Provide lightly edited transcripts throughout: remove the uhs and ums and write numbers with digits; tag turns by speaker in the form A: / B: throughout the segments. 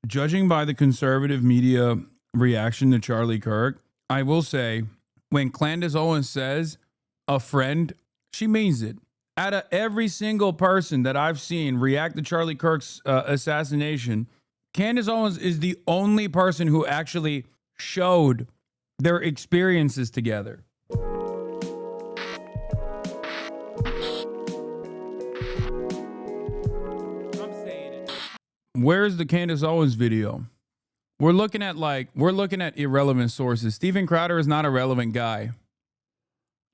A: Judging by the conservative media reaction to Charlie Kirk, I will say when Candace Owens says a friend, she means it. Out of every single person that I've seen react to Charlie Kirk's assassination, Candace Owens is the only person who actually showed their experiences together. Where's the Candace Owens video? We're looking at irrelevant sources. Steven Crowder is not a relevant guy.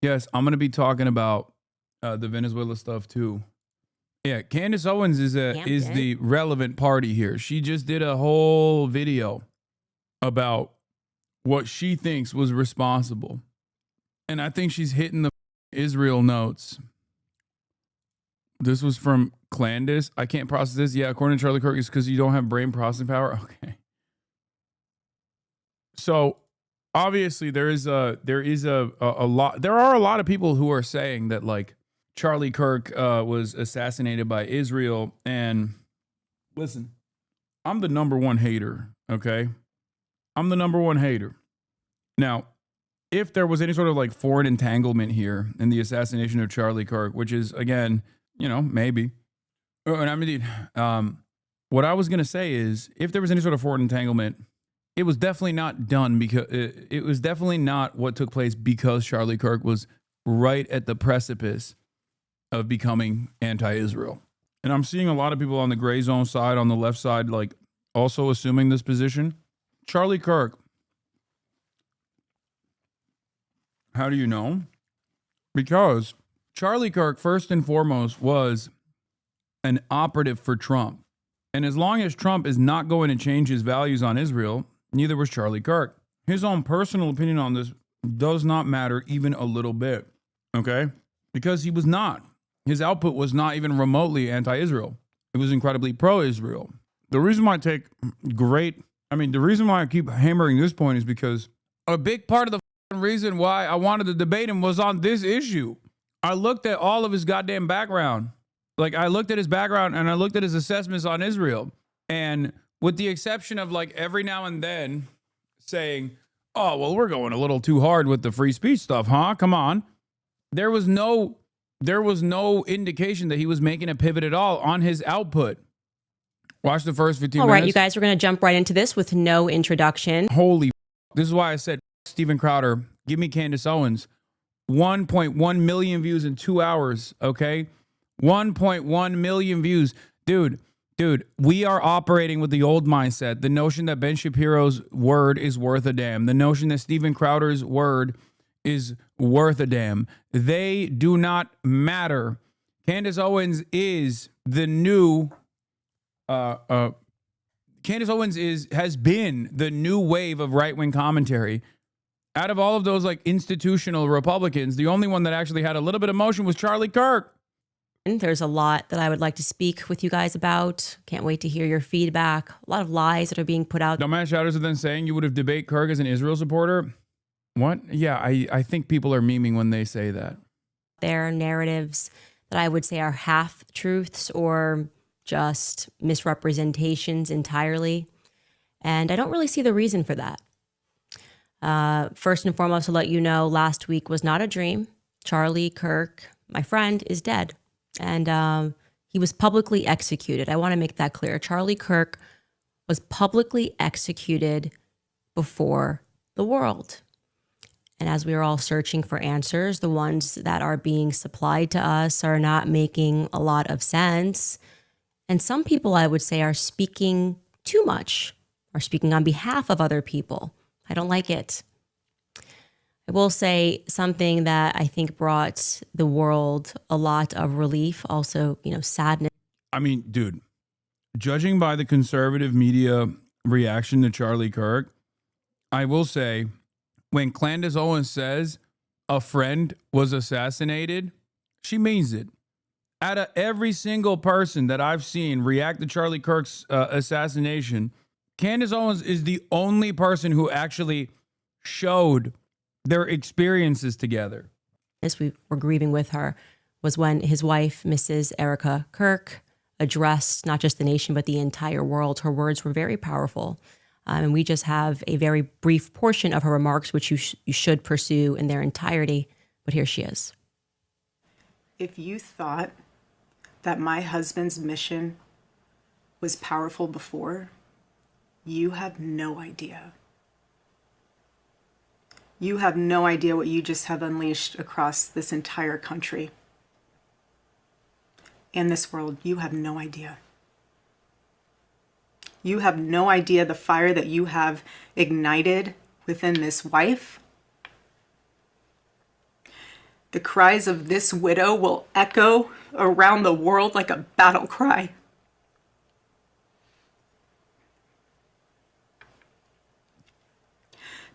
A: Yes, I'm going to be talking about the Venezuela stuff too. Yeah, Candace Owens is the relevant party here. She just did a whole video about what she thinks was responsible. And I think she's hitting the Israel notes. This was from Candace. I can't process this. Yeah, according to Charlie Kirk, it's because you don't have brain processing power. Okay. So obviously there are a lot of people who are saying that like Charlie Kirk was assassinated by Israel. And listen, I'm the number one hater. Okay. I'm the number one hater. Now, if there was any sort of like foreign entanglement here in the assassination of Charlie Kirk, which is again, maybe. And I mean, what I was going to say is if there was any sort of foreign entanglement, it was definitely not done because it was definitely not what took place because Charlie Kirk was right at the precipice of becoming anti-Israel. And I'm seeing a lot of people on the gray zone side, on the left side, like also assuming this position. Charlie Kirk. How do you know? Because Charlie Kirk, first and foremost, was an operative for Trump. And as long as Trump is not going to change his values on Israel, neither was Charlie Kirk. His own personal opinion on this does not matter even a little bit, okay? Because he was not. His output was not even remotely anti-Israel. It was incredibly pro-Israel. The reason why the reason why I keep hammering this point is because a big part of the reason why I wanted to debate him was on this issue. I looked at all of his goddamn background. Like I looked at his background and I looked at his assessments on Israel. And with the exception of like every now and then saying, oh, well, we're going a little too hard with the free speech stuff, huh? Come on. There was no indication that he was making a pivot at all on his output. Watch the first 15 minutes.
B: All right, you guys, we're going to jump right into this with no introduction.
A: Holy, this is why I said, Steven Crowder, give me Candace Owens. 1.1 million views in 2 hours, okay? 1.1 million views. Dude, we are operating with the old mindset. The notion that Ben Shapiro's word is worth a damn. The notion that Steven Crowder's word is worth a damn. They do not matter. Candace Owens is the new... Candace Owens has been the new wave of right-wing commentary. Out of all of those like institutional Republicans, the only one that actually had a little bit of motion was Charlie Kirk.
B: There's a lot that I would like to speak with you guys about. Can't wait to hear your feedback. A lot of lies that are being put out.
A: Dumbass shouters are then saying you would have debate Kirk as an Israel supporter. What? Yeah, I think people are memeing when they say that.
B: There are narratives that I would say are half-truths or just misrepresentations entirely. And I don't really see the reason for that. First and foremost, to let you know, last week was not a dream. Charlie Kirk, my friend, is dead. And he was publicly executed. I want to make that clear. Charlie Kirk was publicly executed before the world. And as we are all searching for answers, the ones that are being supplied to us are not making a lot of sense. And some people, I would say, are speaking too much, are speaking on behalf of other people. I don't like it. I will say something that I think brought the world a lot of relief, also, sadness.
A: I mean, dude, judging by the conservative media reaction to Charlie Kirk, I will say when Candace Owens says a friend was assassinated, she means it. Out of every single person that I've seen react to Charlie Kirk's assassination, Candace Owens is the only person who actually showed their experiences together.
B: As we were grieving with her was when his wife, Mrs. Erica Kirk, addressed not just the nation, but the entire world. Her words were very powerful. And we just have a very brief portion of her remarks, which you should pursue in their entirety. But here she is.
C: If you thought that my husband's mission was powerful before, you have no idea. You have no idea what you just have unleashed across this entire country and this world. You have no idea. You have no idea the fire that you have ignited within this wife. The cries of this widow will echo around the world like a battle cry.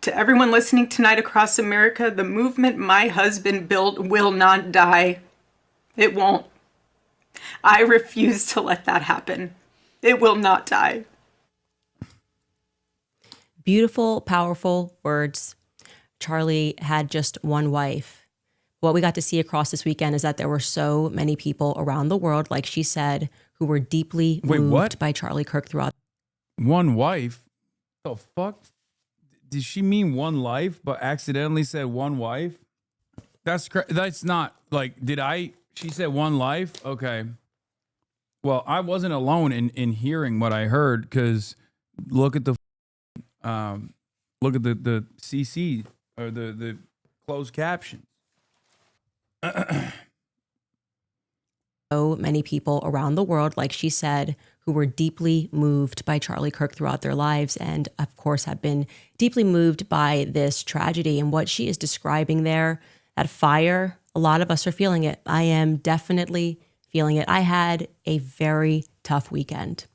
C: To everyone listening tonight across America, the movement my husband built will not die. It won't. I refuse to let that happen. It will not die.
B: Beautiful, powerful words. Charlie had just one wife. What we got to see across this weekend is that there were so many people around the world, like she said, who were deeply moved by Charlie Kirk throughout.
A: One wife? The fuck? Did she mean one life, but accidentally said one wife? That's not like, she said one life? Okay. Well, I wasn't alone in hearing what I heard, because look at the CC, or the closed caption.
B: So many people around the world, like she said, who were deeply moved by Charlie Kirk throughout their lives, and of course have been deeply moved by this tragedy. And what she is describing there, that fire, a lot of us are feeling it. I am definitely feeling it. I had a very tough weekend,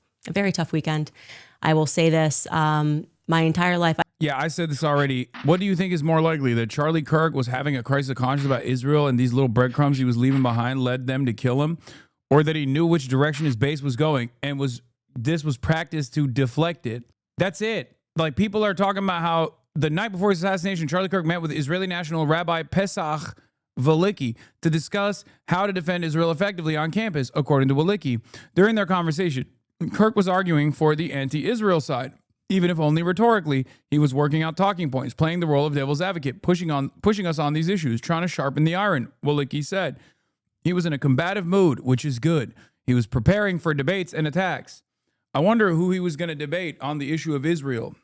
B: I will say this, my entire life.
A: Yeah, I said this already. What do you think is more likely, that Charlie Kirk was having a crisis of conscience about Israel and these little breadcrumbs he was leaving behind led them to kill him, or that he knew which direction his base was going and this was practiced to deflect it? That's it. Like, people are talking about how the night before his assassination, Charlie Kirk met with Israeli National Rabbi Pesach Walicki to discuss how to defend Israel effectively on campus, according to Walicki. During their conversation, Kirk was arguing for the anti-Israel side. Even if only rhetorically, he was working out talking points, playing the role of devil's advocate, pushing us on these issues, trying to sharpen the iron, Walicki said. He was in a combative mood, which is good. He was preparing for debates and attacks. I wonder who he was going to debate on the issue of Israel.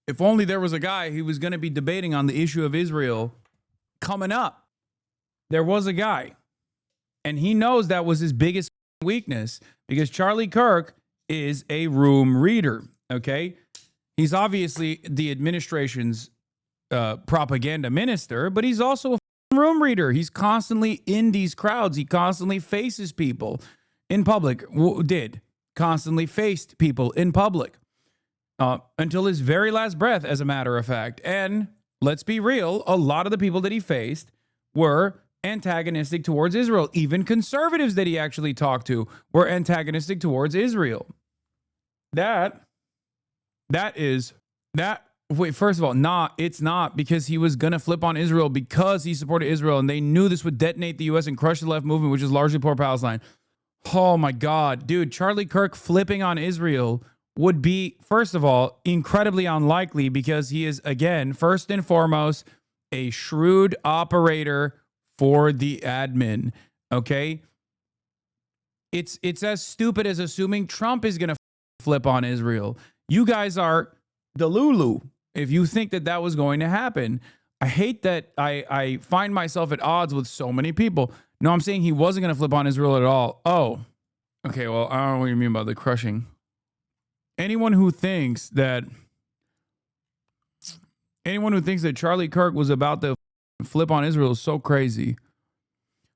A: If only there was a guy who was going to be debating on the issue of Israel coming up. There was a guy. And he knows that was his biggest weakness, because Charlie Kirk is a room reader. Okay, he's obviously the administration's propaganda minister, but he's also a room reader. He's constantly in these crowds. He constantly faces people in public. Constantly faced people in public until his very last breath, as a matter of fact. And let's be real, a lot of the people that he faced were antagonistic towards Israel. Even conservatives that he actually talked to were antagonistic towards Israel. Wait, first of all, it's not, because he was going to flip on Israel because he supported Israel, and they knew this would detonate the U.S. and crush the left movement, which is largely pro-Palestine. Oh my God, dude, Charlie Kirk flipping on Israel would be, first of all, incredibly unlikely, because he is, again, first and foremost, a shrewd operator for the admin, okay? It's as stupid as assuming Trump is going to flip on Israel. You guys are the Lulu if you think that was going to happen. I hate that I find myself at odds with so many people. No, I'm saying he wasn't going to flip on Israel at all. Oh, okay. Well, I don't know what you mean by the crushing. Anyone who thinks that Charlie Kirk was about to flip on Israel is so crazy.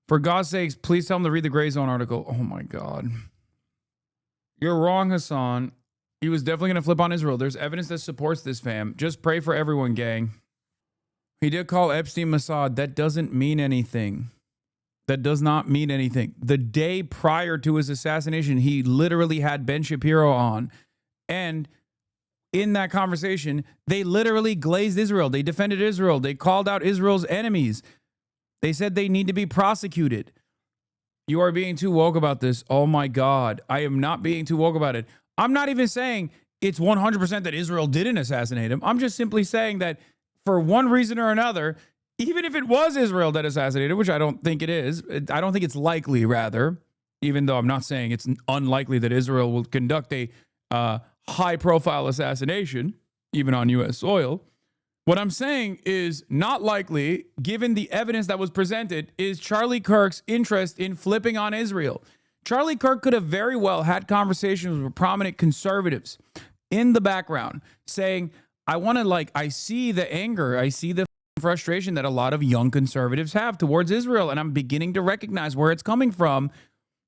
A: For God's sakes, please tell him to read the Gray Zone article. Oh my God. You're wrong, Hasan. He was definitely going to flip on Israel. There's evidence that supports this, fam. Just pray for everyone, gang. He did call Epstein Mossad. That doesn't mean anything. That does not mean anything. The day prior to his assassination, he literally had Ben Shapiro on. And in that conversation, they literally glazed Israel. They defended Israel. They called out Israel's enemies. They said they need to be prosecuted. You are being too woke about this. Oh my God. I am not being too woke about it. I'm not even saying it's 100% that Israel didn't assassinate him. I'm just simply saying that for one reason or another, even if it was Israel that assassinated him, which I don't think it is, I don't think it's likely, rather, even though I'm not saying it's unlikely that Israel will conduct a high-profile assassination, even on U.S. soil. What I'm saying is not likely, given the evidence that was presented, is Charlie Kirk's interest in flipping on Israel. Charlie Kirk could have very well had conversations with prominent conservatives in the background saying, I see the anger, I see the frustration that a lot of young conservatives have towards Israel, and I'm beginning to recognize where it's coming from,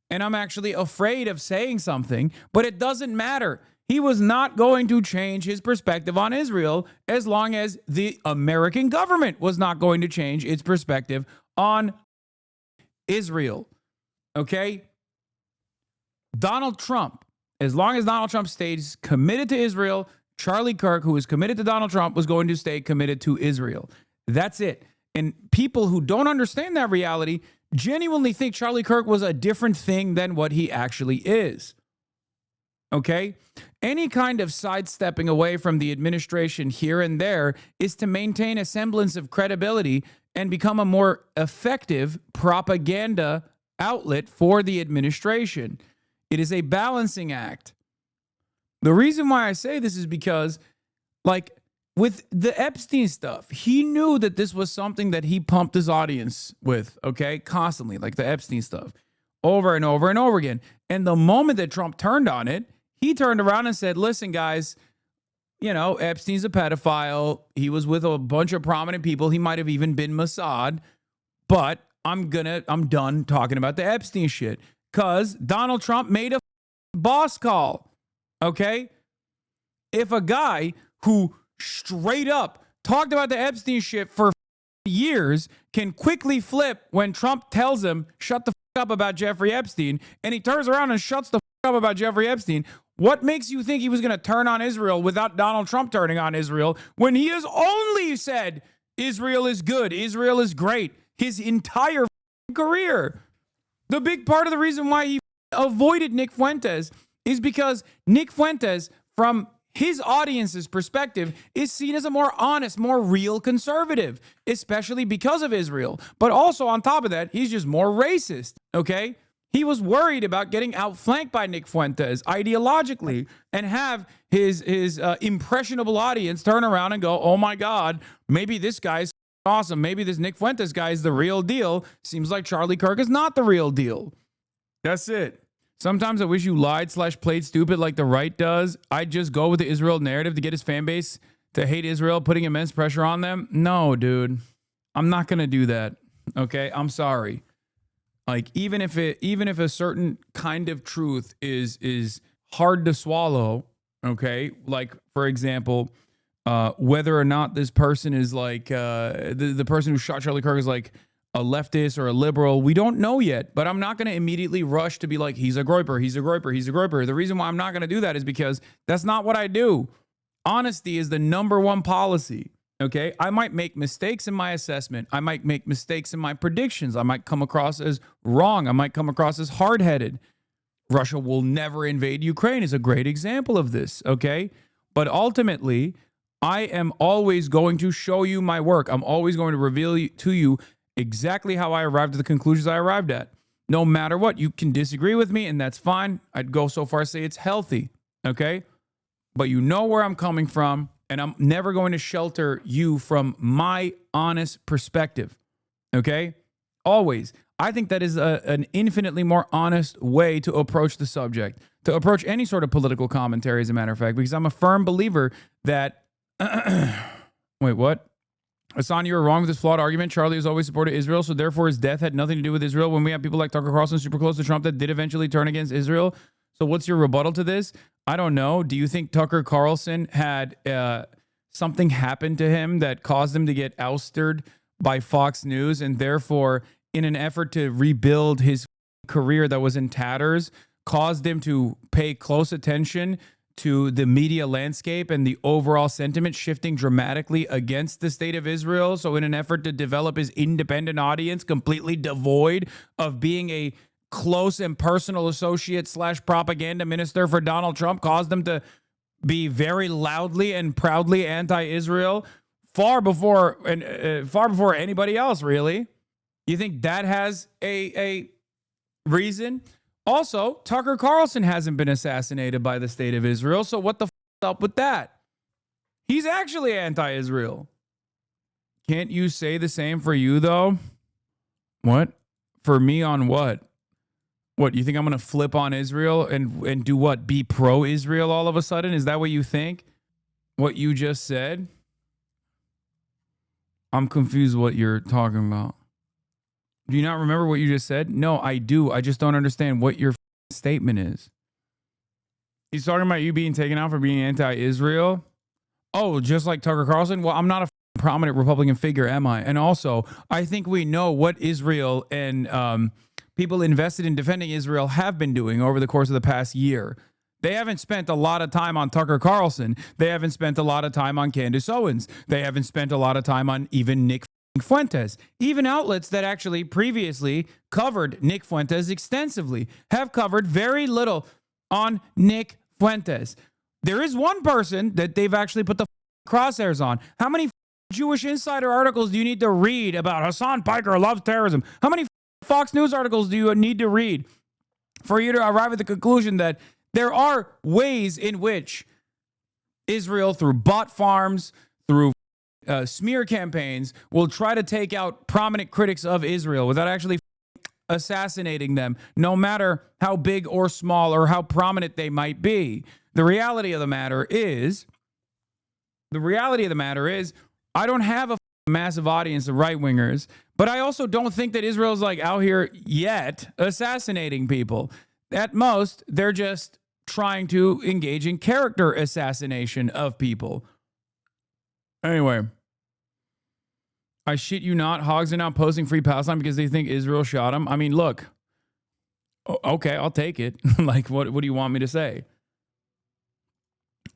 A: and I'm actually afraid of saying something, but it doesn't matter. He was not going to change his perspective on Israel as long as the American government was not going to change its perspective on Israel. Okay? Donald Trump, as long as Donald Trump stays committed to Israel, Charlie Kirk, who is committed to Donald Trump, was going to stay committed to Israel. That's it. And people who don't understand that reality genuinely think Charlie Kirk was a different thing than what he actually is. Okay? Any kind of sidestepping away from the administration here and there is to maintain a semblance of credibility and become a more effective propaganda outlet for the administration. It is a balancing act. The reason why I say this is because, with the Epstein stuff, he knew that this was something that he pumped his audience with, okay, constantly, like the Epstein stuff, over and over and over again. And the moment that Trump turned on it, he turned around and said, listen, guys, Epstein's a pedophile. He was with a bunch of prominent people. He might have even been Mossad, but I'm done talking about the Epstein shit because Donald Trump made a boss call, okay? If a guy who straight up talked about the Epstein shit for years can quickly flip when Trump tells him, shut the up about Jeffrey Epstein, and he turns around and shuts the up about Jeffrey Epstein, what makes you think he was going to turn on Israel without Donald Trump turning on Israel when he has only said Israel is good, Israel is great, his entire career? The big part of the reason why he avoided Nick Fuentes is because Nick Fuentes, from his audience's perspective, is seen as a more honest, more real conservative, especially because of Israel. But also on top of that, he's just more racist, okay? He was worried about getting outflanked by Nick Fuentes ideologically and have his impressionable audience turn around and go, oh my God, maybe this guy's awesome. Maybe this Nick Fuentes guy is the real deal. Seems like Charlie Kirk is not the real deal. That's it. Sometimes I wish you lied/played stupid like the right does. I'd just go with the Israel narrative to get his fan base to hate Israel, putting immense pressure on them. No, dude. I'm not going to do that. Okay? I'm sorry. Even if a certain kind of truth is hard to swallow, okay? Like, for example, whether or not this person is the person who shot Charlie Kirk is like a leftist or a liberal, we don't know yet, but I'm not going to immediately rush to be like, he's a groyper, he's a groyper, he's a groyper. The reason why I'm not going to do that is because that's not what I do. Honesty is the number one policy. Okay, I might make mistakes in my assessment. I might make mistakes in my predictions. I might come across as wrong. I might come across as hard-headed. Russia will never invade Ukraine is a great example of this, okay? But ultimately, I am always going to show you my work. I'm always going to reveal to you exactly how I arrived at the conclusions I arrived at. No matter what, you can disagree with me, and that's fine. I'd go so far as to say it's healthy, okay? But you know where I'm coming from. And I'm never going to shelter you from my honest perspective, okay? Always. I think that is an infinitely more honest way to approach the subject, to approach any sort of political commentary, as a matter of fact, because I'm a firm believer that... Wait, what? Hasan, you were wrong with this flawed argument. Charlie has always supported Israel, so therefore his death had nothing to do with Israel. When we have people like Tucker Carlson super close to Trump that did eventually turn against Israel. So what's your rebuttal to this? I don't know. Do you think Tucker Carlson had something happen to him that caused him to get ousted by Fox News, and therefore, in an effort to rebuild his career that was in tatters, caused him to pay close attention to the media landscape and the overall sentiment shifting dramatically against the state of Israel? So in an effort to develop his independent audience completely devoid of being a close and personal associate / propaganda minister for Donald Trump caused them to be very loudly and proudly anti-Israel far before anybody else, really. You think that has a reason? Also, Tucker Carlson hasn't been assassinated by the state of Israel, so what the up with that? He's actually anti-Israel. Can't you say the same for you, though? What? For me on what? What, you think I'm going to flip on Israel and do what? Be pro-Israel all of a sudden? Is that what you think? What you just said? I'm confused what you're talking about. Do you not remember what you just said? No, I do. I just don't understand what your statement is. He's talking about you being taken out for being anti-Israel? Oh, just like Tucker Carlson? Well, I'm not a prominent Republican figure, am I? And also, I think we know what Israel and people invested in defending Israel have been doing over the course of the past year. They haven't spent a lot of time on Tucker Carlson. They haven't spent a lot of time on Candace Owens. They haven't spent a lot of time on even Nick Fuentes. Even outlets that actually previously covered Nick Fuentes extensively have covered very little on Nick Fuentes. There is one person that they've actually put the crosshairs on. How many Jewish Insider articles do you need to read about Hasan Piker loves terrorism? How many Fox News articles do you need to read for you to arrive at the conclusion that there are ways in which Israel, through bot farms, through smear campaigns, will try to take out prominent critics of Israel without actually assassinating them, no matter how big or small or how prominent they might be. The reality of the matter is, I don't have a massive audience of right-wingers, but I also don't think that Israel's like out here yet assassinating people. At most, they're just trying to engage in character assassination of people. Anyway, I shit you not, hogs are now posting Free Palestine because they think Israel shot them. I mean, look, okay, I'll take it. Like, what do you want me to say?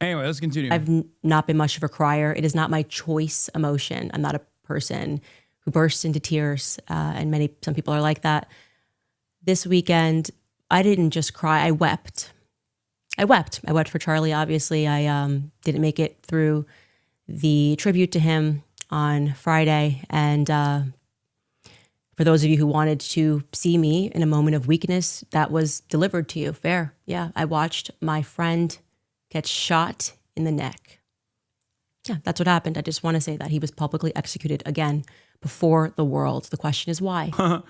A: Anyway, let's continue.
B: I've not been much of a crier. It is not my choice emotion. I'm not a person who bursts into tears, and some people are like that. This weekend, I didn't just cry. I wept. I wept for Charlie, obviously. I didn't make it through the tribute to him on Friday. And for those of you who wanted to see me in a moment of weakness, that was delivered to you. Fair. Yeah, I watched my friend get shot in the neck. Yeah, that's what happened. I just want to say that he was publicly executed again before the world. The question is why?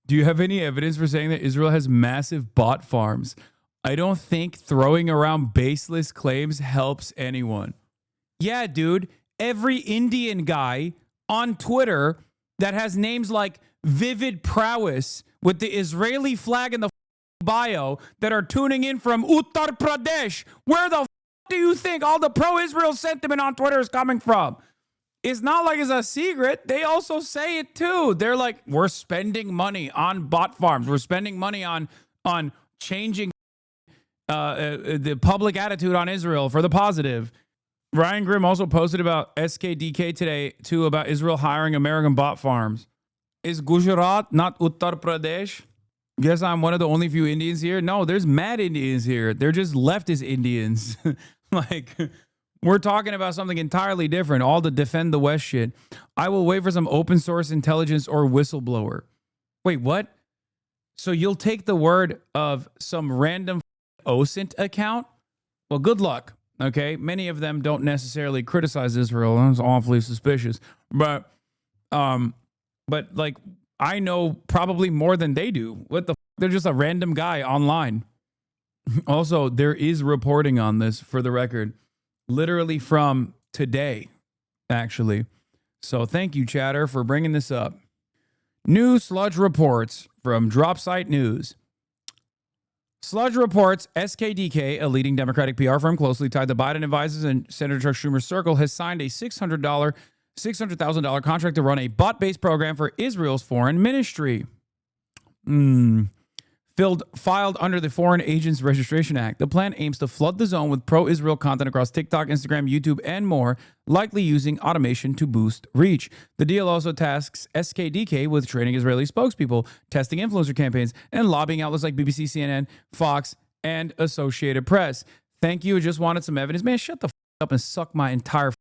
A: Do you have any evidence for saying that Israel has massive bot farms? I don't think throwing around baseless claims helps anyone. Yeah, dude, every Indian guy on Twitter that has names like Vivid Prowess with the Israeli flag in the bio that are tuning in from Uttar Pradesh, where the do you think all the pro-Israel sentiment on Twitter is coming from? It's not like it's a secret. They also say it too. They're like, we're spending money on bot farms. We're spending money on changing the public attitude on Israel for the positive. Ryan Grimm also posted about SKDK today too, about Israel hiring American bot farms. Is Gujarat not Uttar Pradesh? Guess I'm one of the only few Indians here? No, there's mad Indians here. They're just leftist Indians. Like, we're talking about something entirely different. All the defend the West shit. I will wait for some open source intelligence or whistleblower. Wait, what? So you'll take the word of some random OSINT account? Well, good luck. Okay, many of them don't necessarily criticize Israel. That's awfully suspicious. But like, I know probably more than they do. What the? They're just a random guy online. Also, there is reporting on this, for the record, literally from today, actually. So thank you, Chatter, for bringing this up. New sludge reports from Dropsite News. Sludge reports SKDK, a leading Democratic PR firm closely tied to Biden advisors and Senator Chuck Schumer's circle, has signed a $600,000 contract to run a bot-based program for Israel's foreign ministry. filed under the Foreign Agents Registration Act. The plan aims to flood the zone with pro-Israel content across TikTok, Instagram, YouTube, and more, likely using automation to boost reach. The deal also tasks SKDK with training Israeli spokespeople, testing influencer campaigns, and lobbying outlets like BBC, CNN, Fox, and Associated Press. Thank you. I just wanted some evidence. Man, shut the up and suck my entire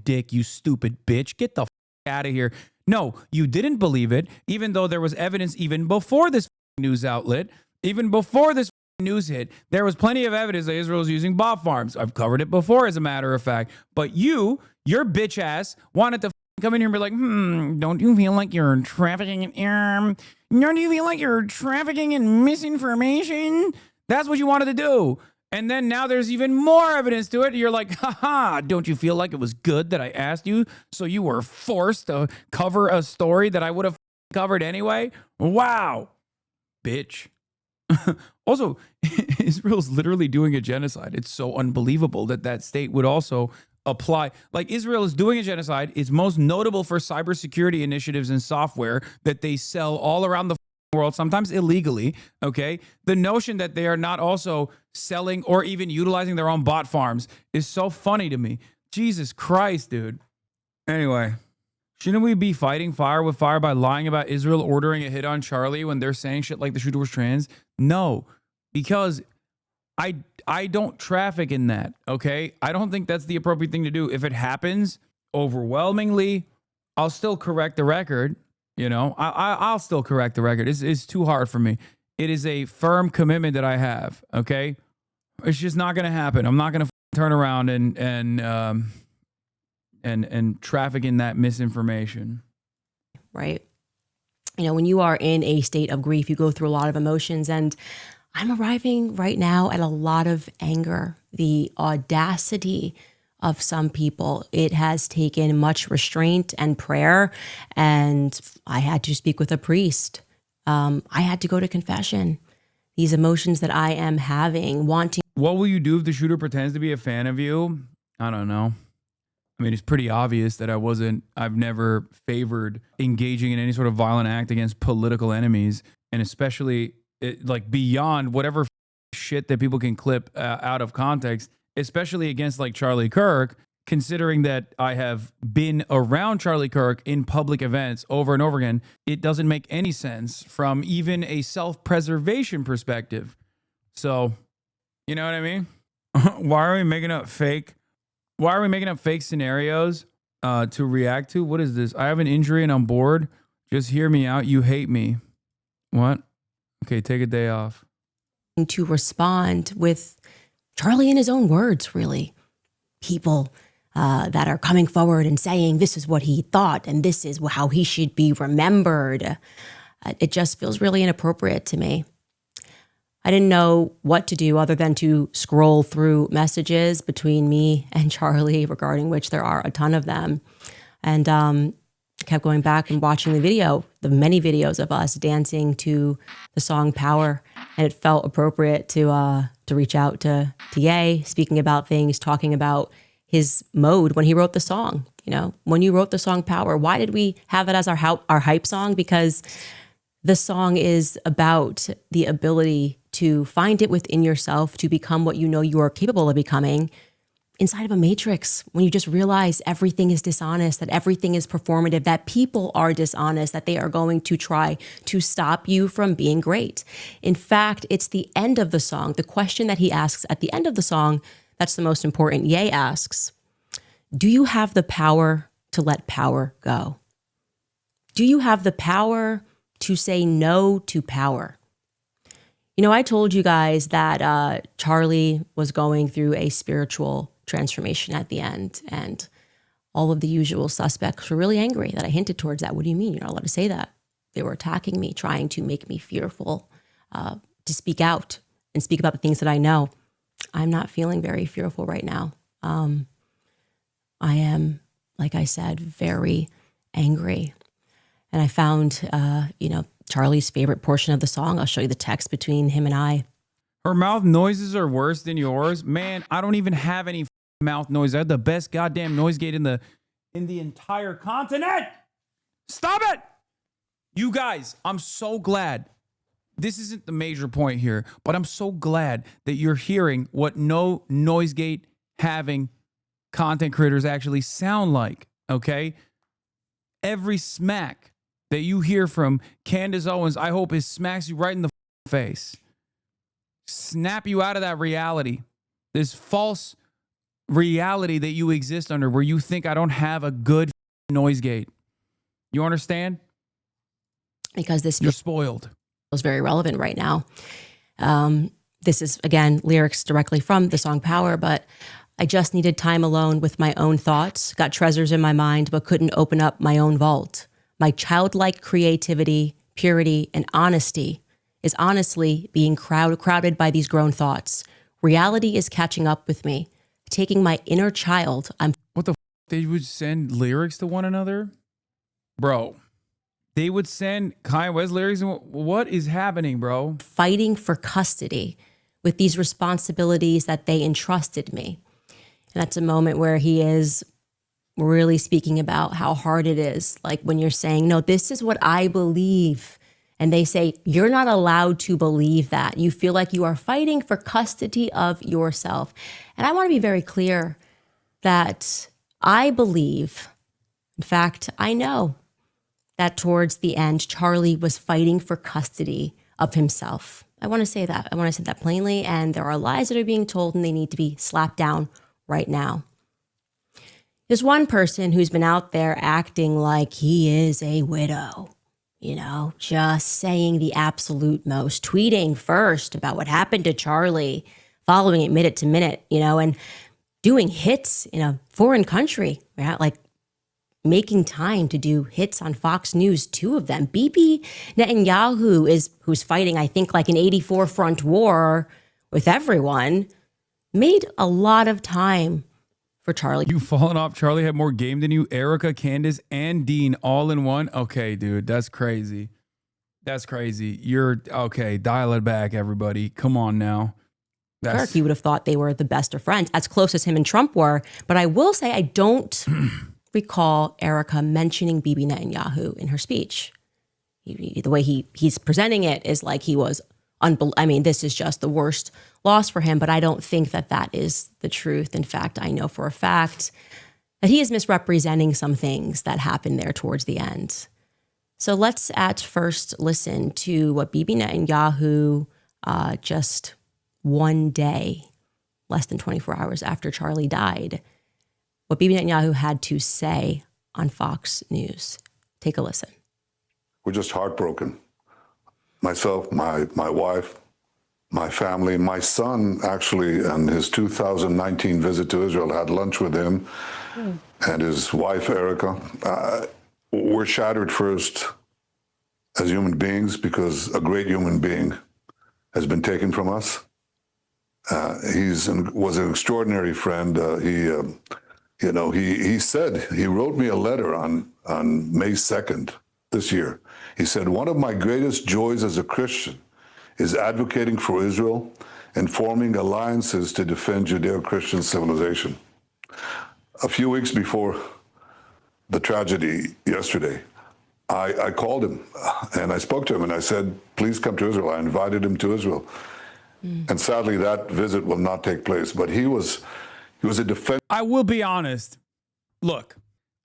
A: dick, you stupid bitch. Get the out of here. No, you didn't believe it, even though there was evidence even before this news outlet, even before this news hit. There was plenty of evidence that Israel is using bot farms. I've covered it before, as a matter of fact. But your bitch ass wanted to come in here and be like, don't you feel like you're trafficking in don't you feel like you're trafficking in misinformation? That's what you wanted to do. And then now there's even more evidence to it. You're like, haha, don't you feel like it was good that I asked you so you were forced to cover a story that I would have covered anyway? Wow, bitch. Also, Israel's literally doing a genocide. It's so unbelievable that state would also apply. Like, Israel is doing a genocide. It's most notable for cybersecurity initiatives and software that they sell all around the world, sometimes illegally, okay? The notion that they are not also selling or even utilizing their own bot farms is so funny to me. Jesus Christ, dude. Anyway, shouldn't we be fighting fire with fire by lying about Israel ordering a hit on Charlie when they're saying shit like the shooter was trans? No, because I don't traffic in that, okay? I don't think that's the appropriate thing to do. If it happens overwhelmingly, I'll still correct the record. You know, I'll still correct the record. It's too hard for me. It is a firm commitment that I have. Okay, it's just not going to happen. I'm not going to turn around and traffic in that misinformation.
B: Right. You know, when you are in a state of grief, you go through a lot of emotions, and I'm arriving right now at a lot of anger. The audacity of some people. It has taken much restraint and prayer, and I had to speak with a priest. I had to go to confession. These emotions that I am having, wanting.
A: What will you do if the shooter pretends to be a fan of you? I don't know. I mean, it's pretty obvious that I've never favored engaging in any sort of violent act against political enemies, and especially like beyond whatever shit that people can clip out of context, especially against like Charlie Kirk, considering that I have been around Charlie Kirk in public events over and over again. It doesn't make any sense from even a self-preservation perspective. So, you know what I mean? Why are we making up fake scenarios to react to? What is this? I have an injury and I'm bored. Just hear me out. You hate me. What? Okay, take a day off.
B: To respond with Charlie in his own words, really. People that are coming forward and saying this is what he thought and this is how he should be remembered. It just feels really inappropriate to me. I didn't know what to do other than to scroll through messages between me and Charlie, regarding which there are a ton of them. And kept going back and watching the many videos of us dancing to the song Power. And it felt appropriate to reach out to Ye, speaking about things, talking about his mode when he wrote the song. You know, when you wrote the song Power, why did we have it as our hype song? Because the song is about the ability to find it within yourself to become what you know you are capable of becoming inside of a matrix, when you just realize everything is dishonest, that everything is performative, that people are dishonest, that they are going to try to stop you from being great. In fact, it's the end of the song, the question that he asks at the end of the song, that's the most important. Ye asks, do you have the power to let power go? Do you have the power to say no to power? You know, I told you guys that Charlie was going through a spiritual transformation at the end, and all of the usual suspects were really angry that I hinted towards that. What do you mean? You're not allowed to say that. They were attacking me, trying to make me fearful, to speak out and speak about the things that I know. I'm not feeling very fearful right now. I am, like I said, very angry. And I found, Charlie's favorite portion of the song. I'll show you the text between him and I.
A: Her mouth noises are worse than yours. Man, I don't even have any mouth noise. I have the best goddamn noise gate in the entire continent. Stop it. You guys, I'm so glad this isn't the major point here, but I'm so glad that you're hearing what no noise gate having content creators actually sound like, okay? Every smack that you hear from Candace Owens, I hope it smacks you right in the face. Snap you out of that reality, this false reality that you exist under where you think I don't have a good noise gate. You understand?
B: Because this
A: You're spoiled.
B: is very relevant right now. This is, again, lyrics directly from the song Power, but I just needed time alone with my own thoughts, got treasures in my mind, but couldn't open up my own vault. My childlike creativity, purity, and honesty is honestly being crowded by these grown thoughts. Reality is catching up with me, taking my inner child.
A: What the f? They would send lyrics to one another? Bro, they would send Kanye West lyrics. What is happening, bro?
B: Fighting for custody with these responsibilities that they entrusted me. And that's a moment where he is really speaking about how hard it is. Like when you're saying, no, this is what I believe. And they say, you're not allowed to believe that. You feel like you are fighting for custody of yourself. And I want to be very clear that I believe, in fact, I know that towards the end, Charlie was fighting for custody of himself. I want to say that. I want to say that plainly. And there are lies that are being told and they need to be slapped down right now. There's one person who's been out there acting like he is a widow, you know, just saying the absolute most, tweeting first about what happened to Charlie, following it minute to minute, you know, and doing hits in a foreign country, right? Like making time to do hits on Fox News, 2 of them. Bibi Netanyahu who's fighting, I think, like an 84 front war with everyone, made a lot of time for Charlie.
A: You fallen off. Charlie had more game than you. Erica, Candace, and Dean all in one. Okay, dude, that's crazy. That's crazy. You're okay. Dial it back, everybody. Come on now.
B: Kirk, you would have thought they were the best of friends, as close as him and Trump were. But I will say I don't recall Erica mentioning Bibi Netanyahu in her speech. The way he's presenting it is like he was I mean, this is just the worst loss for him, but I don't think that that is the truth. In fact, I know for a fact that he is misrepresenting some things that happened there towards the end. So let's at first listen to what Bibi Netanyahu, just one day, less than 24 hours after Charlie died, what Bibi Netanyahu had to say on Fox News. Take a listen.
D: We're just heartbroken. Myself, my wife, my family, my son, actually, on his 2019 visit to Israel, had lunch with him and his wife, Erica. We're shattered first as human beings because a great human being has been taken from us. Was an extraordinary friend. He said, he wrote me a letter on May 2nd this year. He said, one of my greatest joys as a Christian is advocating for Israel and forming alliances to defend Judeo-Christian civilization. A few weeks before the tragedy yesterday, I called him and I spoke to him and I said, please come to Israel. I invited him to Israel. And sadly, that visit will not take place. But he was a defense.
A: I will be honest. Look,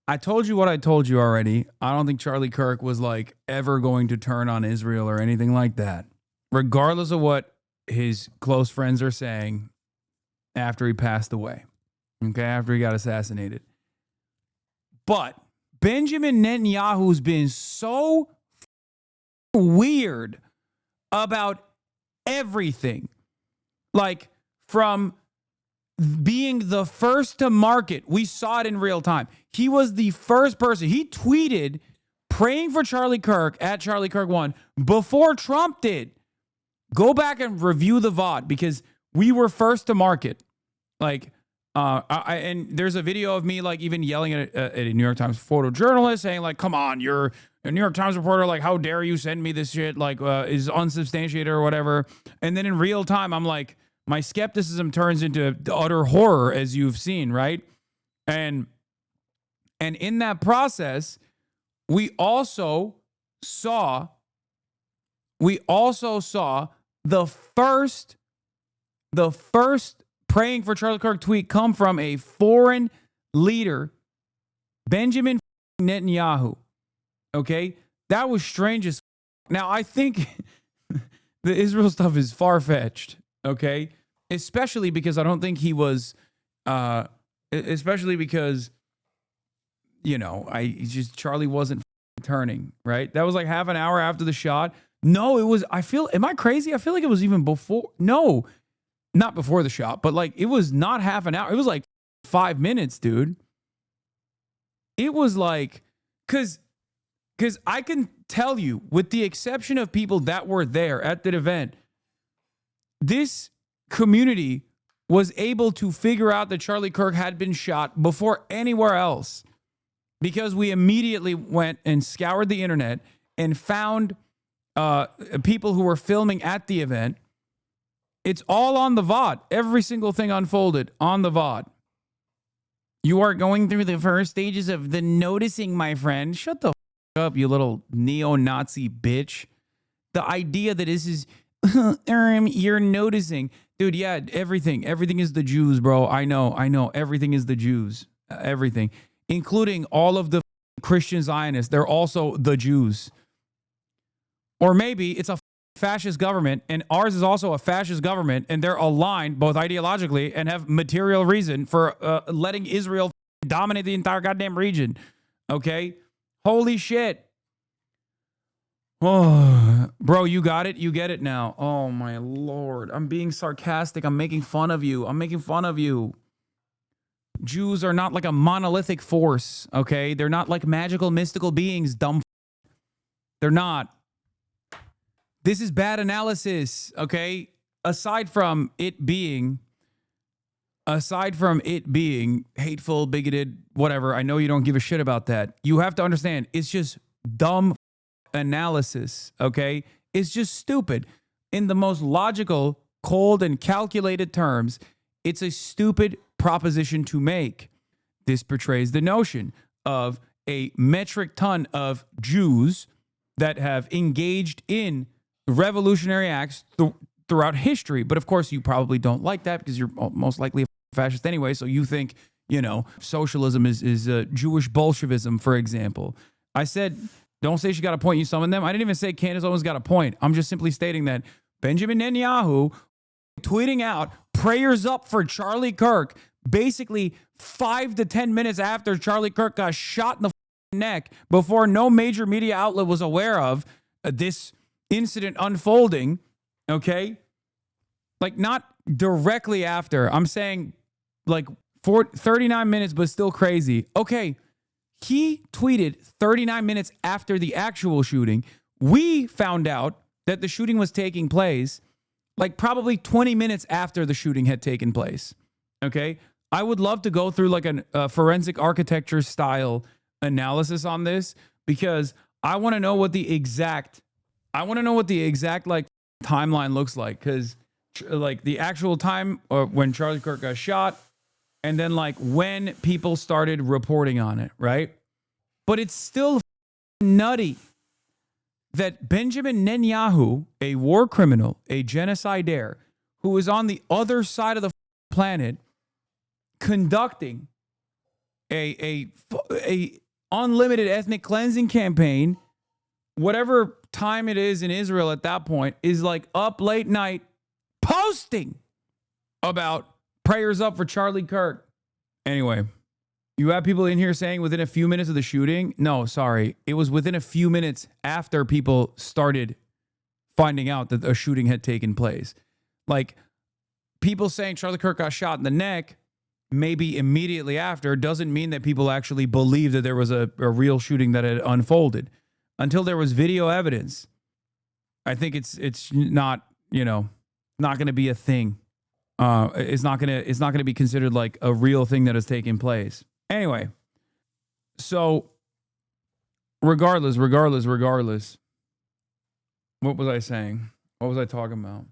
A: I told you what I told you already. I don't think Charlie Kirk was like ever going to turn on Israel or anything like that, regardless of what his close friends are saying after he passed away. Okay, after he got assassinated. But Benjamin Netanyahu's been so weird about everything. Like from being the first to market. We saw it in real time. He was the first person. He tweeted praying for Charlie Kirk at Charlie Kirk 1 before Trump did. Go back and review the VOD because we were first to market. Like, and there's a video of me like even yelling at a New York Times photojournalist saying like, come on, you're a New York Times reporter. Like, how dare you send me this shit? Like, is unsubstantiated or whatever. And then in real time, I'm like, my skepticism turns into utter horror, as you've seen, right? And in that process, we also saw we also saw the first praying for Charlie Kirk tweet come from a foreign leader, Benjamin Netanyahu. Okay? That was strange as Now, I think the Israel stuff is far-fetched, okay? Especially because I don't think he was, especially because, Charlie wasn't turning, right? That was like half an hour after the shot. No, it was, am I crazy? I feel like it was even before. No, not before the shot, but like it was not half an hour. It was like 5 minutes, dude. It was like, because I can tell you, with the exception of people that were there at the event, this community was able to figure out that Charlie Kirk had been shot before anywhere else, because we immediately went and scoured the internet and found people who were filming at the event. It's all on the VOD. Every single thing unfolded on the VOD. You are going through the first stages of the noticing, my friend. Shut the up, you little neo-Nazi bitch. The idea that this is you're noticing, dude. Yeah, everything is the Jews, bro. I know. Everything is the Jews. Everything, including all of the Christian Zionists. They're also the Jews. Or maybe it's a fascist government, and ours is also a fascist government, and they're aligned both ideologically and have material reason for letting Israel dominate the entire goddamn region. Okay. Holy shit. Oh, bro, you got it? You get it now. Oh, my Lord. I'm being sarcastic. I'm making fun of you. Jews are not like a monolithic force, okay? They're not like magical, mystical beings, dumb. They're not. This is bad analysis, okay? Aside from it being hateful, bigoted, whatever, I know you don't give a shit about that. You have to understand, it's just dumb analysis, okay? It's just stupid. In the most logical, cold, and calculated terms, it's a stupid proposition to make. This portrays the notion of a metric ton of Jews that have engaged in revolutionary acts throughout history. But of course, you probably don't like that because you're most likely a fascist anyway. So you think, socialism is Jewish Bolshevism, for example. I said, don't say she got a point. You summoned them. I didn't even say Candace Owens got a point. I'm just simply stating that Benjamin Netanyahu tweeting out prayers up for Charlie Kirk basically 5 to 10 minutes after Charlie Kirk got shot in the neck, before no major media outlet was aware of this incident unfolding, okay? Like, not directly after. I'm saying like 39 minutes, but still crazy. Okay, he tweeted 39 minutes after the actual shooting. We found out that the shooting was taking place like probably 20 minutes after the shooting had taken place, okay? I would love to go through like a forensic architecture style analysis on this, because I want to know what the exact like timeline looks like, because like the actual time when Charlie Kirk got shot, and then like when people started reporting on it, right? But it's still nutty that Benjamin Netanyahu, a war criminal, a genocidaire, who is on the other side of the planet conducting a unlimited ethnic cleansing campaign, whatever time it is in Israel at that point, is like up late night posting about prayers up for Charlie Kirk. Anyway, you have people in here saying within a few minutes of the shooting. No, sorry. It was within a few minutes after people started finding out that a shooting had taken place. Like, people saying Charlie Kirk got shot in the neck maybe immediately after doesn't mean that people actually believe that there was a real shooting that had unfolded until there was video evidence. I think it's not, not going to be a thing. It's not going to be considered like a real thing that has taken place. Anyway, so regardless, what was I saying? What was I talking about?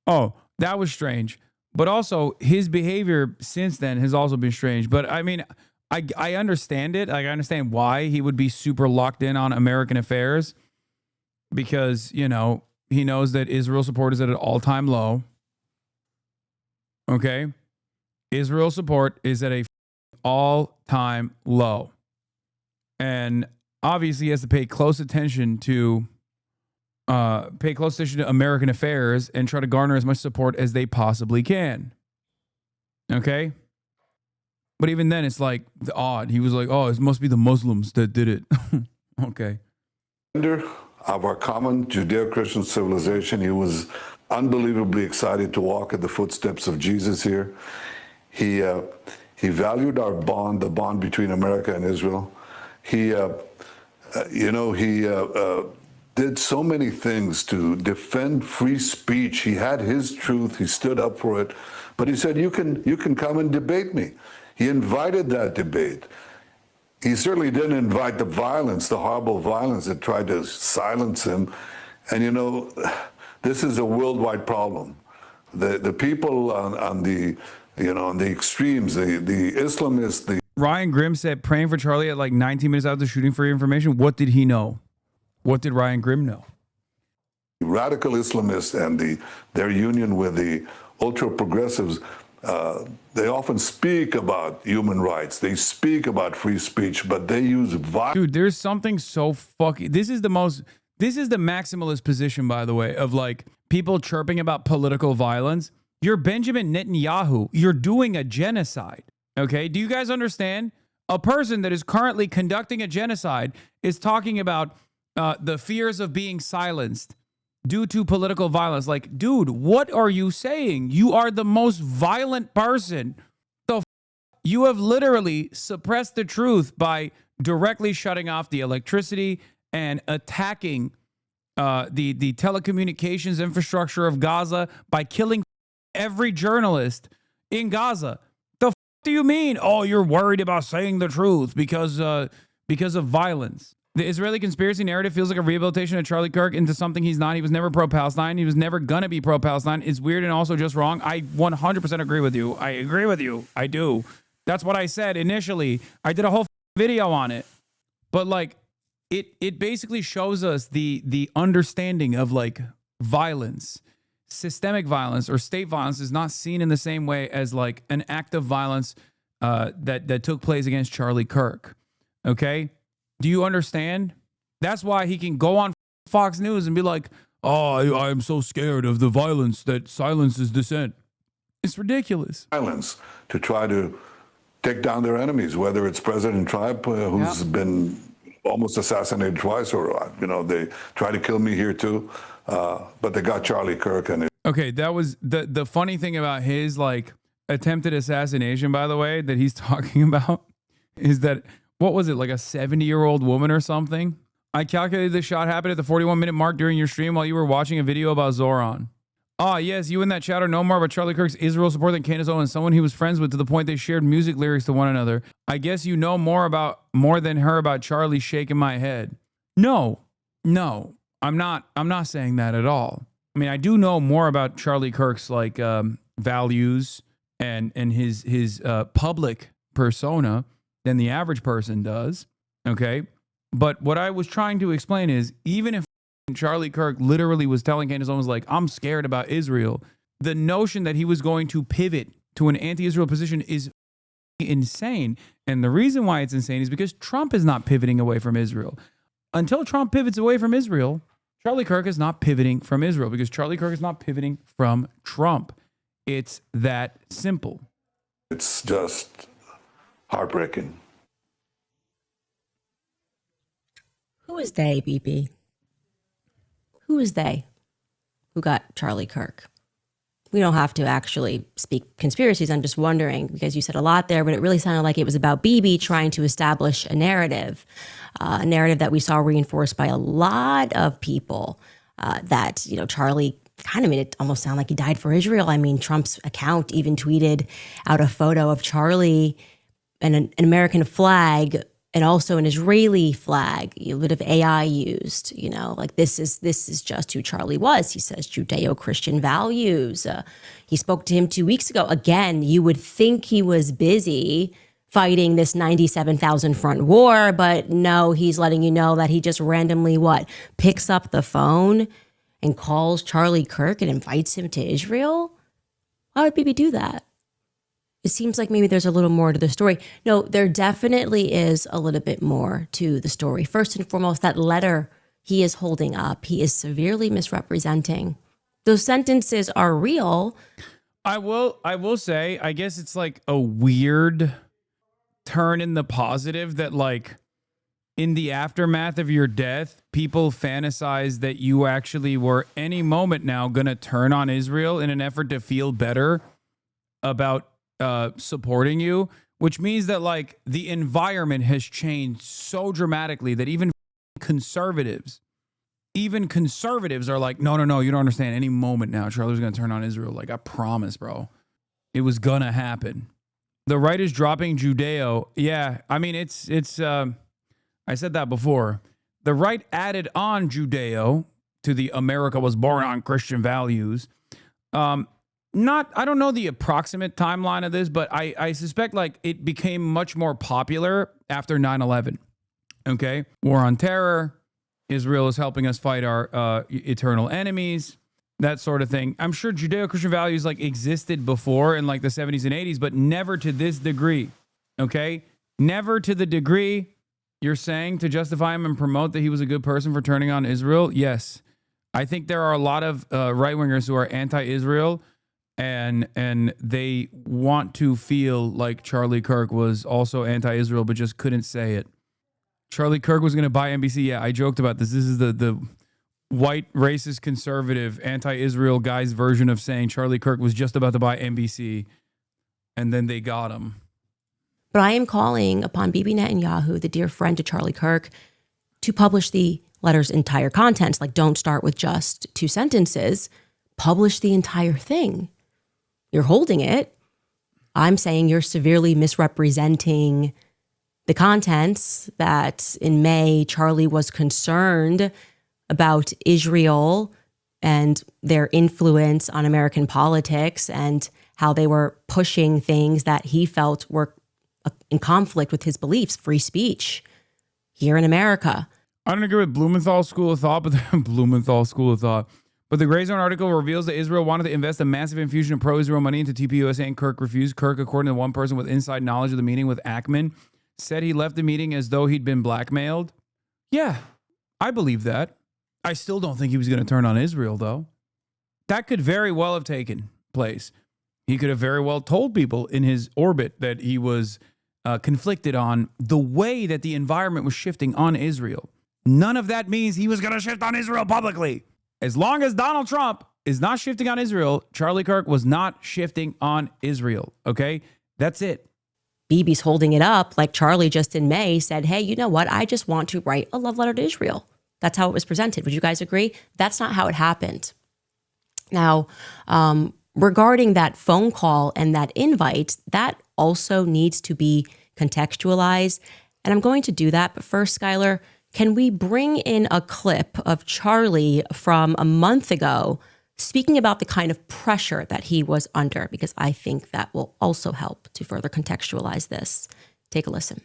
A: Oh, that was strange. But also, his behavior since then has also been strange. But I mean, I understand it. Like, I understand why he would be super locked in on American affairs. because, you know, he knows that Israel support is at an all-time low. Okay? Israel support is at a all-time low. And obviously he has to pay close attention to American affairs and try to garner as much support as they possibly can. Okay? But even then, it's like odd. He was like, oh, it must be the Muslims that did it. Okay.
D: Of our common Judeo-Christian civilization, he was unbelievably excited to walk in the footsteps of Jesus here. He valued our bond, the bond between America and Israel. He did so many things to defend free speech. He had his truth. He stood up for it. But he said, you can come and debate me. He invited that debate. He certainly didn't invite the violence, the horrible violence that tried to silence him. And, you know, this is a worldwide problem. The people on the extremes, the Islamists,
A: Ryan Grimm said praying for Charlie at like 19 minutes after shooting for your information. What did he know? What did Ryan Grimm know?
D: radical Islamists and their union with the ultra-progressives, they often speak about human rights. They speak about free speech, but they use violence.
A: Dude, there's something so fucking... This is the maximalist position, by the way, of like people chirping about political violence. You're Benjamin Netanyahu. You're doing a genocide. Okay? Do you guys understand? A person that is currently conducting a genocide is talking about the fears of being silenced due to political violence. Like, dude, what are you saying? You are the most violent person. You have literally suppressed the truth by directly shutting off the electricity and attacking the telecommunications infrastructure of Gaza by killing every journalist in Gaza. The do you mean? Oh, you're worried about saying the truth because of violence. The Israeli conspiracy narrative feels like a rehabilitation of Charlie Kirk into something he's not. He was never pro-Palestine. He was never going to be pro-Palestine. It's weird and also just wrong. I 100% agree with you. I agree with you. I do. That's what I said initially. I did a whole video on it. But like, it basically shows us the understanding of like violence. Systemic violence or state violence is not seen in the same way as like an act of violence that took place against Charlie Kirk. Okay? Do you understand? That's why he can go on Fox News and be like, oh, I'm so scared of the violence that silences dissent. It's ridiculous.
D: Violence to try to take down their enemies, whether it's President Trump, who's been almost assassinated twice, or, they try to kill me here too. But they got Charlie Kirk.
A: Okay, that was the funny thing about his like attempted assassination, by the way, that he's talking about is that, what was it, like a 70-year-old woman or something? I calculated the shot happened at the 41-minute mark during your stream while you were watching a video about Zoran. Ah, yes, you and that chatter know more about Charlie Kirk's Israel support than Candace Owens, someone he was friends with to the point they shared music lyrics to one another. I guess you know more than her about Charlie shaking my head. No, I'm not saying that at all. I mean, I do know more about Charlie Kirk's like values and his public persona than the average person does. Okay, but what I was trying to explain is, even if Charlie Kirk literally was telling Candace Owens like, I'm scared about Israel, the notion that he was going to pivot to an anti-Israel position is insane. And the reason why it's insane is because Trump is not pivoting away from Israel. Until Trump pivots away from Israel, Charlie Kirk is not pivoting from Israel, because Charlie Kirk is not pivoting from Trump. It's that simple.
D: It's just heartbreaking.
B: Who is they, BP? Who is they who got Charlie Kirk? We don't have to actually speak conspiracies. I'm just wondering, because you said a lot there, but it really sounded like it was about Bibi trying to establish a narrative that we saw reinforced by a lot of people, that, Charlie kind of made it almost sound like he died for Israel. I mean, Trump's account even tweeted out a photo of Charlie and an American flag and also an Israeli flag, a bit of AI used, like this is just who Charlie was. He says Judeo-Christian values. He spoke to him 2 weeks ago. Again, you would think he was busy fighting this 97,000 front war, but no, he's letting you know that he just randomly picks up the phone and calls Charlie Kirk and invites him to Israel? Why would Bibi do that? It seems like maybe there's a little more to the story. No, there definitely is a little bit more to the story. First and foremost, that letter he is holding up, he is severely misrepresenting. Those sentences are real.
A: I will say, I guess it's like a weird turn in the positive that, like, in the aftermath of your death, people fantasize that you actually were any moment now going to turn on Israel in an effort to feel better about supporting you, which means that, like, the environment has changed so dramatically that even conservatives are like, no, you don't understand. Any moment now, Charlie's going to turn on Israel. Like, I promise, bro. It was going to happen. The right is dropping Judeo. Yeah, I mean, it's I said that before. The right added on Judeo to the America was born on Christian values. I don't know the approximate timeline of this, but I suspect, like, it became much more popular after 9/11. Okay? War on terror. Israel is helping us fight our eternal enemies, that sort of thing. I'm sure Judeo-Christian values, like, existed before in, like, the 70s and 80s, but never to this degree. Okay? Never to the degree you're saying to justify him and promote that he was a good person for turning on Israel. Yes. I think there are a lot of right-wingers who are anti-Israel, and they want to feel like Charlie Kirk was also anti-Israel, but just couldn't say it. Charlie Kirk was going to buy NBC. Yeah, I joked about this. This is the white, racist, conservative, anti-Israel guy's version of saying Charlie Kirk was just about to buy NBC, and then they got him.
B: But I am calling upon Bibi Netanyahu, the dear friend to Charlie Kirk, to publish the letter's entire contents. Like, don't start with just 2 sentences. Publish the entire thing. You're holding it. I'm saying you're severely misrepresenting the contents, that in May, Charlie was concerned about Israel and their influence on American politics and how they were pushing things that he felt were in conflict with his beliefs, free speech here in America.
A: I don't agree with Blumenthal's school of thought, but But the Gray Zone article reveals that Israel wanted to invest a massive infusion of pro-Israel money into TPUSA, and Kirk refused. Kirk, according to one person with inside knowledge of the meeting with Ackman, said he left the meeting as though he'd been blackmailed. Yeah, I believe that. I still don't think he was going to turn on Israel, though. That could very well have taken place. He could have very well told people in his orbit that he was conflicted on the way that the environment was shifting on Israel. None of that means he was going to shift on Israel publicly. As long as Donald Trump is not shifting on Israel, Charlie Kirk was not shifting on Israel. Okay? That's it.
B: Bibi's holding it up like Charlie just in May said, hey, you know what? I just want to write a love letter to Israel. That's how it was presented. Would you guys agree? That's not how it happened. Now, regarding that phone call and that invite, that also needs to be contextualized. And I'm going to do that. But first, Skylar, can we bring in a clip of Charlie from a month ago speaking about the kind of pressure that he was under? Because I think that will also help to further contextualize this. Take a listen.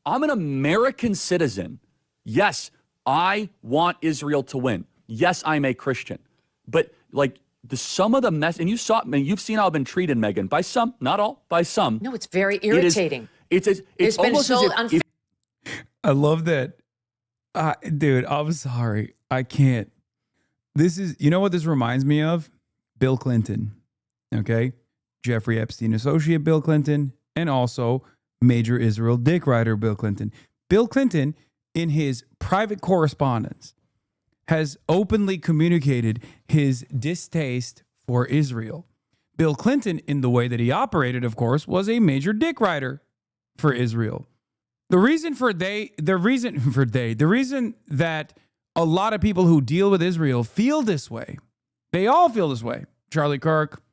E: I'm an American citizen. Yes, I want Israel to win. Yes, I'm a Christian. But like some of the mess, and you've seen how I've been treated, Megan, by some, not all, by some.
F: No, it's very irritating.
E: It's
F: been
E: almost
F: so
E: as
F: unfair.
A: I love that. Dude, I'm sorry. I can't. This is, you know what this reminds me of? Bill Clinton. Okay? Jeffrey Epstein associate Bill Clinton, and also major Israel dick rider Bill Clinton. Bill Clinton, in his private correspondence, has openly communicated his distaste for Israel. Bill Clinton, in the way that he operated, of course, was a major dick rider for Israel. The reason that a lot of people who deal with Israel feel this way, they all feel this way. Charlie Kirk,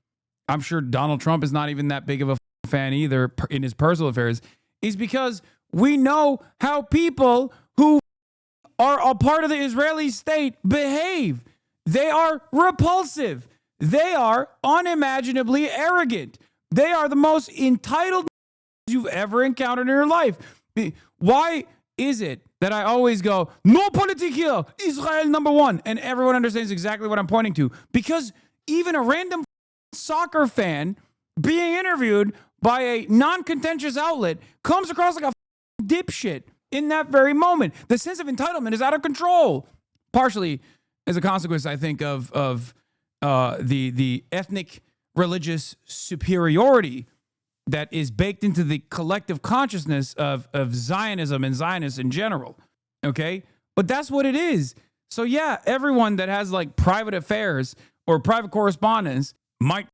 A: I'm sure Donald Trump is not even that big of a fan either in his personal affairs, is because we know how people who are a part of the Israeli state behave. They are repulsive. They are unimaginably arrogant. They are the most entitled you've ever encountered in your life. Why is it that I always go, no politique here, Israel number one, and everyone understands exactly what I'm pointing to? Because even a random soccer fan being interviewed by a non-contentious outlet comes across like a dipshit in that very moment. The sense of entitlement is out of control. Partially as a consequence, I think, of the ethnic religious superiority that is baked into the collective consciousness of Zionism and Zionists in general. Okay? But that's what it is. So yeah, everyone that has like private affairs or private correspondence might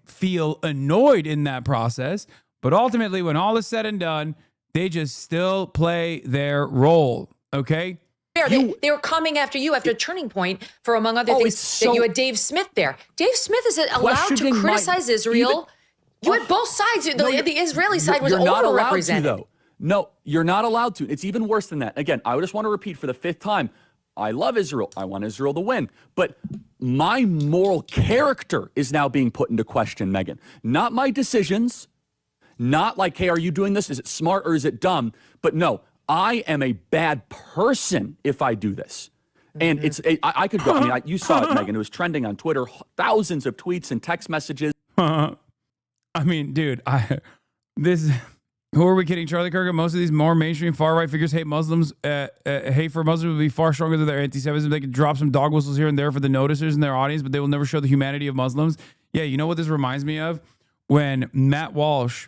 A: feel annoyed in that process. But ultimately, when all is said and done, they just still play their role. Okay?
F: They were coming after you after Turning Point for, among other things, that you had Dave Smith there. Dave Smith is allowed to criticize Israel. You had both sides. The Israeli side was overrepresented.
E: Though. No, you're not allowed to. It's even worse than that. Again, I just want to repeat for the 5th time. I love Israel. I want Israel to win. But my moral character is now being put into question, Megan. Not my decisions. Not like, hey, are you doing this? Is it smart or is it dumb? But no, I am a bad person if I do this. And I could go, I mean, you saw it, Megan. It was trending on Twitter, thousands of tweets and text messages.
A: I mean, dude, who are we kidding? Charlie Kirk? Most of these more mainstream far-right figures hate Muslims. Hate for Muslims would be far stronger than their anti-Semitism. They can drop some dog whistles here and there for the noticers in their audience, but they will never show the humanity of Muslims. Yeah, you know what this reminds me of? When Matt Walsh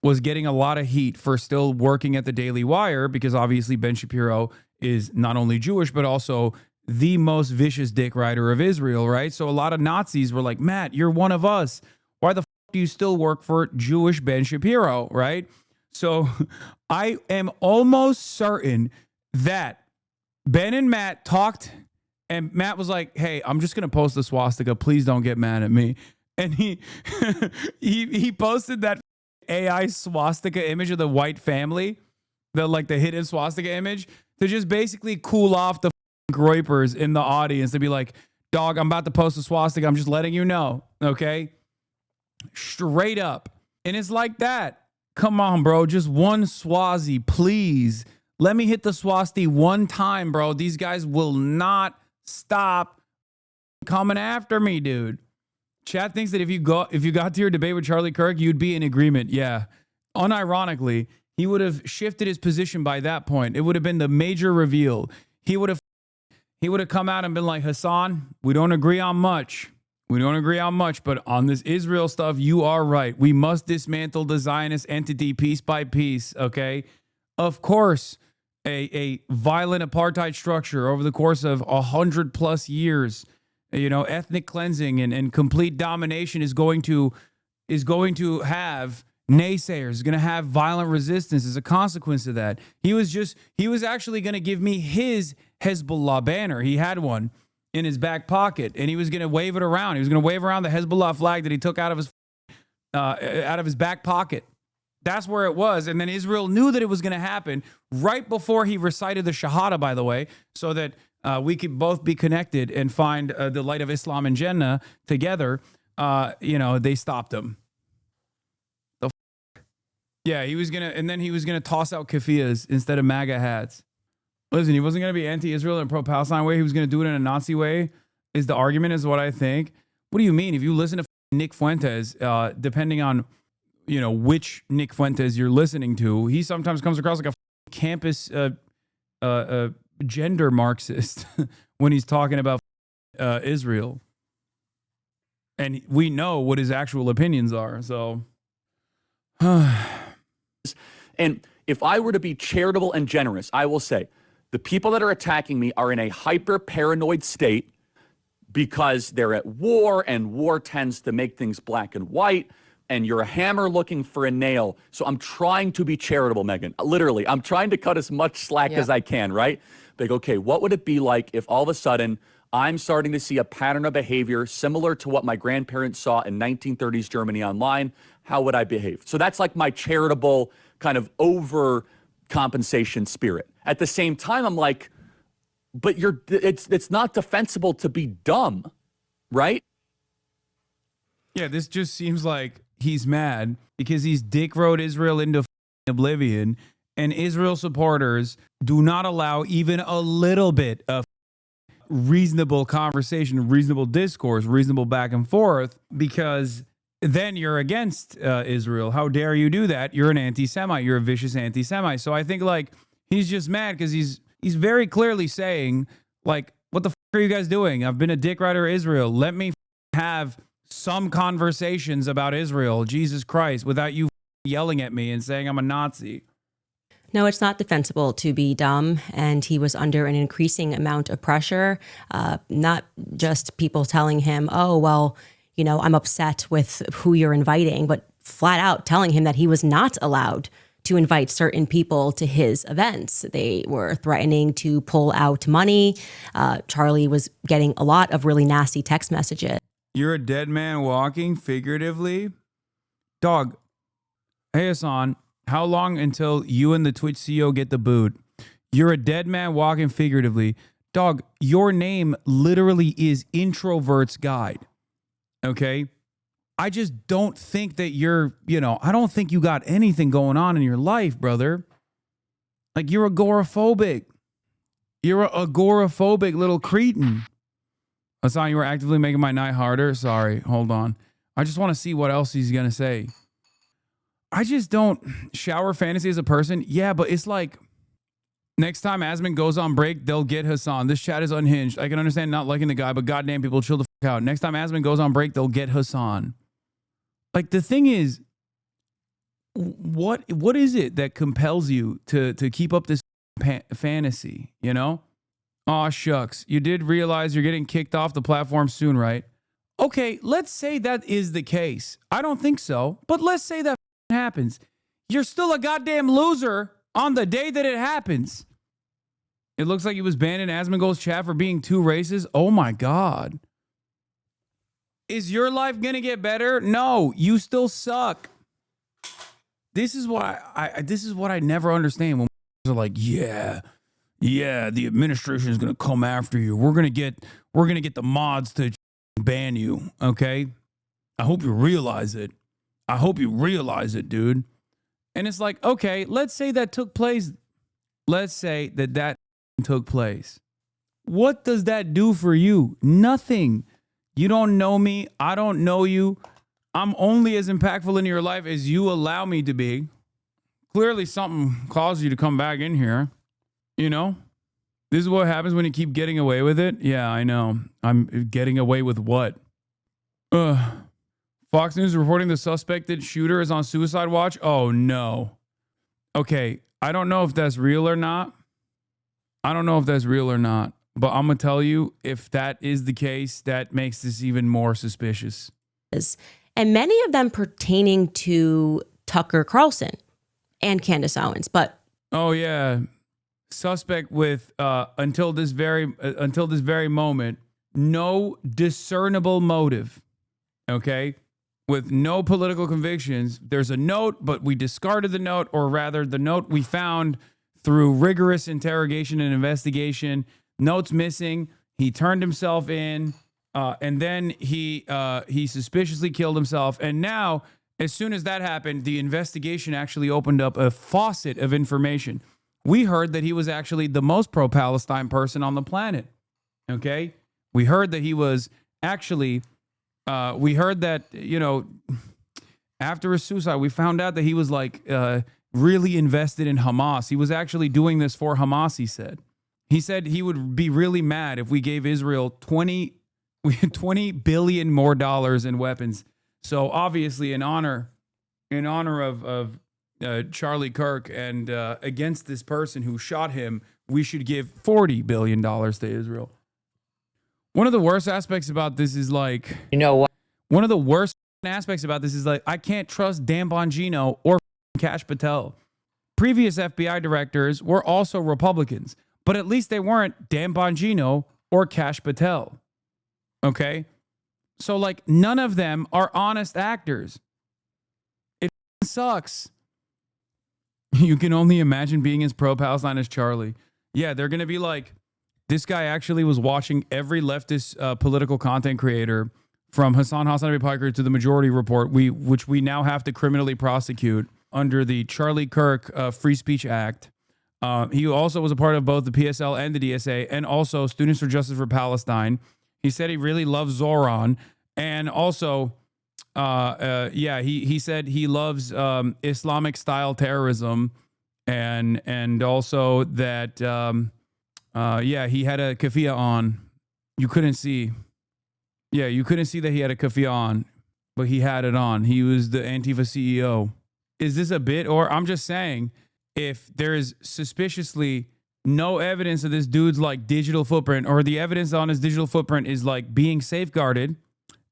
A: was getting a lot of heat for still working at the Daily Wire, because obviously Ben Shapiro is not only Jewish, but also the most vicious dick rider of Israel, right? So a lot of Nazis were like, Matt, you're one of us. Why the f do you still work for Jewish Ben Shapiro, right? So I am almost certain that Ben and Matt talked, and Matt was like, hey, I'm just going to post the swastika. Please don't get mad at me. And he posted that AI swastika image of the white family, the hidden swastika image, to just basically cool off the groypers in the audience, to be like, dog, I'm about to post a swastika. I'm just letting you know. Okay. Straight up. And it's like that. Come on, bro. Just one swazi, please. Let me hit the swasti one time, bro. These guys will not stop coming after me, dude. Chad thinks that if you got to your debate with Charlie Kirk, you'd be in agreement. Yeah. Unironically, he would have shifted his position by that point. It would have been the major reveal. He would have come out and been like, Hasan, we don't agree on much. We don't agree on much, but on this Israel stuff, you are right. We must dismantle the Zionist entity piece by piece, okay? Of course, a violent apartheid structure over the course of 100+ years, ethnic cleansing and complete domination is going to have naysayers, is going to have violent resistance as a consequence of that. He was actually going to give me his Hezbollah banner. He had one in his back pocket, and he was going to wave it around. He was going to wave around the Hezbollah flag that he took out of his back pocket. That's where it was. And then Israel knew that it was going to happen right before he recited the Shahada, by the way, so that we could both be connected and find the light of Islam and Jannah together. They stopped him. Yeah, he was gonna toss out keffiyehs instead of MAGA hats. Listen, he wasn't gonna be anti-Israel and pro-Palestine way. He was gonna do it in a Nazi way. Is the argument, is what I think. What do you mean? If you listen to Nick Fuentes, depending on which Nick Fuentes you're listening to, he sometimes comes across like a campus gender Marxist when he's talking about Israel, and we know what his actual opinions are. So.
E: And if I were to be charitable and generous, I will say the people that are attacking me are in a hyper paranoid state because they're at war, and war tends to make things black and white, and you're a hammer looking for a nail. So I'm trying to be charitable, Megan. Literally, I'm trying to cut as much slack as I can, right? Like, okay, what would it be like if all of a sudden I'm starting to see a pattern of behavior similar to what my grandparents saw in 1930s Germany online? How would I behave? So that's like my charitable kind of overcompensation spirit. At the same time, I'm like, but it's not defensible to be dumb, right?
A: Yeah, this just seems like he's mad because he's dick rode Israel into oblivion, and Israel supporters do not allow even a little bit of reasonable conversation, reasonable discourse, reasonable back and forth, because then you're against Israel. How dare you do that? You're an anti-Semite. You're a vicious anti-Semite. So I think like he's just mad because he's very clearly saying like, what the are you guys doing? I've been a dick rider Israel. Let me have some conversations about Israel, Jesus Christ, without you yelling at me and saying I'm a Nazi.
B: No, it's not defensible to be dumb, and he was under an increasing amount of pressure, not just people telling him, oh, well, you know, I'm upset with who you're inviting, but flat out telling him that he was not allowed to invite certain people to his events. They were threatening to pull out money. Charlie was getting a lot of really nasty text messages.
A: You're a dead man walking, figuratively? Dog, hey, Hasan, how long until you and the Twitch CEO get the boot? You're a dead man walking, figuratively. Dog, your name literally is Introvert's Guide, okay? I just don't think that I don't think you got anything going on in your life, brother. Like, you're agoraphobic. You're an agoraphobic little cretin. Hasan, you were actively making my night harder. Sorry, hold on. I just want to see what else he's going to say. I just don't shower fantasy as a person. Yeah, but it's like, next time Asman goes on break, they'll get Hasan. This chat is unhinged. I can understand not liking the guy, but goddamn, people, chill the fuck out. Next time Asman goes on break, they'll get Hasan. Like, the thing is, what is it that compels you to keep up this fantasy, you know? Aw, shucks. You did realize you're getting kicked off the platform soon, right? Okay, let's say that is the case. I don't think so, but let's say that happens. You're still a goddamn loser on the day that it happens. It looks like he was banned in Asmongold's chat for being too racist. Oh my God. Is your life gonna get better? No, you still suck. This is what I never understand when are like, yeah, the administration is gonna come after you. We're gonna get the mods to ban you. Okay, I hope you realize it. I hope you realize it, dude. And it's like, okay, let's say that took place. Let's say that took place. What does that do for you? Nothing. You don't know me. I don't know you. I'm only as impactful in your life as you allow me to be. Clearly something caused you to come back in here. You know? This is what happens when you keep getting away with it. Yeah, I know. I'm getting away with what? Fox News reporting the suspected shooter is on suicide watch. Oh, no. Okay, I don't know if that's real or not. But I'm going to tell you, if that is the case, that makes this even more suspicious.
B: And many of them pertaining to Tucker Carlson and Candace Owens. But
A: oh, yeah. Suspect with, until this very moment, no discernible motive. Okay? With no political convictions. There's a note, but we discarded the note, or rather the note we found through rigorous interrogation and investigation. Note's missing. He turned himself in, and then he suspiciously killed himself. And now, as soon as that happened, the investigation actually opened up a faucet of information. We heard that he was actually the most pro-Palestine person on the planet. Okay? We heard that he was actually, we heard that, you know, after his suicide, we found out that he was like really invested in Hamas. He was actually doing this for Hamas, he said. He said he would be really mad if we gave Israel $20 billion more dollars in weapons. So obviously, in honor of Charlie Kirk and against this person who shot him, we should give $40 billion to Israel. One of the worst aspects about this is like,
F: you know what?
A: One of the worst aspects about this is like, I can't trust Dan Bongino or Kash Patel. Previous FBI directors were also Republicans. But at least they weren't Dan Bongino or Kash Patel. Okay? So, like, none of them are honest actors. It sucks. You can only imagine being as pro-Palestine as Charlie. Yeah, they're going to be like, this guy actually was watching every leftist political content creator from Hasanabi Piker to the Majority Report, which we now have to criminally prosecute under the Charlie Kirk Free Speech Act. He also was a part of both the PSL and the DSA, and also Students for Justice for Palestine. He said he really loves Zoran, and also, he said he loves Islamic style terrorism, and also that he had a keffiyeh on. You couldn't see. Yeah, you couldn't see that he had a keffiyeh on, but he had it on. He was the Antifa CEO. Is this a bit, or I'm just saying, if there is suspiciously no evidence of this dude's like digital footprint, or the evidence on his digital footprint is like being safeguarded,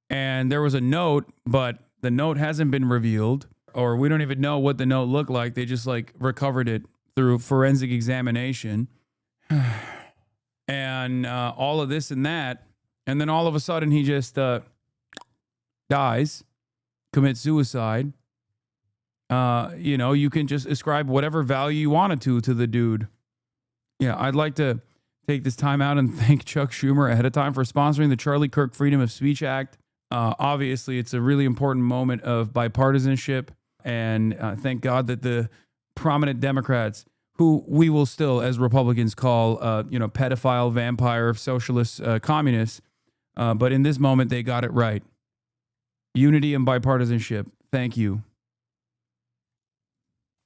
A: and there was a note, but the note hasn't been revealed, or we don't even know what the note looked like. They just like recovered it through forensic examination. And all of this and that. And then all of a sudden he just dies, commits suicide. You can just ascribe whatever value you wanted to the dude. Yeah, I'd like to take this time out and thank Chuck Schumer ahead of time for sponsoring the Charlie Kirk Freedom of Speech Act. Obviously, it's a really important moment of bipartisanship. And thank God that the prominent Democrats, who we will still, as Republicans, call, pedophile, vampire, socialist, communists. But in this moment, they got it right. Unity and bipartisanship. Thank you.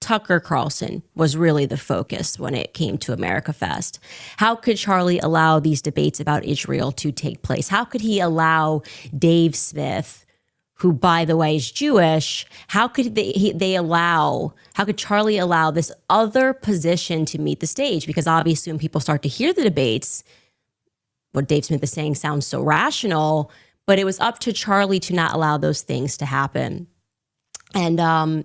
B: Tucker Carlson was really the focus when it came to America Fest. How could Charlie allow these debates about Israel to take place? How could he allow Dave Smith, who, by the way, is Jewish, how could how could Charlie allow this other position to meet the stage? Because obviously when people start to hear the debates, what Dave Smith is saying sounds so rational, but it was up to Charlie to not allow those things to happen. And that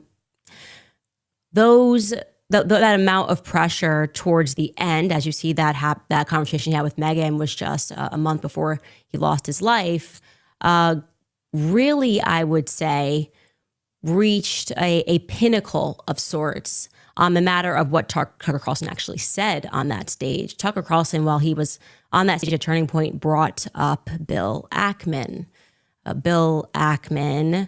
B: amount of pressure towards the end, as you see that conversation he had with Meghan was just a month before he lost his life, really, I would say, reached a pinnacle of sorts on the matter of what Tucker Carlson actually said on that stage. Tucker Carlson, while he was on that stage at Turning Point, brought up Bill Ackman. Bill Ackman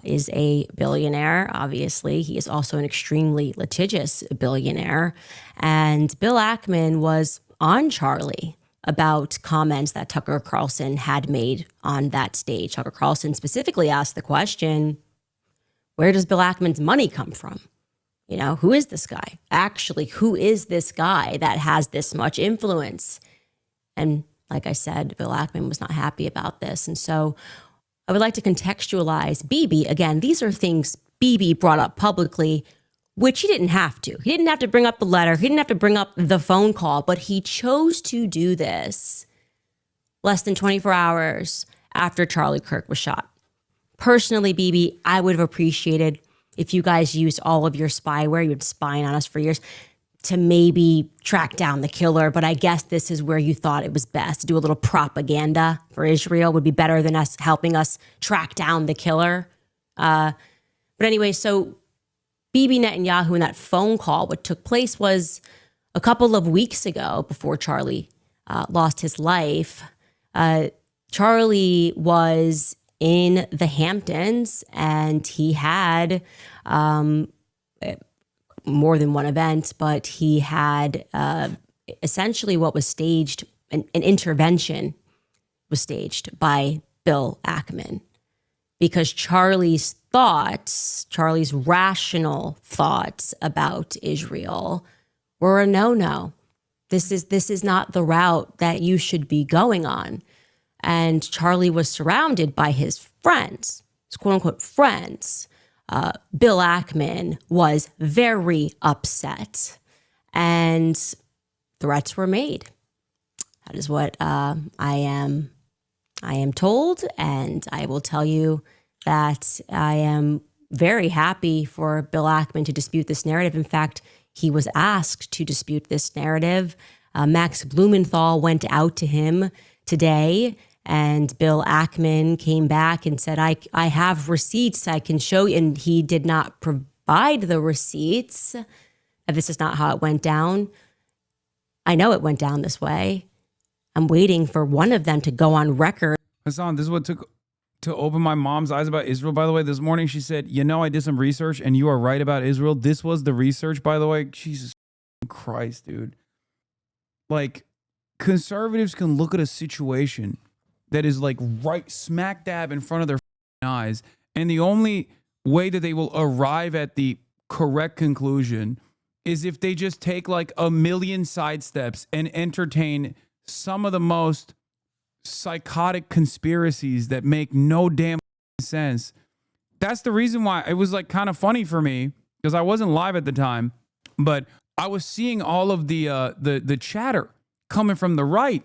B: is a billionaire, obviously. He is also an extremely litigious billionaire. And Bill Ackman was on Charlie about comments that Tucker Carlson had made on that stage. Tucker Carlson specifically asked the question, where does Bill Ackman's money come from? Who is this guy? Actually, who is this guy that has this much influence? And like I said, Bill Ackman was not happy about this. And so I would like to contextualize Bibi. Again, these are things Bibi brought up publicly, which he didn't have to. He didn't have to bring up the letter. He didn't have to bring up the phone call, but he chose to do this less than 24 hours after Charlie Kirk was shot. Personally, Bibi, I would have appreciated if you guys used all of your spyware, you'd spying on us for years, to maybe track down the killer. But I guess this is where you thought it was best to do a little propaganda for Israel would be better than us helping us track down the killer. But anyway, so Bibi Netanyahu in that phone call, what took place was a couple of weeks ago before Charlie lost his life. Charlie was in the Hamptons and he had more than one event, but he had essentially what was staged, an intervention was staged by Bill Ackman, because Charlie's rational thoughts about Israel were a no-no. This is not the route that you should be going on. And Charlie was surrounded by his friends, his quote-unquote friends. Bill Ackman was very upset, and threats were made. That is what I am told, and I will tell you that I am very happy for Bill Ackman to dispute this narrative. In fact, he was asked to dispute this narrative. Max Blumenthal went out to him today, and Bill Ackman came back and said, I have receipts I can show you. And he did not provide the receipts. This is not how it went down. I know it went down this way. I'm waiting for one of them to go on record.
A: Hasan, this is what took to open my mom's eyes about Israel. By the way, this morning she said, I did some research and you are right about Israel. This was the research, by the way. Jesus Christ, dude. Like, conservatives can look at a situation that is like right smack dab in front of their eyes, and the only way that they will arrive at the correct conclusion is if they just take like a million sidesteps and entertain some of the most psychotic conspiracies that make no damn sense. That's the reason why it was like kind of funny for me, because I wasn't live at the time, but I was seeing all of the chatter coming from the right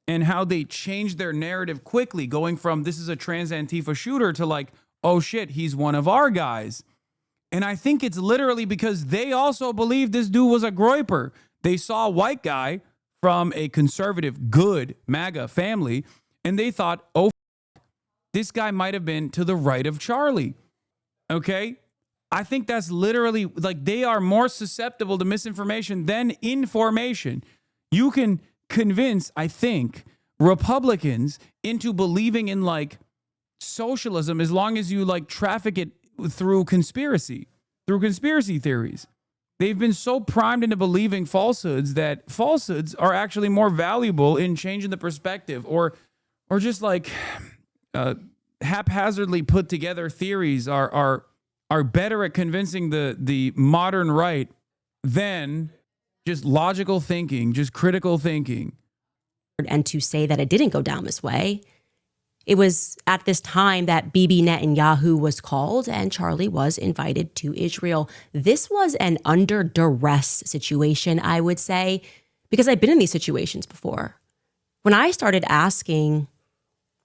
A: and how they changed their narrative quickly, going from this is a trans Antifa shooter to like, oh shit, he's one of our guys. And I think it's literally because they also believe this dude was a groiper. They saw a white guy from a conservative, good MAGA family, and they thought, oh, this guy might have been to the right of Charlie. Okay? I think that's literally, like, they are more susceptible to misinformation than information. You can convince, I think, Republicans into believing in, like, socialism as long as you, like, traffic it through conspiracy theories. They've been so primed into believing falsehoods that falsehoods are actually more valuable in changing the perspective, or just like haphazardly put together theories are better at convincing the modern right than just logical thinking, just critical thinking.
B: And to say that it didn't go down this way. It was at this time that Bibi Netanyahu was called and Charlie was invited to Israel. This was an under duress situation, I would say, because I've been in these situations before. When I started asking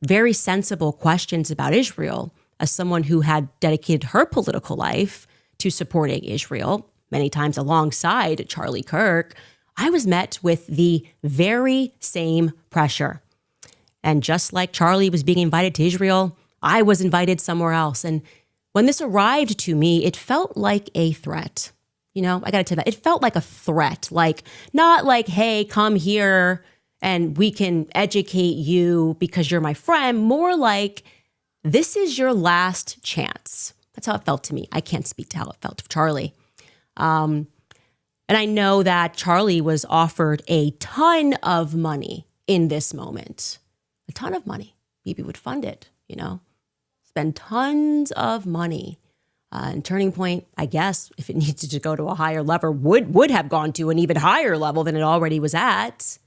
B: very sensible questions about Israel, as someone who had dedicated her political life to supporting Israel, many times alongside Charlie Kirk, I was met with the very same pressure. And just like Charlie was being invited to Israel, I was invited somewhere else. And when this arrived to me, it felt like a threat. I got to tell you that. It felt like a threat. Like, not like, hey, come here and we can educate you because you're my friend. More like, this is your last chance. That's how it felt to me. I can't speak to how it felt to Charlie. And I know that Charlie was offered a ton of money in this moment. A ton of money. Bibi would fund it, spend tons of money. And Turning Point, I guess, if it needed to go to a higher level, would have gone to an even higher level than it already was at.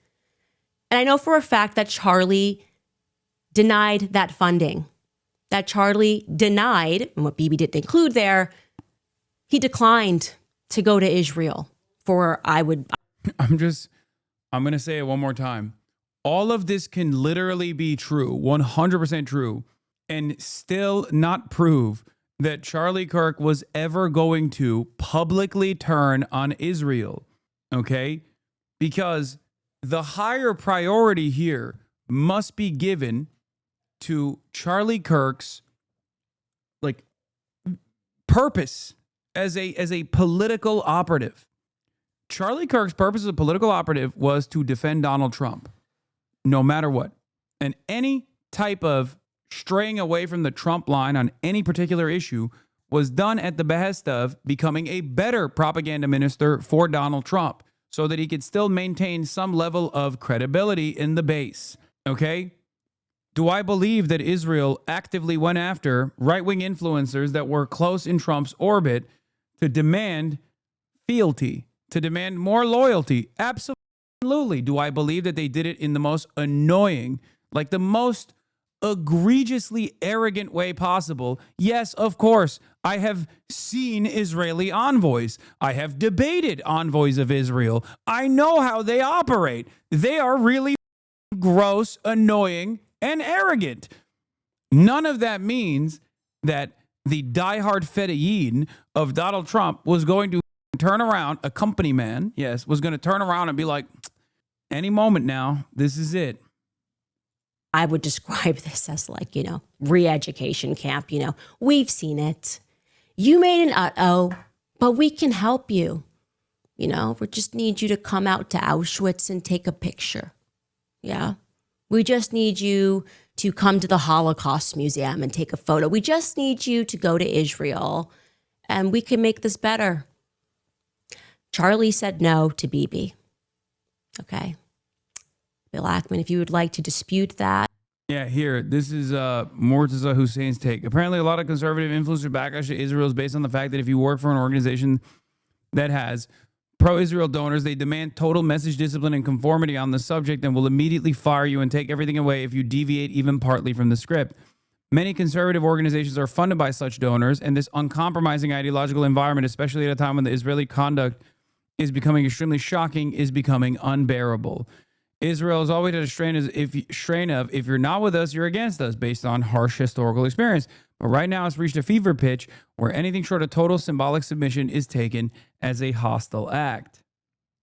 B: And I know for a fact that Charlie denied that funding. That Charlie denied, and what Bibi didn't include there, he declined to go to Israel I'm going
A: to say it one more time. All of this can literally be true, 100% true, and still not prove that Charlie Kirk was ever going to publicly turn on Israel, okay? Because the higher priority here must be given to Charlie Kirk's, like, purpose as a political operative. Charlie Kirk's purpose as a political operative was to defend Donald Trump. No matter what. And any type of straying away from the Trump line on any particular issue was done at the behest of becoming a better propaganda minister for Donald Trump so that he could still maintain some level of credibility in the base. Okay? Do I believe that Israel actively went after right-wing influencers that were close in Trump's orbit to demand fealty, to demand more loyalty? Absolutely. Do I believe that they did it in the most annoying, like the most egregiously arrogant way possible? Yes, of course. I have seen Israeli envoys. I have debated envoys of Israel. I know how they operate. They are really gross, annoying, and arrogant. None of that means that the diehard fedayeen of Donald Trump was going to turn around, a company man, yes, was going to turn around and be like, any moment now, this is it.
B: I would describe this as like, re-education camp. We've seen it. You made an uh-oh, but we can help you. We just need you to come out to Auschwitz and take a picture. Yeah. We just need you to come to the Holocaust Museum and take a photo. We just need you to go to Israel and we can make this better. Charlie said no to Bibi. Okay. Bill Ackman, if you would like to dispute that.
A: Yeah, here. This is Mortaza Hussein's take. Apparently, a lot of conservative influencer backlash to Israel is based on the fact that if you work for an organization that has pro-Israel donors, they demand total message discipline and conformity on the subject and will immediately fire you and take everything away if you deviate even partly from the script. Many conservative organizations are funded by such donors, and this uncompromising ideological environment, especially at a time when the Israeli conduct is becoming extremely shocking, is becoming unbearable. Israel has always had a strain of if you're not with us, you're against us, based on harsh historical experience. But right now it's reached a fever pitch where anything short of total symbolic submission is taken as a hostile act.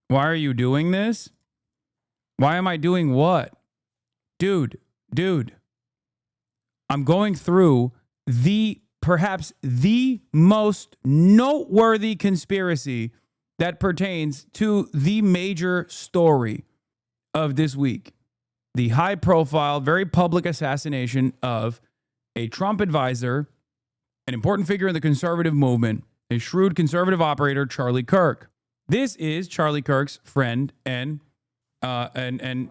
A: Why are you doing this? Why am I doing what? Dude, I'm going through perhaps the most noteworthy conspiracy that pertains to the major story of this week. The high-profile, very public assassination of a Trump advisor, an important figure in the conservative movement, a shrewd conservative operator, Charlie Kirk. This is Charlie Kirk's friend and in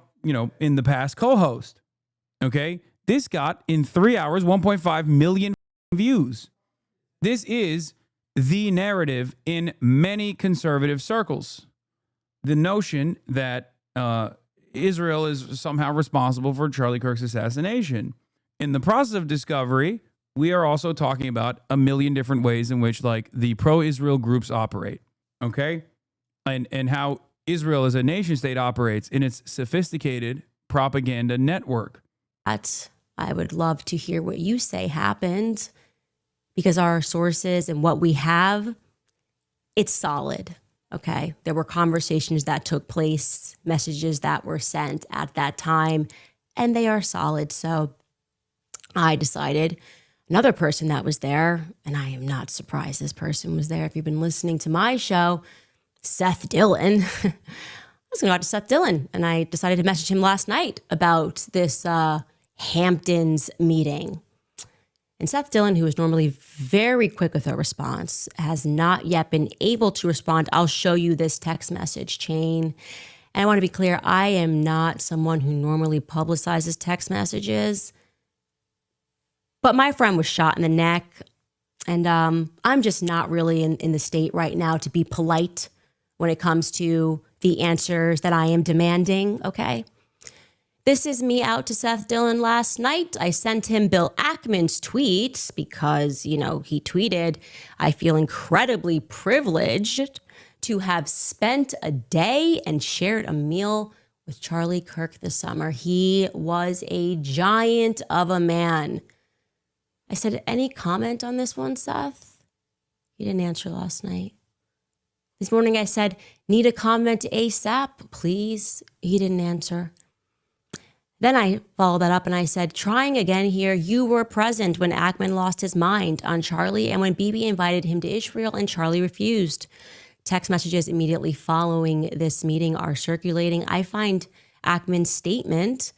A: the past co-host. Okay? This got, in 3 hours, 1.5 million views. This is the narrative in many conservative circles. The notion that Israel is somehow responsible for Charlie Kirk's assassination. In the process of discovery, we are also talking about a million different ways in which, like, the pro-Israel groups operate, okay? And how Israel as a nation state operates in its sophisticated propaganda network.
B: I would love to hear what you say happened, because our sources and what we have, it's solid. Okay, there were conversations that took place, messages that were sent at that time, and they are solid. So I decided another person that was there, and I am not surprised this person was there. If you've been listening to my show, Seth Dillon, I was going to go out to Seth Dillon, and I decided to message him last night about this Hamptons meeting. And Seth Dillon, who is normally very quick with a response, has not yet been able to respond. I'll show you this text message chain. And I want to be clear, I am not someone who normally publicizes text messages. But my friend was shot in the neck. And I'm just not really in the state right now to be polite when it comes to the answers that I am demanding, okay? This is me out to Seth Dillon last night. I sent him Bill Ackman's tweet because, he tweeted, "I feel incredibly privileged to have spent a day and shared a meal with Charlie Kirk this summer. He was a giant of a man." I said, "Any comment on this one, Seth?" He didn't answer last night. This morning I said, "Need a comment ASAP, please." He didn't answer. Then I followed that up and I said, "Trying again here, you were present when Ackman lost his mind on Charlie and when Bibi invited him to Israel and Charlie refused." Text messages immediately following this meeting are circulating. I find Ackman's statement,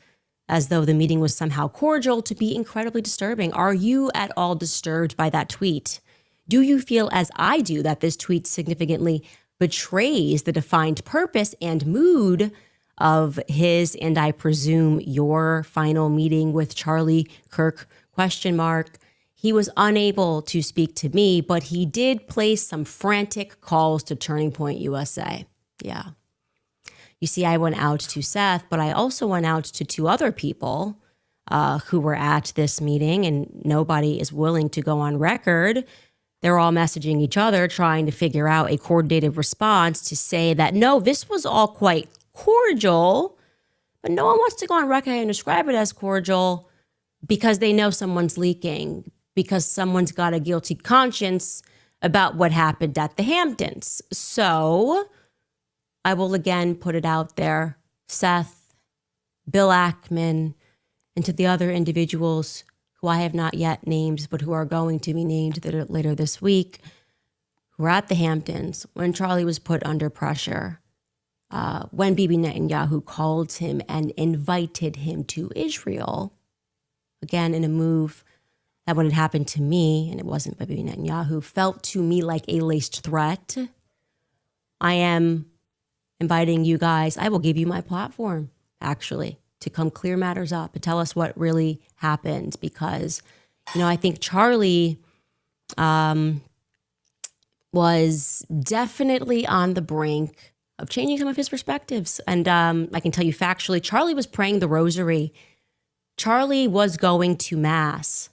B: as though the meeting was somehow cordial, to be incredibly disturbing. Are you at all disturbed by that tweet? Do you feel, as I do, that this tweet significantly betrays the defined purpose and mood of his, and I presume your, final meeting with Charlie Kirk, ? He was unable to speak to me, but he did place some frantic calls to Turning Point USA. Yeah. You see, I went out to Seth, but I also went out to two other people who were at this meeting, and nobody is willing to go on record. They're all messaging each other, trying to figure out a coordinated response to say that, no, this was all quite cordial, but no one wants to go on record and describe it as cordial because they know someone's leaking, because someone's got a guilty conscience about what happened at the Hamptons. So I will again put it out there, Seth, Bill Ackman, and to the other individuals who I have not yet named, but who are going to be named later this week, who were at the Hamptons when Charlie was put under pressure. When Bibi Netanyahu called him and invited him to Israel, again, in a move that when it happened to me, and it wasn't by Bibi Netanyahu, felt to me like a laced threat. I am inviting you guys, I will give you my platform, actually, to come clear matters up, to tell us what really happened. Because, I think Charlie was definitely on the brink of changing some of his perspectives. And I can tell you factually, Charlie was praying the rosary. Charlie was going to mass.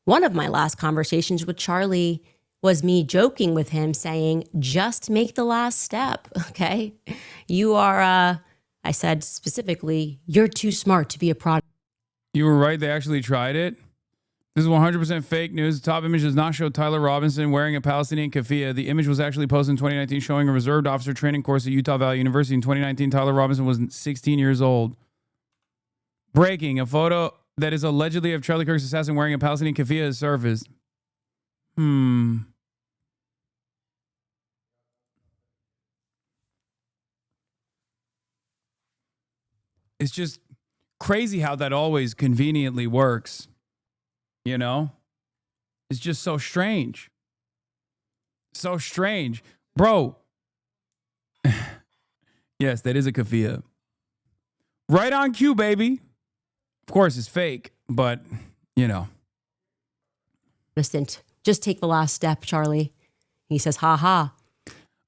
B: One of my last conversations with Charlie was me joking with him saying, just make the last step, okay? You are, I said specifically, you're too smart to be a product.
A: You were right. They actually tried it. This is 100% fake news. The top image does not show Tyler Robinson wearing a Palestinian keffiyeh. The image was actually posted in 2019 showing a reserved officer training course at Utah Valley University. In 2019, Tyler Robinson was 16 years old. Breaking. A photo that is allegedly of Charlie Kirk's assassin wearing a Palestinian keffiyeh has surfaced. It's just crazy how that always conveniently works. It's just so strange. So strange. Bro. Yes, that is a keffiyeh. Right on cue, baby. Of course, it's fake, but,
B: Just take the last step, Charlie. He says, ha ha.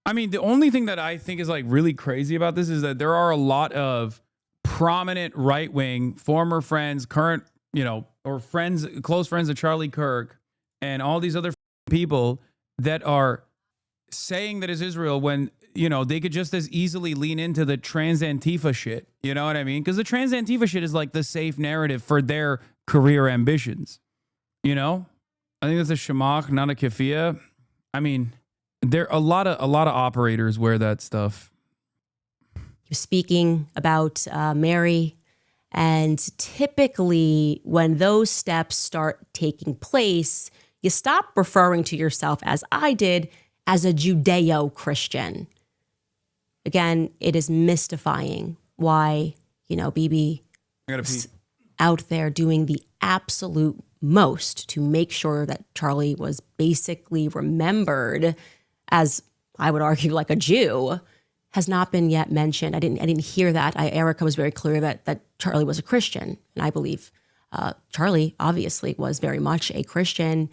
A: I mean, the only thing that I think is like really crazy about this is that there are a lot of prominent right-wing former friends, current, or friends, close friends of Charlie Kirk and all these other people that are saying that it's Israel when, they could just as easily lean into the trans Antifa shit. You know what I mean? Because the trans Antifa shit is like the safe narrative for their career ambitions. I think that's a shamach, not a keffiyeh. I mean, there a lot of operators wear that stuff.
B: Speaking about Mary, and typically when those steps start taking place, you stop referring to yourself, as I did, as a Judeo-Christian. Again, it is mystifying why, Bibi is out there doing the absolute most to make sure that Charlie was basically remembered as, I would argue, like a Jew, has not been yet mentioned. I didn't hear that. Erica was very clear that Charlie was a Christian, and I believe Charlie obviously was very much a Christian,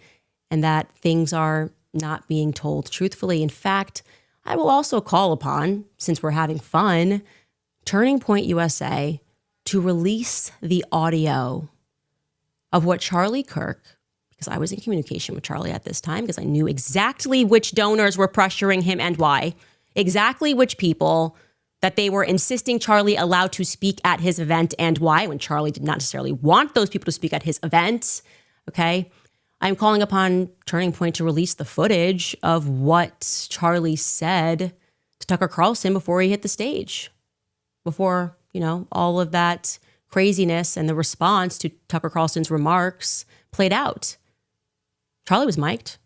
B: and that things are not being told truthfully. In fact, I will also call upon, since we're having fun, Turning Point USA to release the audio of what Charlie Kirk, because I was in communication with Charlie at this time, because I knew exactly which donors were pressuring him and why, exactly which people that they were insisting Charlie allowed to speak at his event and why, when Charlie did not necessarily want those people to speak at his event, okay? I'm calling upon Turning Point to release the footage of what Charlie said to Tucker Carlson before he hit the stage, before, all of that craziness and the response to Tucker Carlson's remarks played out. Charlie was mic'd.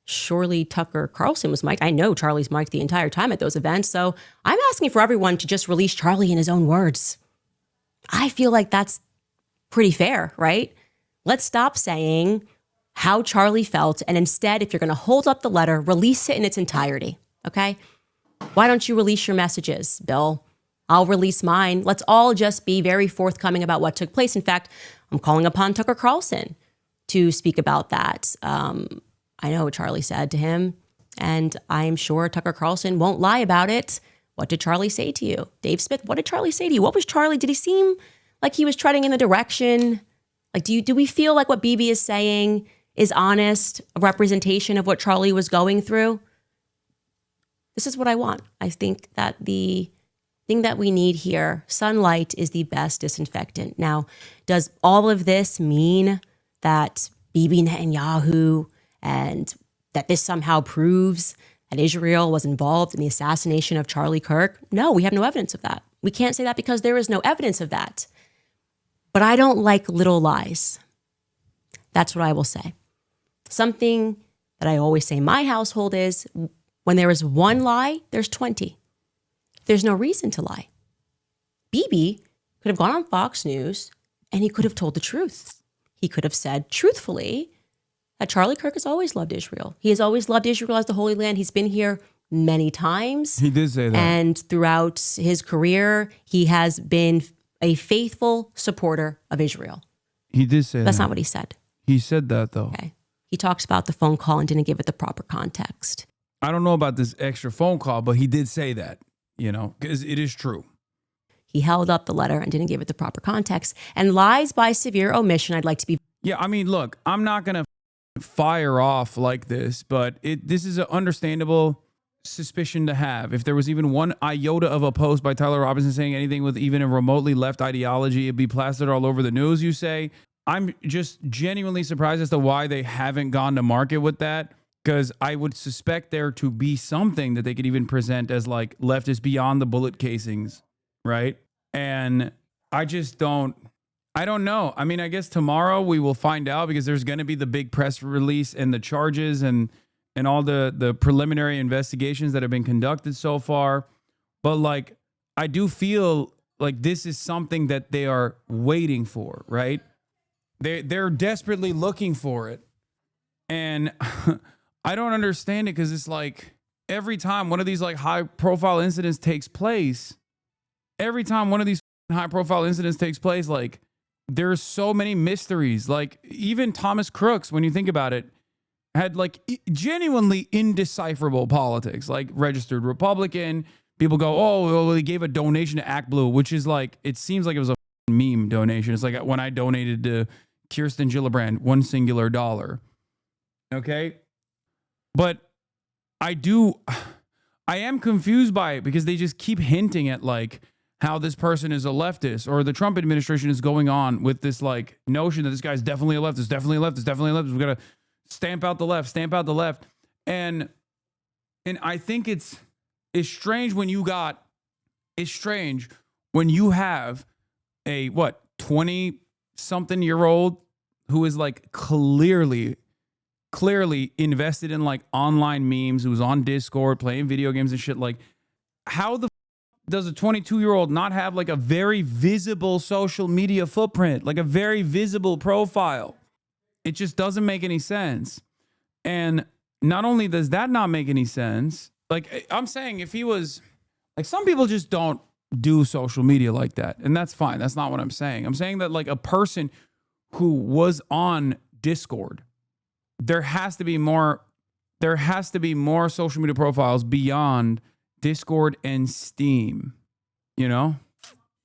B: Surely Tucker Carlson was mic'd. I know Charlie's mic'd the entire time at those events. So I'm asking for everyone to just release Charlie in his own words. I feel like that's pretty fair, right? Let's stop saying how Charlie felt. And instead, if you're going to hold up the letter, release it in its entirety. Okay? Why don't you release your messages, Bill? I'll release mine. Let's all just be very forthcoming about what took place. In fact, I'm calling upon Tucker Carlson to speak about that. I know what Charlie said to him, and I'm sure Tucker Carlson won't lie about it. What did Charlie say to you? Dave Smith, what did Charlie say to you? What was Charlie? Did he seem like he was treading in the direction? Like, do we feel like what Bibi is saying is honest, a representation of what Charlie was going through? This is what I want. I think that the thing that we need here, sunlight is the best disinfectant. Now, does all of this mean that Bibi Netanyahu and that this somehow proves that Israel was involved in the assassination of Charlie Kirk? No, we have no evidence of that. We can't say that because there is no evidence of that. But I don't like little lies. That's what I will say. Something that I always say in my household is, when there is one lie, there's 20. There's no reason to lie. Bibi could have gone on Fox News and he could have told the truth. he could have said truthfully that Charlie Kirk has always loved Israel. He has always loved Israel as the Holy Land. He's been here many times.
A: He did say that.
B: And throughout his career, he has been a faithful supporter of Israel.
A: He did say that.
B: That's not what he said.
A: He said that, though.
B: Okay. He talks about the phone call and didn't give it the proper context.
A: I don't know about this extra phone call, but he did say that, because it is true.
B: He held up the letter and didn't give it the proper context. And lies by severe omission, I'd like to be...
A: Yeah, I mean, look, I'm not going to fire off like this, but this is an understandable suspicion to have. If there was even one iota of a post by Tyler Robinson saying anything with even a remotely left ideology, it'd be plastered all over the news, you say. I'm just genuinely surprised as to why they haven't gone to market with that, because I would suspect there to be something that they could even present as like leftist beyond the bullet casings, right? And I don't know. I mean, I guess tomorrow we will find out, because there's going to be the big press release and the charges and all the preliminary investigations that have been conducted so far. But like, I do feel like this is something that they are waiting for, right? They're desperately looking for it. And I don't understand it, because it's like every time one of these like high profile incidents takes place, like there's so many mysteries. Like even Thomas Crooks, when you think about it, had like genuinely indecipherable politics, like registered Republican. People go, oh, well, he gave a donation to Act Blue, which is like, it seems like it was a meme donation. It's like when I donated to Kirsten Gillibrand, $1 singular dollar. Okay. But I am confused by it, because they just keep hinting at like how this person is a leftist, or the Trump administration is going on with this like notion that this guy's definitely a leftist, definitely a leftist, definitely a leftist. We got to stamp out the left. And I think it's strange when you have a 20-something-year-old who is like clearly invested in like online memes, who's on Discord playing video games and shit. Like, how the does a 22-year-old not have like a very visible social media footprint, like a very visible profile? It just doesn't make any sense. And not only does that not make any sense, like I'm saying, if he was like, some people just don't do social media like that, and that's fine. That's not what I'm saying. I'm saying that like a person who was on Discord, there has to be more social media profiles beyond Discord and Steam,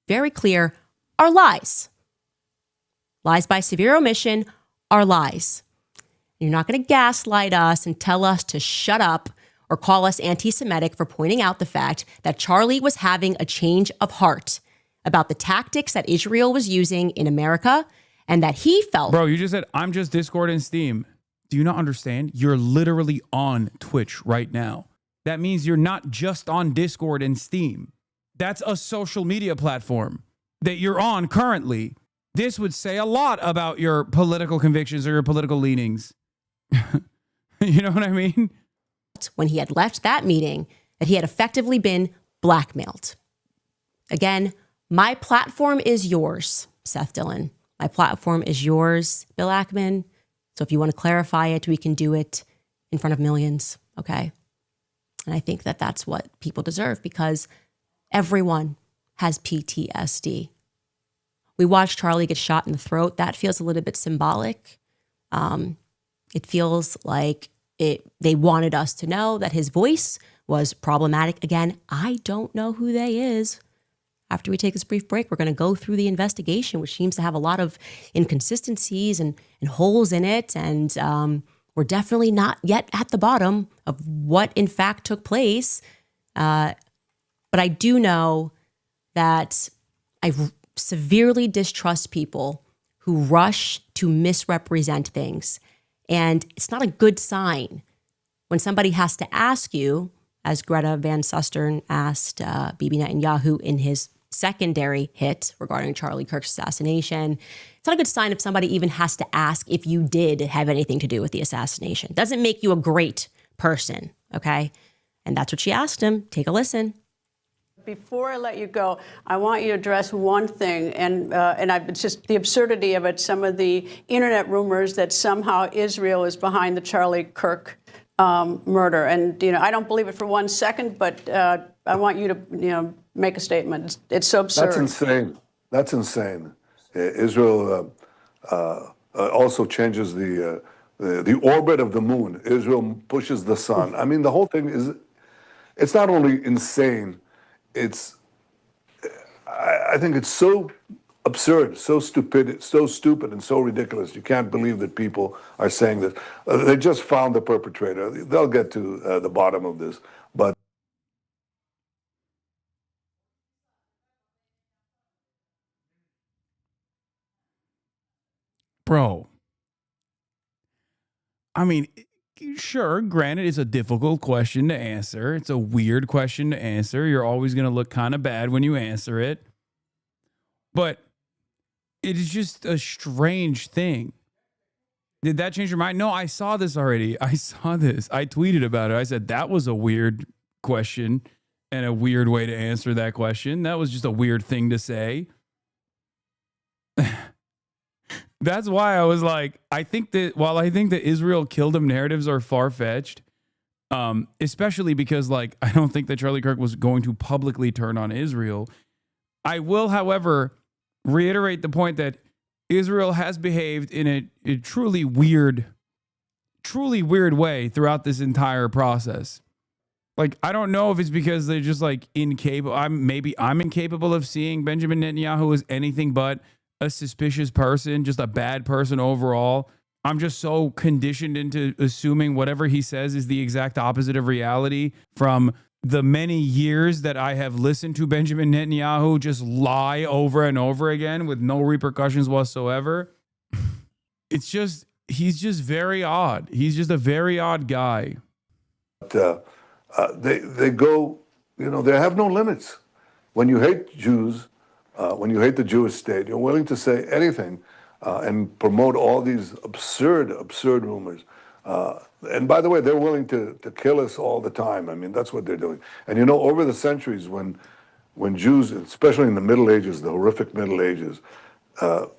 A: Very
B: clear are lies. Lies by severe omission are lies. You're not going to gaslight us and tell us to shut up or call us anti-Semitic for pointing out the fact that Charlie was having a change of heart about the tactics that Israel was using in America, and that he felt...
A: Bro, you just said, I'm just Discord and Steam. Do you not understand? You're literally on Twitch right now. That means you're not just on Discord and Steam. That's a social media platform that you're on currently. This would say a lot about your political convictions or your political leanings. You know what I mean?
B: When he had left that meeting, that he had effectively been blackmailed. Again, my platform is yours, Seth Dillon. My platform is yours, Bill Ackman. So if you want to clarify it, we can do it in front of millions, okay? And I think that that's what people deserve, because everyone has PTSD. We watched Charlie get shot in the throat. That feels a little bit symbolic. It feels like they wanted us to know that his voice was problematic. Again, I don't know who they is. After we take this brief break, we're going to go through the investigation, which seems to have a lot of inconsistencies and holes in it. And we're definitely not yet at the bottom of what in fact took place. But I do know that I severely distrust people who rush to misrepresent things. And it's not a good sign when somebody has to ask you, as Greta Van Susteren asked Bibi Netanyahu in his secondary hit regarding Charlie Kirk's assassination. It's not a good sign if somebody even has to ask if you did have anything to do with the assassination. It doesn't make you a great person, okay? And that's what she asked him. Take a listen.
G: Before I let you go, I want you to address one thing, it's just the absurdity of it. Some of the internet rumors that somehow Israel is behind the Charlie Kirk murder, and I don't believe it for 1 second, but I want you to make a statement. It's so absurd.
D: That's insane. That's insane. Israel also changes the orbit of the moon. Israel pushes the sun. I mean, the whole thing it's not only insane. I think it's so absurd, so stupid, and so ridiculous. You can't believe that people are saying this. They just found the perpetrator. They'll get to the bottom of this. But
A: bro, I mean, sure, granted, it's a difficult question to answer. It's a weird question to answer. You're always going to look kind of bad when you answer it. But it is just a strange thing. Did that change your mind? No, I saw this already. I saw this. I tweeted about it. I said that was a weird question and a weird way to answer that question. That was just a weird thing to say. That's why I was like, I think that Israel killed him narratives are far-fetched, especially because I don't think that Charlie Kirk was going to publicly turn on Israel. I will, however, reiterate the point that Israel has behaved in a truly weird way throughout this entire process. I don't know if it's because they're just incapable. I'm incapable of seeing Benjamin Netanyahu as anything but a suspicious person, just a bad person overall. I'm just so conditioned into assuming whatever he says is the exact opposite of reality from the many years that I have listened to Benjamin Netanyahu just lie over and over again with no repercussions whatsoever. He's just very odd. He's just a very odd guy.
D: They go, they have no limits. When you hate Jews, when you hate the Jewish state, you're willing to say anything and promote all these absurd rumors. And by the way, they're willing to kill us all the time. I mean, that's what they're doing. And over the centuries, when Jews, especially in the Middle Ages, the horrific Middle Ages, the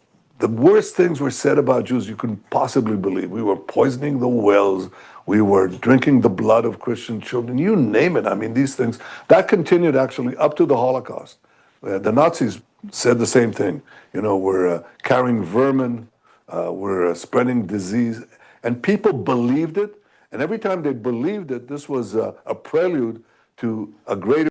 D: worst things were said about Jews you couldn't possibly believe. We were poisoning the wells. We were drinking the blood of Christian children. You name it. I mean, these things, that continued actually up to the Holocaust. The Nazis said the same thing. We're carrying vermin, we're spreading disease, and people believed it. And every time they believed it, this was a prelude to a greater.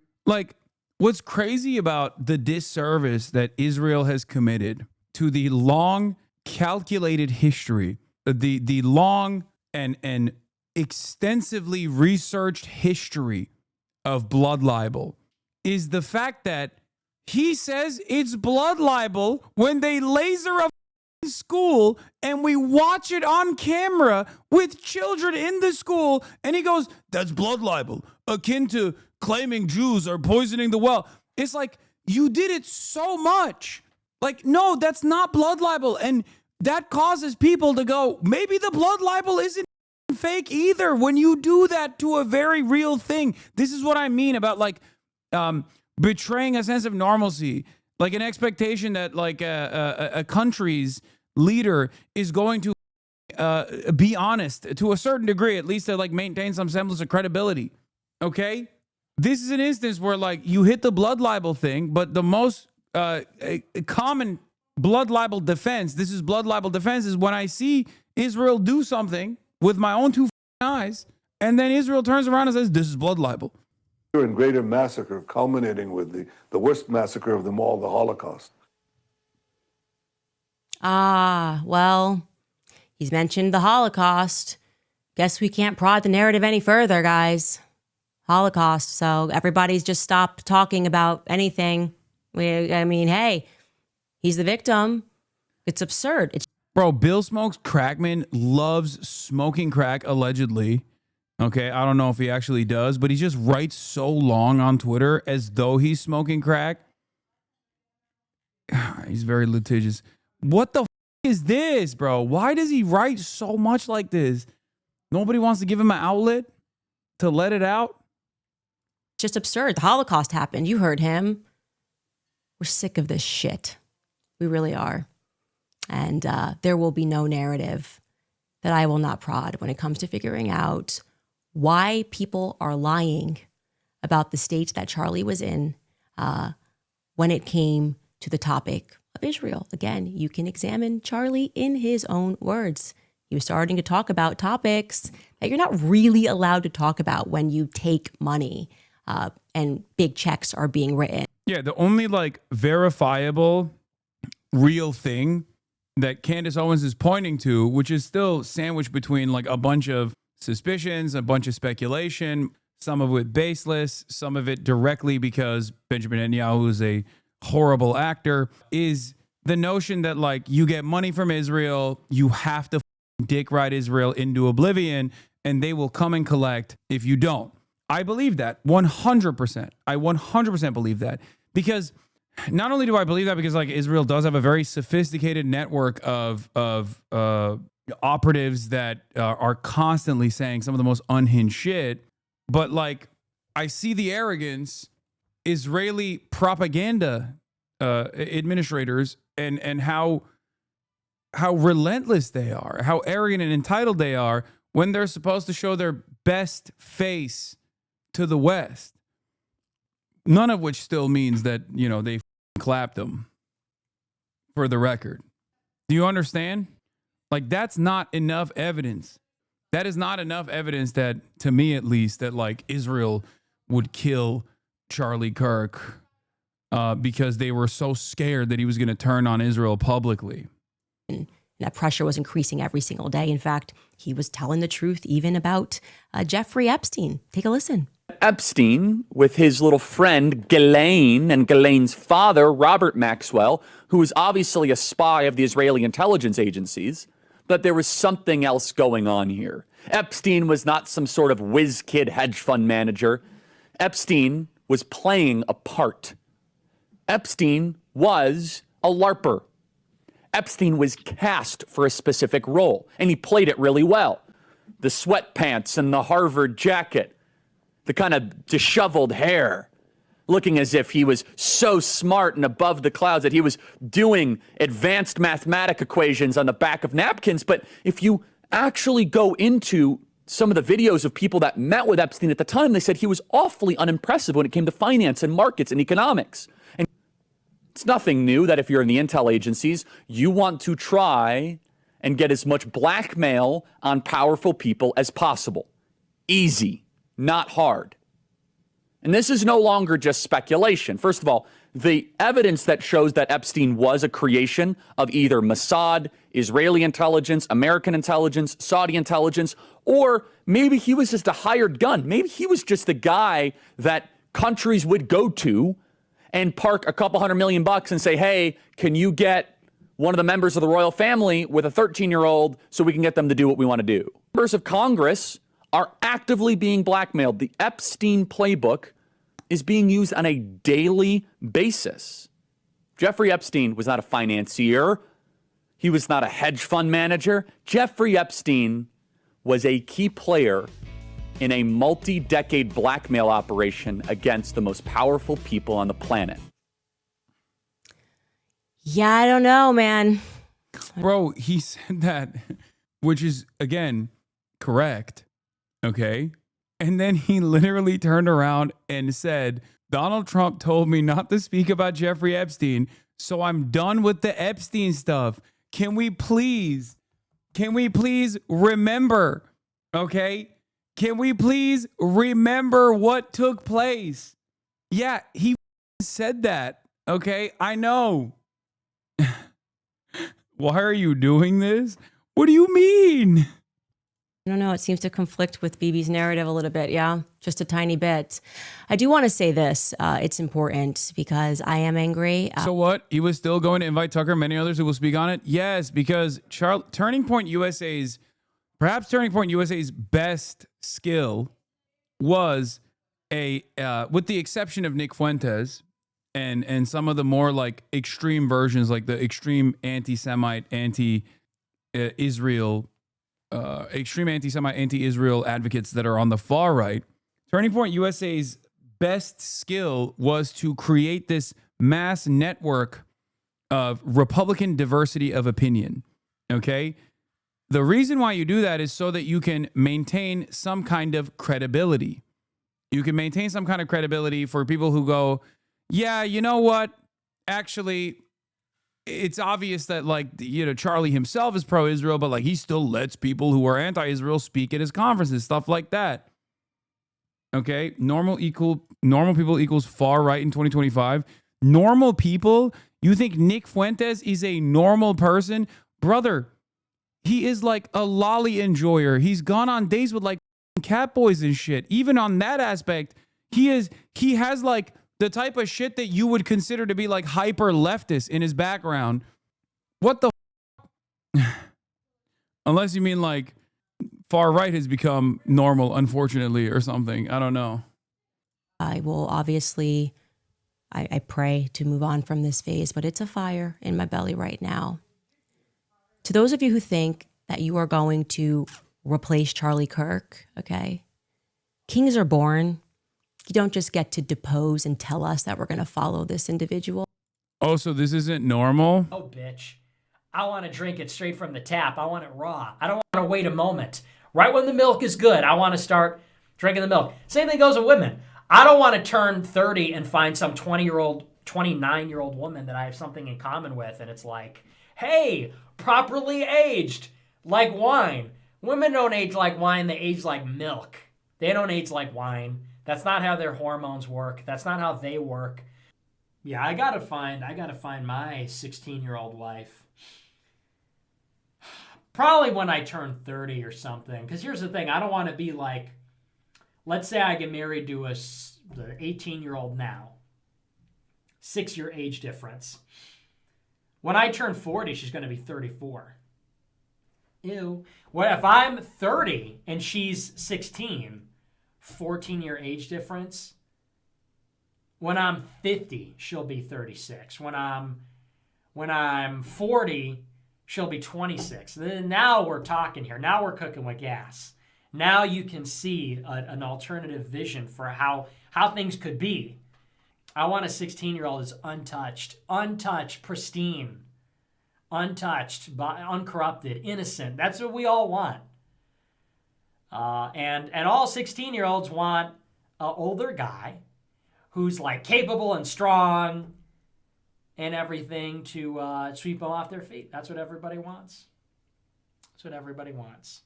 A: What's crazy about the disservice that Israel has committed to the long calculated history, the long and extensively researched history of blood libel, is the fact that he says it's blood libel when they laser a school and we watch it on camera with children in the school, and he goes, that's blood libel, akin to claiming Jews are poisoning the well. It's you did it so much. No, that's not blood libel. And that causes people to go, maybe the blood libel isn't fake either when you do that to a very real thing. This is what I mean about betraying a sense of normalcy, an expectation that a country's leader is going to be honest to a certain degree, at least to maintain some semblance of credibility. Okay, this is an instance where you hit the blood libel thing, but the most common blood libel defense, is when I see Israel do something with my own two eyes, and then Israel turns around and says this is blood libel.
D: And greater massacre, culminating with the worst massacre of them all, the Holocaust.
B: Well, he's mentioned the Holocaust. Guess we can't prod the narrative any further, guys. Holocaust. So everybody's just stopped talking about anything. Hey, he's the victim. It's absurd.
A: Bro, Bill Smokes Crackman loves smoking crack, allegedly. Okay, I don't know if he actually does, but he just writes so long on Twitter as though he's smoking crack. He's very litigious. What the is this, bro? Why does he write so much like this? Nobody wants to give him an outlet to let it out?
B: just absurd. The Holocaust happened. You heard him. We're sick of this shit. We really are. And there will be no narrative that I will not prod when it comes to figuring out why people are lying about the state that Charlie was in when it came to the topic of Israel. Again, you can examine Charlie in his own words. He was starting to talk about topics that you're not really allowed to talk about when you take money and big checks are being written.
A: Yeah, the only like verifiable real thing that Candace Owens is pointing to, which is still sandwiched between like a bunch of suspicions, a bunch of speculation, some of it baseless, some of it directly because Benjamin Netanyahu is a horrible actor, is the notion that like you get money from Israel, you have to dick ride Israel into oblivion and they will come and collect if you don't. I believe that 100%. I 100% believe that, because not only do I believe that because like Israel does have a very sophisticated network of operatives that are constantly saying some of the most unhinged shit, but like I see the arrogance Israeli propaganda administrators and how relentless they are, how arrogant and entitled they are when they're supposed to show their best face to the West. None of which still means that, you know, they clapped them, for the record. Do you understand? Like, that's not enough evidence. That is not enough evidence that, to me at least, that like Israel would kill Charlie Kirk because they were so scared that he was going to turn on Israel publicly.
B: And that pressure was increasing every single day. In fact, he was telling the truth even about Jeffrey Epstein. Take a listen.
E: Epstein, with his little friend Ghislaine and Ghislaine's father, Robert Maxwell, who was obviously a spy of the Israeli intelligence agencies, but there was something else going on here. Epstein was not some sort of whiz kid hedge fund manager. Epstein was playing a part. Epstein was a LARPer. Epstein was cast for a specific role, and he played it really well. The sweatpants and the Harvard jacket, the kind of disheveled hair, looking as if he was so smart and above the clouds that he was doing advanced mathematic equations on the back of napkins. But if you actually go into some of the videos of people that met with Epstein at the time, they said he was awfully unimpressive when it came to finance and markets and economics. And it's nothing new that if you're in the intel agencies, you want to try and get as much blackmail on powerful people as possible. Easy. Not hard. And this is no longer just speculation. First of all, the evidence that shows that Epstein was a creation of either Mossad, Israeli intelligence, American intelligence, Saudi intelligence, or maybe he was just a hired gun. Maybe he was just the guy that countries would go to and park a couple $100 million and say, hey, can you get one of the members of the royal family with a 13-year-old so we can get them to do what we want to do? Members of Congress are actively being blackmailed. The Epstein playbook is being used on a daily basis. Jeffrey Epstein was not a financier. He was not a hedge fund manager. Jeffrey Epstein was a key player in a multi-decade blackmail operation against the most powerful people on the planet.
B: Yeah, I don't know, man.
A: Bro, he said that, which is, again, correct. Okay. And then he literally turned around and said, Donald Trump told me not to speak about Jeffrey Epstein, so I'm done with the Epstein stuff. Can we please remember? Okay. Can we please remember what took place? Yeah, he said that. Okay. I know. Why are you doing this? What do you mean?
B: I don't know. It seems to conflict with Bibi's narrative a little bit. Yeah, just a tiny bit. I do want to say this. It's important because I am angry.
A: So what? He was still going to invite Tucker and many others who will speak on it? Yes, because Turning Point USA's best skill was with the exception of Nick Fuentes and some of the more like extreme versions, like the extreme anti-Semite, anti-Israel extreme anti-Semite, anti-Israel advocates that are on the far right. Turning Point USA's best skill was to create this mass network of Republican diversity of opinion. Okay? The reason why you do that is so that you can maintain some kind of credibility. You can maintain some kind of credibility for people who go, yeah, you know what? Actually, it's obvious that, like, you know, Charlie himself is pro-Israel, but like he still lets people who are anti-Israel speak at his conferences, stuff like that. Okay, normal people equals far right in 2025. Normal people, you think Nick Fuentes is a normal person? Brother, he is like a lolly enjoyer. He's gone on dates with like cat boys and shit. Even on that aspect, he has like the type of shit that you would consider to be like hyper leftist in his background. What the unless you mean like far right has become normal, unfortunately, or something. I don't know.
B: I will obviously, I pray to move on from this phase, but it's a fire in my belly right now. To those of you who think that you are going to replace Charlie Kirk, okay? Kings are born. You don't just get to depose and tell us that we're going to follow this individual.
A: Oh, so this isn't normal?
H: Oh, bitch. I want to drink it straight from the tap. I want it raw. I don't want to wait a moment. Right when the milk is good, I want to start drinking the milk. Same thing goes with women. I don't want to turn 30 and find some 20-year-old, 29-year-old woman that I have something in common with, and it's like, hey, properly aged, like wine. Women don't age like wine, they age like milk. They don't age like wine. That's not how their hormones work. That's not how they work. Yeah, I gotta find my 16-year-old wife. Probably when I turn 30 or something. Because here's the thing, I don't want to be like, let's say I get married to the 18-year-old now. 6-year age difference. When I turn 40, she's going to be 34. Ew. What if I'm 30 and she's 16? 14-year age difference. When I'm 50, she'll be 36. When I'm 40, she'll be 26. Then now we're talking here. Now we're cooking with gas. Now you can see an alternative vision for how things could be. I want a 16-year-old that's untouched, pristine, untouched, uncorrupted, innocent. That's what we all want. And all 16-year-olds want an older guy who's like capable and strong and everything to sweep them off their feet. That's what everybody wants. That's what everybody wants.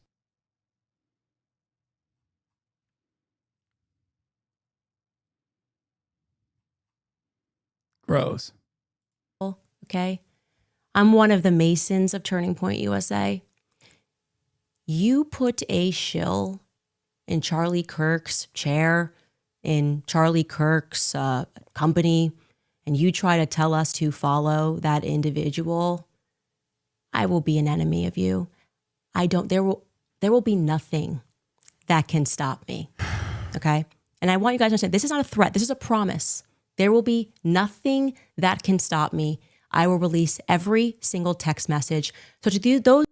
A: Gross.
B: Okay. I'm one of the Masons of Turning Point USA. You put a shill in Charlie Kirk's chair, in Charlie Kirk's company, and you try to tell us to follow that individual, I will be an enemy of you. There will be nothing that can stop me. Okay? And I want you guys to understand, this is not a threat. This is a promise. There will be nothing that can stop me. I will release every single text message. So to those,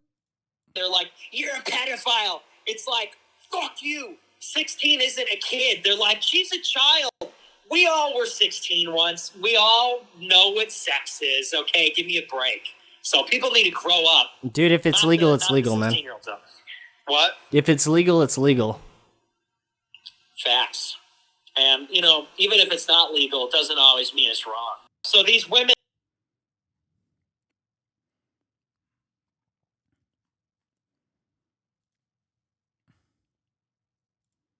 I: they're like, you're a pedophile. It's like, fuck you. 16 isn't a kid. They're like, she's a child. We all were 16 once. We all know what sex is. Okay, give me a break. So people need to grow up.
J: Dude, if it's legal, it's legal, man.
I: What?
J: If it's legal, it's legal.
I: Facts. And, you know, even if it's not legal, it doesn't always mean it's wrong. So these women.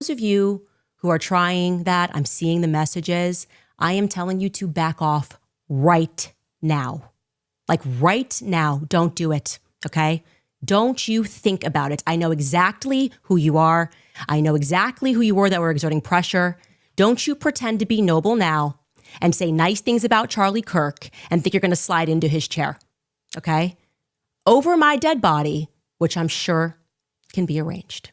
B: those of you who are trying that, I'm seeing the messages. I am telling you to back off right now. Like right now, don't do it, okay? Don't you think about it. I know exactly who you are. I know exactly who you were that were exerting pressure. Don't you pretend to be noble now and say nice things about Charlie Kirk and think you're going to slide into his chair, okay? Over my dead body, which I'm sure can be arranged.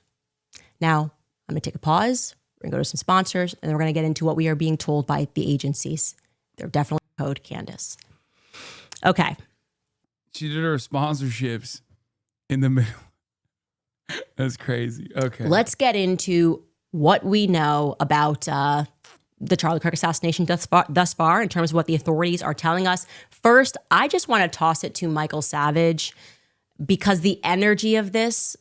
B: Now, I'm going to take a pause. We're going to go to some sponsors, and then we're going to get into what we are being told by the agencies. They're definitely code Candace. Okay.
A: She did her sponsorships in the middle. That's crazy. Okay.
B: Let's get into what we know about the Charlie Kirk assassination thus far in terms of what the authorities are telling us. First, I just want to toss it to Michael Savage because the energy of this,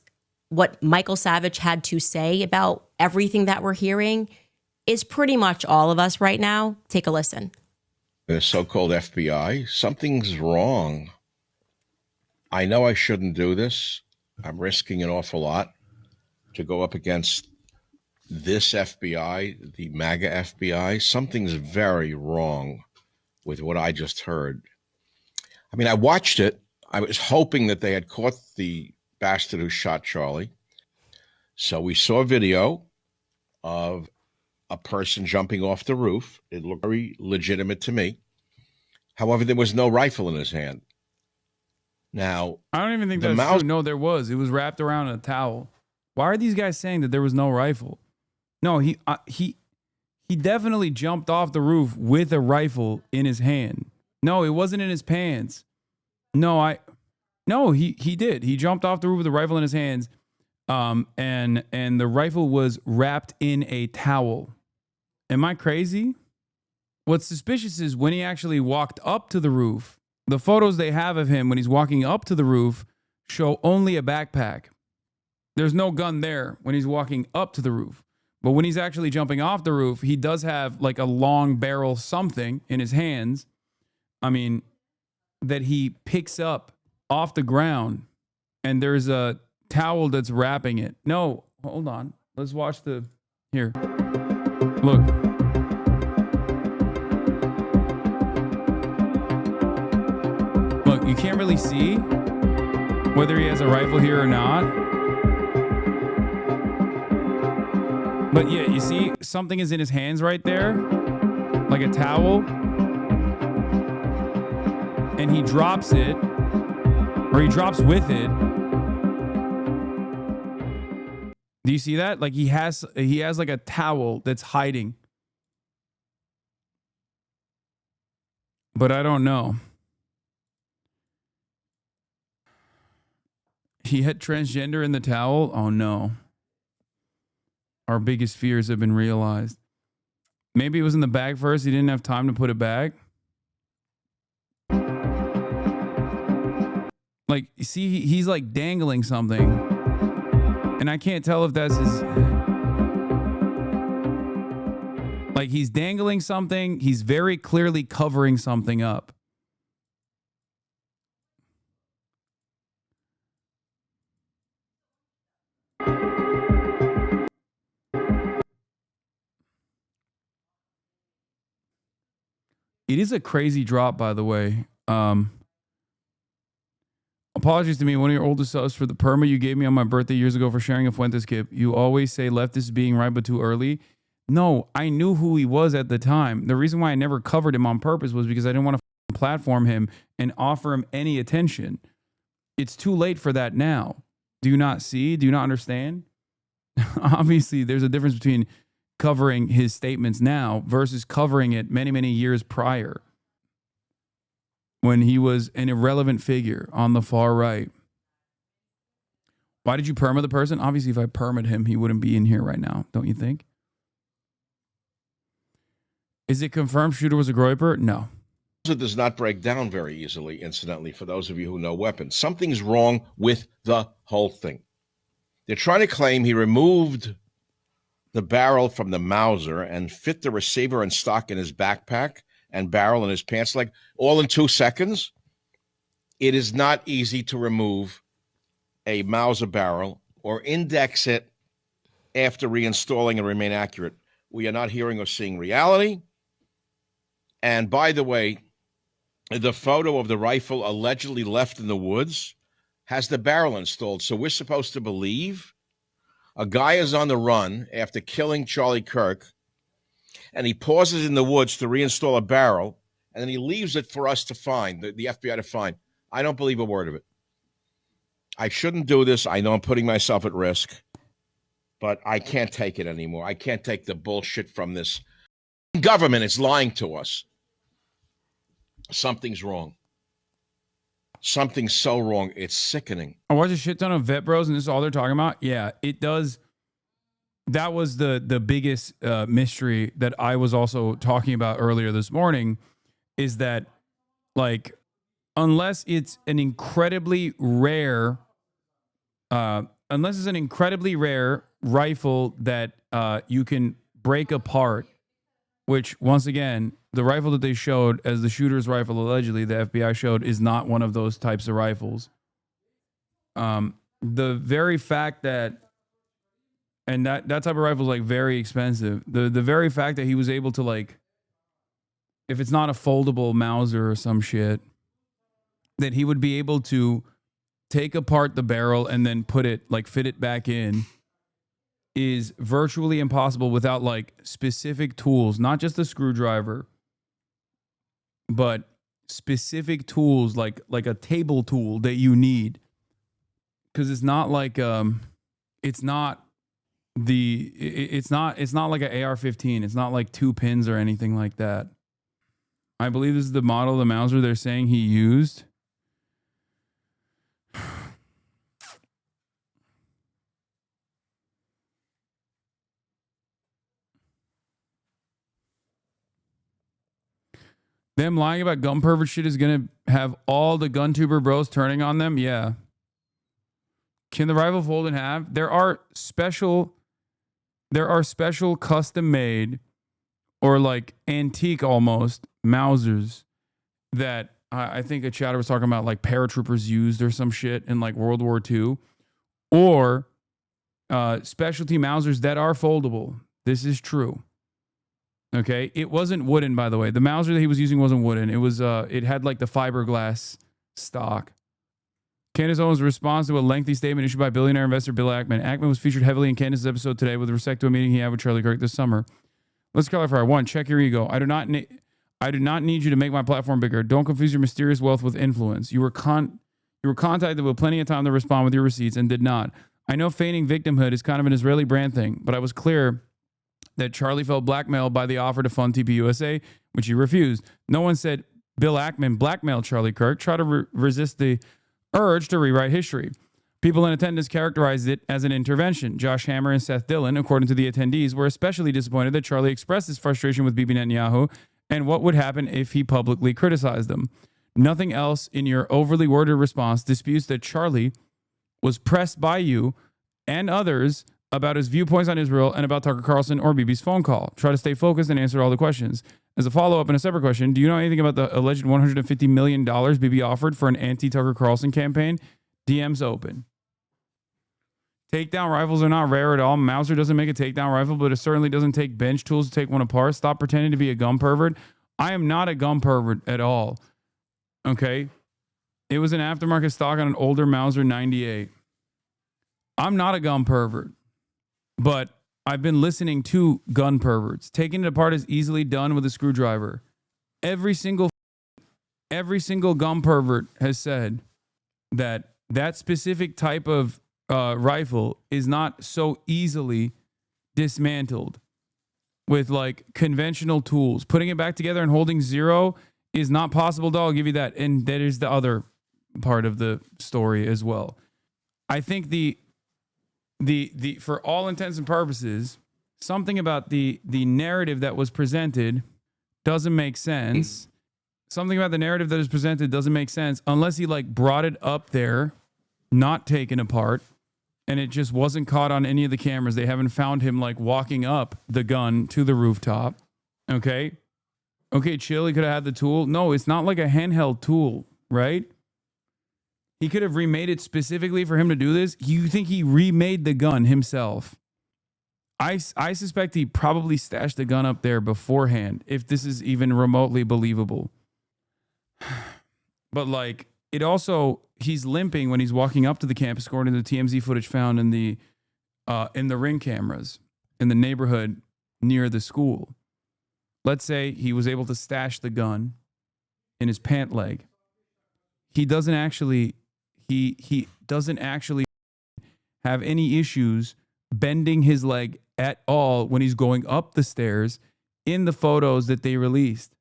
B: what Michael Savage had to say about everything that we're hearing, is pretty much all of us right now. Take a listen.
K: The so-called FBI, something's wrong. I know I shouldn't do this. I'm risking an awful lot to go up against this FBI, the MAGA FBI. Something's very wrong with what I just heard. I mean, I watched it. I was hoping that they had caught the bastard who shot Charlie. So we saw a video of a person jumping off the roof. It looked very legitimate to me. However, there was no rifle in his hand. Now,
A: I don't even think that's true. No, there was. It was wrapped around a towel. Why are these guys saying that there was no rifle? No, he definitely jumped off the roof with a rifle in his hand. No, it wasn't in his pants. No, he did. He jumped off the roof with a rifle in his hands. And the rifle was wrapped in a towel. Am I crazy? What's suspicious is when he actually walked up to the roof, the photos they have of him when he's walking up to the roof show only a backpack. There's no gun there when he's walking up to the roof. But when he's actually jumping off the roof, he does have like a long barrel something in his hands. I mean, that he picks up off the ground, and there's a towel that's wrapping it. No, hold on. Let's watch here. Look. Look, you can't really see whether he has a rifle here or not. But yeah, you see something is in his hands right there, like a towel. And he drops it, or he drops with it. Do you see that? Like he has like a towel that's hiding. But I don't know. He had transgender in the towel? Oh no. Our biggest fears have been realized. Maybe it was in the bag first. He didn't have time to put it back. Like, you see, he's like dangling something. And I can't tell if that's his... Like, he's dangling something. He's very clearly covering something up. It is a crazy drop, by the way. Apologies to me, one of your oldest subs, for the perma you gave me on my birthday years ago for sharing a Fuentes kip. You always say leftists being right but too early. No, I knew who he was at the time. The reason why I never covered him on purpose was because I didn't want to platform him and offer him any attention. It's too late for that now. Do you not see? Do you not understand? Obviously, there's a difference between covering his statements now versus covering it many, many years prior when he was an irrelevant figure on the far right. Why did you perma the person? Obviously, if I permit him, he wouldn't be in here right now, don't you think? Is it confirmed shooter was a groyper? No.
K: It does not break down very easily, incidentally, for those of you who know weapons. Something's wrong with the whole thing. They're trying to claim he removed the barrel from the Mauser and fit the receiver and stock in his backpack and barrel in his pants leg all in 2 seconds. It is not easy to remove a Mauser barrel or index it after reinstalling and remain accurate. We are not hearing or seeing reality. And by the way, the photo of the rifle allegedly left in the woods has the barrel installed. So we're supposed to believe a guy is on the run after killing Charlie Kirk, and he pauses in the woods to reinstall a barrel, and then he leaves it for us to find, the FBI to find. I don't believe a word of it. I shouldn't do this. I know I'm putting myself at risk, but I can't take it anymore. I can't take the bullshit from this government. It's lying to us. Something's wrong. Something's so wrong. It's sickening.
A: I watch a shit ton of vet bros, and this is all they're talking about. Yeah, it does. that was the biggest mystery that I was also talking about earlier this morning, is that, like, unless it's an incredibly rare rifle that you can break apart, which, once again, the rifle that they showed as the shooter's rifle, allegedly, the FBI showed, is not one of those types of rifles. The very fact that, and that type of rifle is like very expensive. The very fact that he was able to, like, if it's not a foldable Mauser or some shit, that he would be able to take apart the barrel and then fit it back in, is virtually impossible without, like, specific tools, not just a screwdriver, but specific tools like a table tool that you need. Because it's not like it's not like an AR-15. It's not like 2 pins or anything like that. I believe this is the model of the Mauser they're saying he used. Them lying about gun pervert shit is going to have all the gun tuber bros turning on them? Yeah. Can the rifle fold in half? There are special custom made, or like antique almost, Mausers that I think a chatter was talking about, like paratroopers used or some shit in like World War II, or specialty Mausers that are foldable. This is true. Okay, it wasn't wooden, by the way. The Mauser that he was using wasn't wooden. It was it had like the fiberglass stock. Candace Owens responds to a lengthy statement issued by billionaire investor Bill Ackman. Ackman was featured heavily in Candace's episode today with respect to a meeting he had with Charlie Kirk this summer. Let's clarify. 1, check your ego. I do not need you to make my platform bigger. Don't confuse your mysterious wealth with influence. You were contacted with plenty of time to respond with your receipts and did not. I know feigning victimhood is kind of an Israeli brand thing, but I was clear that Charlie felt blackmailed by the offer to fund TPUSA, which he refused. No one said Bill Ackman blackmailed Charlie Kirk. Try to resist the urge to rewrite history. People in attendance characterized it as an intervention. Josh Hammer and Seth Dillon, according to the attendees, were especially disappointed that Charlie expressed his frustration with Bibi Netanyahu and what would happen if he publicly criticized them. Nothing else in your overly worded response disputes that Charlie was pressed by you and others about his viewpoints on Israel and about Tucker Carlson or Bibi's phone call. Try to stay focused and answer all the questions. As a follow-up and a separate question, do you know anything about the alleged $150 million Bibi offered for an anti-Tucker Carlson campaign? DM's open. Takedown rifles are not rare at all. Mauser doesn't make a takedown rifle, but it certainly doesn't take bench tools to take one apart. Stop pretending to be a gun pervert. I am not a gun pervert at all. Okay? It was an aftermarket stock on an older Mauser 98. I'm not a gun pervert. But I've been listening to gun perverts. Taking it apart is easily done with a screwdriver. Every single gun pervert has said that specific type of rifle is not so easily dismantled with like conventional tools. Putting it back together and holding zero is not possible, though. I'll give you that. And that is the other part of the story as well. I think the for all intents and purposes, something about the narrative that was presented doesn't make sense. Something about the narrative that is presented doesn't make sense unless he like brought it up there, not taken apart, and it just wasn't caught on any of the cameras. They haven't found him like walking up the gun to the rooftop. Okay, chill. He could have had the tool. No, it's not like a handheld tool, right? He could have remade it specifically for him to do this. You think he remade the gun himself? I suspect he probably stashed the gun up there beforehand, if this is even remotely believable. But like, it also, he's limping when he's walking up to the campus, according to the TMZ footage found in the Ring cameras in the neighborhood near the school. Let's say he was able to stash the gun in his pant leg. He doesn't actually have any issues bending his leg at all when he's going up the stairs in the photos that they released.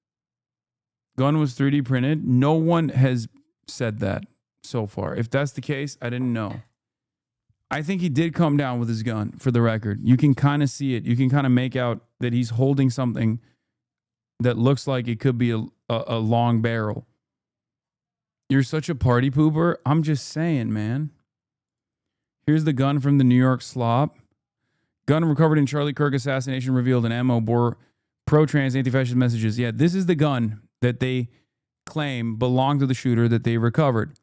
A: Gun was 3D printed. No one has said that so far. If that's the case, I didn't know. I think he did come down with his gun, for the record. You can kind of see it. You can kind of make out that he's holding something that looks like it could be a long barrel. You're such a party pooper. I'm just saying, man. Here's the gun from the New York slop. Gun recovered in Charlie Kirk assassination revealed an ammo bore pro-trans anti-fascist messages. Yeah, this is the gun that they claim belonged to the shooter that they recovered.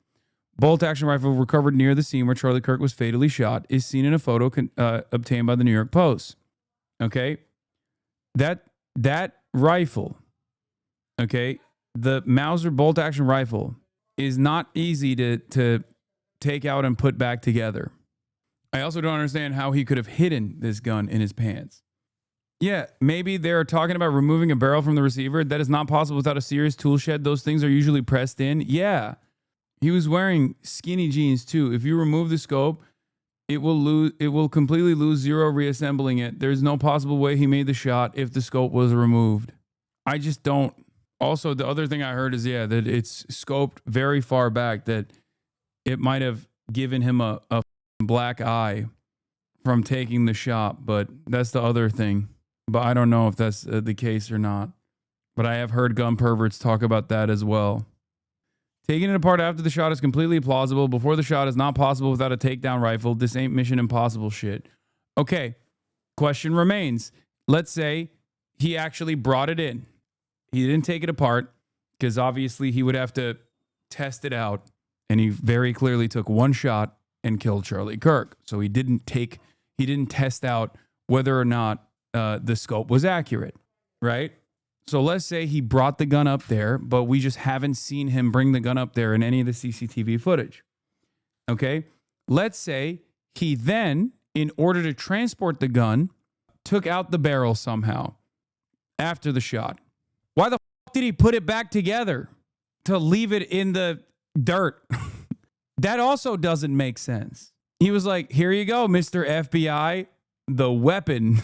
A: Bolt-action rifle recovered near the scene where Charlie Kirk was fatally shot is seen in a photo obtained by the New York Post. Okay? That rifle, okay, the Mauser bolt-action rifle is not easy to take out and put back together. I also don't understand how he could have hidden this gun in his pants. Yeah, maybe they're talking about removing a barrel from the receiver. That is not possible without a serious tool shed. Those things are usually pressed in. Yeah. He was wearing skinny jeans too. If you remove the scope, it will completely lose zero reassembling it. There's no possible way he made the shot if the scope was removed. I just don't. Also, the other thing I heard is, yeah, that it's scoped very far back, that it might have given him a black eye from taking the shot, but that's the other thing. But I don't know if that's the case or not. But I have heard gun perverts talk about that as well. Taking it apart after the shot is completely plausible. Before the shot is not possible without a takedown rifle. This ain't Mission Impossible shit. Okay, question remains. Let's say he actually brought it in. He didn't take it apart because obviously he would have to test it out. And he very clearly took one shot and killed Charlie Kirk. So he didn't test out whether or not the scope was accurate, right? So let's say he brought the gun up there, but we just haven't seen him bring the gun up there in any of the CCTV footage. Okay? Let's say he then, in order to transport the gun, took out the barrel somehow after the shot. Why the fuck did he put it back together to leave it in the dirt? That also doesn't make sense. He was like, here you go, Mr. FBI. The weapon,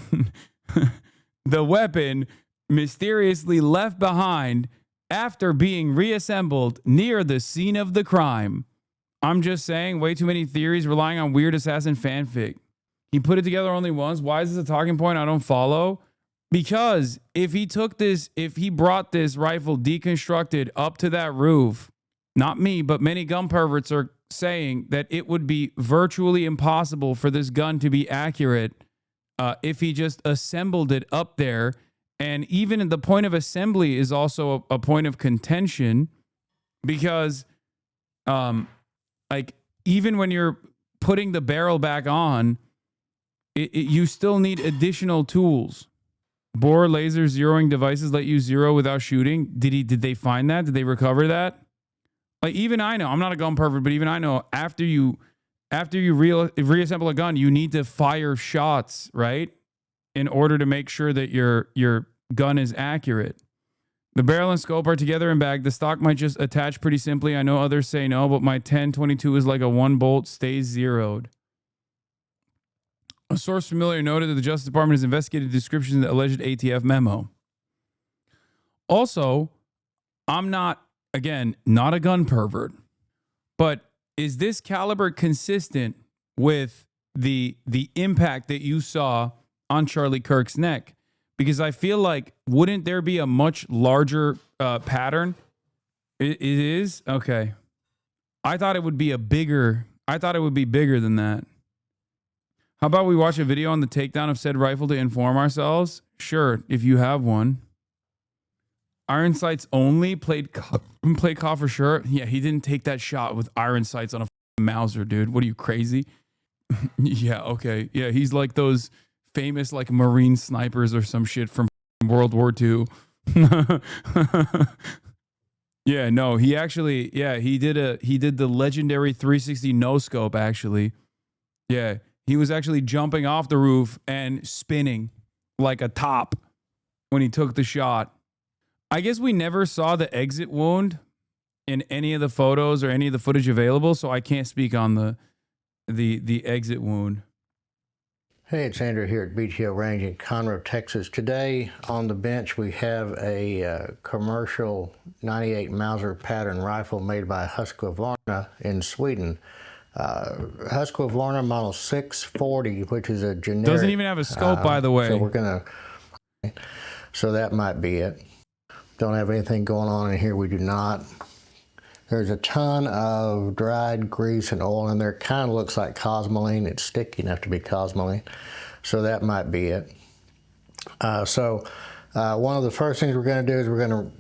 A: the weapon mysteriously left behind after being reassembled near the scene of the crime. I'm just saying, way too many theories relying on weird assassin fanfic. He put it together only once. Why is this a talking point I don't follow? Because if he brought this rifle deconstructed up to that roof, not me, but many gun perverts are saying that it would be virtually impossible for this gun to be accurate if he just assembled it up there. And even at the point of assembly is also a point of contention because like even when you're putting the barrel back on, you still need additional tools. Bore laser zeroing devices let you zero without shooting. Did they find that? Did they recover that? Like even I know, I'm not a gun pervert, but even I know after you reassemble a gun, you need to fire shots, right? In order to make sure that your gun is accurate. The barrel and scope are together in bag. The stock might just attach pretty simply. I know others say no, but my 1022 is like a 1 bolt, stays zeroed. A source familiar noted that the Justice Department has investigated descriptions of the alleged ATF memo. Also, I'm not a gun pervert, but is this caliber consistent with the impact that you saw on Charlie Kirk's neck? Because I feel like, wouldn't there be a much larger pattern? It is? Okay. I thought it would be bigger than that. How about we watch a video on the takedown of said rifle to inform ourselves? Sure, if you have one. Iron sights only, play call for sure. Yeah, he didn't take that shot with iron sights on a Mauser, dude. What are you, crazy? Yeah, okay. Yeah, he's like those famous like Marine snipers or some shit from World War II. Yeah, no, he did the legendary 360 no scope actually. Yeah, he was actually jumping off the roof and spinning like a top when he took the shot. I guess we never saw the exit wound in any of the photos or any of the footage available, so I can't speak on the exit wound.
L: Hey, it's Andrew here at BTO Range in Conroe, Texas. Today on the bench we have a commercial 98 Mauser pattern rifle made by Husqvarna in Sweden. Husqvarna Model 640, which is a generic.
A: Doesn't even have a scope, by the way.
L: So we're gonna. So that might be it. Don't have anything going on in here. We do not. There's a ton of dried grease and oil in there. Kind of looks like cosmoline. It's sticky enough to be cosmoline. So that might be it. One of the first things we're going to do is we're going to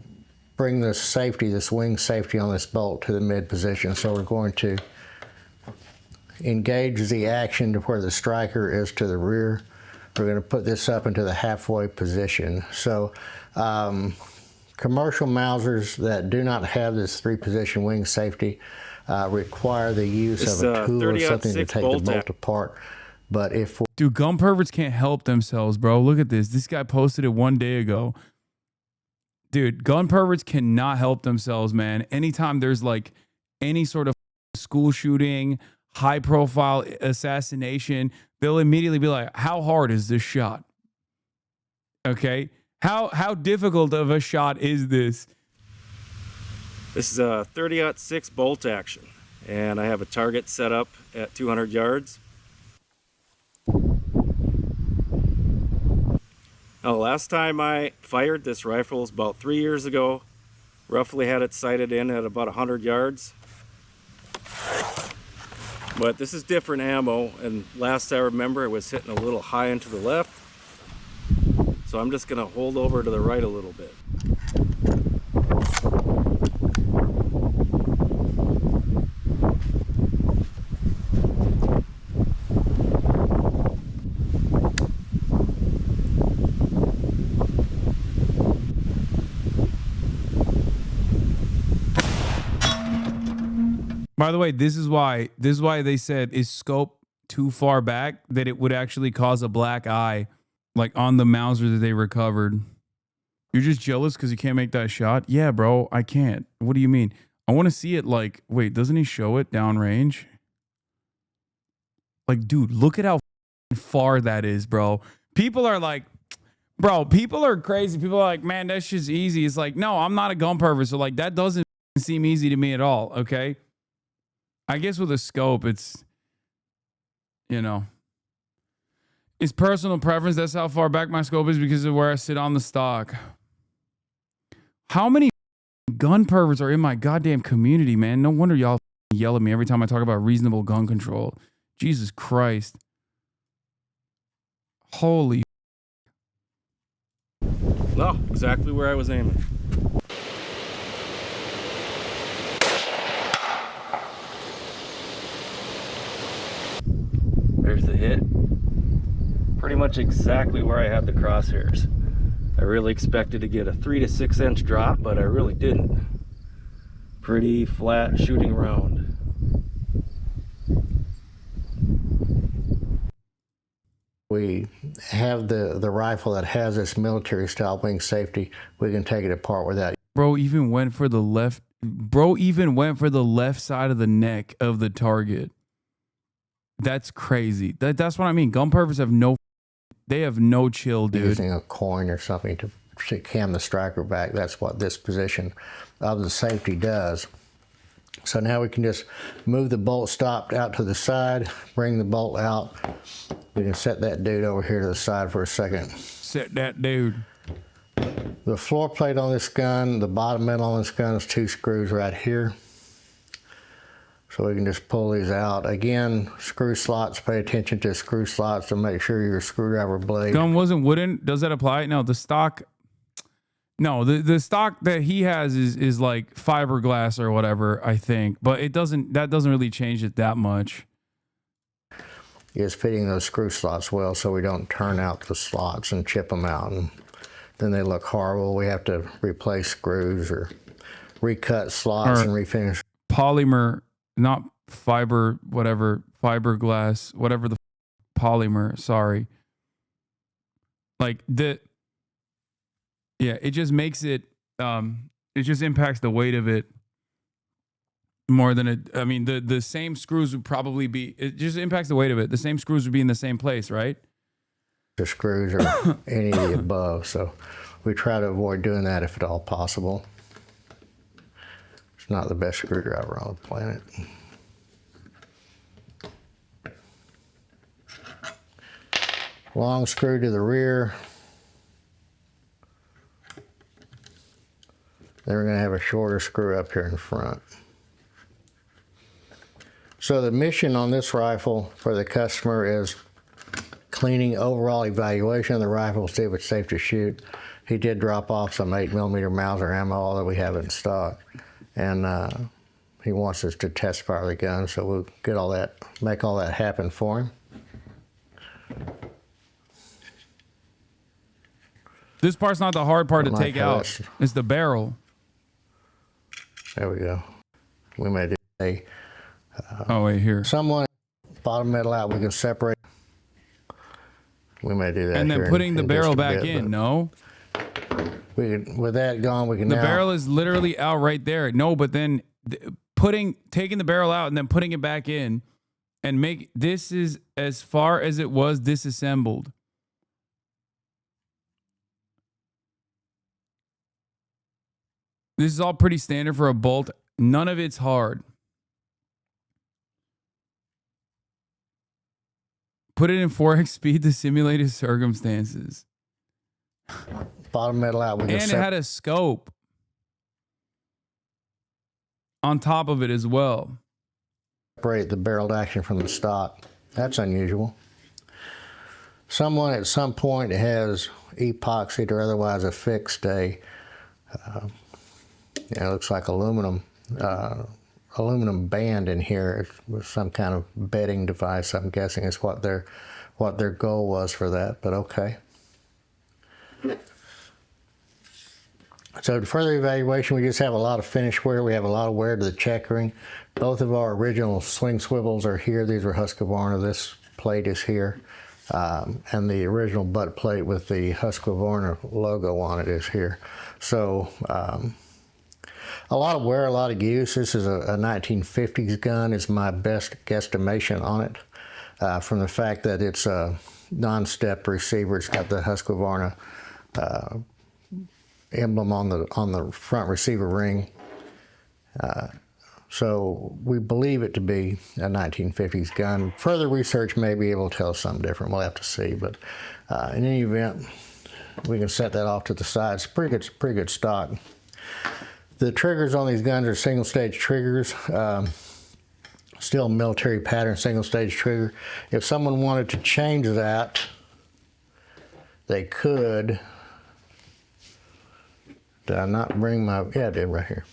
L: bring this safety, this wing safety on this bolt to the mid position. So we're going to engage the action to where the striker is to the rear. We're going to put this up into the halfway position. So commercial Mausers that do not have this 3-position wing safety require the use of a tool or something to take the bolt apart. But if
A: dude, gun perverts can't help themselves, bro. Look at this. This guy posted it 1 day ago. Dude, gun perverts cannot help themselves, man. Anytime there's like any sort of school shooting, high profile assassination, they'll immediately be like, how hard is this shot? Okay. How difficult of a shot is this?
M: This is a 30-06 bolt action, and I have a target set up at 200 yards. Now, the last time I fired this rifle was about 3 years ago. Roughly had it sighted in at about 100 yards. But this is different ammo, and last I remember it was hitting a little high and to the left. So I'm just going to hold over to the right a little bit.
A: By the way, this is why they said, is scope too far back that it would actually cause a black eye, like on the Mauser that they recovered. You're just jealous because you can't make that shot? Yeah, bro, I can't. What do you mean? I want to see it like, wait, doesn't he show it downrange? Like, dude, look at how far that is, bro. People are like, bro, people are crazy. People are like, man, that shit's easy. It's like, no, I'm not a gun pervert, so like that doesn't seem easy to me at all, okay? I guess with a scope, it's, you know, it's personal preference. That's how far back my scope is because of where I sit on the stock. How many gun perverts are in my goddamn community, man? No wonder y'all yell at me every time I talk about reasonable gun control. Jesus Christ. Holy.
M: No, exactly where I was aiming. There's the hit. Pretty much exactly where I had the crosshairs. I really expected to get a 3 to 6 inch drop, but I really didn't. Pretty flat shooting round.
L: we have the rifle that has this military style wing safety, we can take it apart without.
A: Bro even went for the left. Bro even went for the left side of the neck of the target. That's crazy. That's what I mean. Gun perverts have no. They have no chill, dude.
L: Using a coin or something to cam the striker back. That's what this position of the safety does. So now we can just move the bolt stop out to the side, bring the bolt out. We can set that dude over here to the side for a second.
A: Set that dude.
L: The floor plate on this gun, the bottom metal on this gun is 2 screws right here. So we can just pull these out. Again, screw slots, pay attention to screw slots to make sure your screwdriver blade.
A: Gun wasn't wooden. Does that apply? No, the stock. No, the stock that he has is like fiberglass or whatever, I think. But it doesn't. That doesn't really change it that much.
L: Is fitting those screw slots well so we don't turn out the slots and chip them out, and then they look horrible. We have to replace screws or recut slots and refinish.
A: Polymer, not fiber, whatever, fiberglass, whatever the polymer. Sorry. Like the. Yeah, it just makes it, it just impacts the weight of it more than it, I mean, the same screws would probably be, it just impacts the weight of it. The same screws would be in the same place, right?
L: The screws or any of the above. So we try to avoid doing that if at all possible. It's not the best screwdriver on the planet. long screw to the rear. Then we're going to have a shorter screw up here in front. So the mission on this rifle for the customer is cleaning, overall evaluation of the rifle, see if it's safe to shoot. He did drop off some 8mm Mauser ammo, although we have it in stock. And he wants us to test fire the gun, so we'll get all that, make all that happen for him.
A: This part's not the hard part to take out. It's the barrel.
L: There we go. We may do a...
A: oh, wait, here.
L: Someone bottom metal out, we can separate. We may do that.
A: And then putting the barrel back in, no?
L: We can, with that gone, we can
A: the
L: now...
A: barrel is literally out right there. No, but then taking the barrel out and then putting it back in and make... This is as far as it was disassembled. This is all pretty standard for a bolt. None of it's hard. Put it in 4x speed to simulate his circumstances.
L: Bottom metal out.
A: And it had a scope on top of it as well.
L: Separate the barreled action from the stock. That's unusual. Someone at some point has epoxied or otherwise affixed a, it looks like aluminum band in here with some kind of bedding device. I'm guessing is what their goal was for that, but okay. So to further evaluation, we just have a lot of finish wear. We have a lot of wear to the checkering. Both of our original sling swivels are here. These were Husqvarna. This plate is here. And the original butt plate with the Husqvarna logo on it is here. So a lot of wear, a lot of use. This is a 1950s gun is my best guesstimation on it. From the fact that it's a non-step receiver. It's got the Husqvarna emblem on the front receiver ring. So we believe it to be a 1950s gun. Further research may be able to tell us something different. We'll have to see. But in any event, we can set that off to the side. It's pretty good stock. The triggers on these guns are single stage triggers. Still military pattern single stage trigger. If someone wanted to change that, they could. Did I not bring my, yeah, I did right here.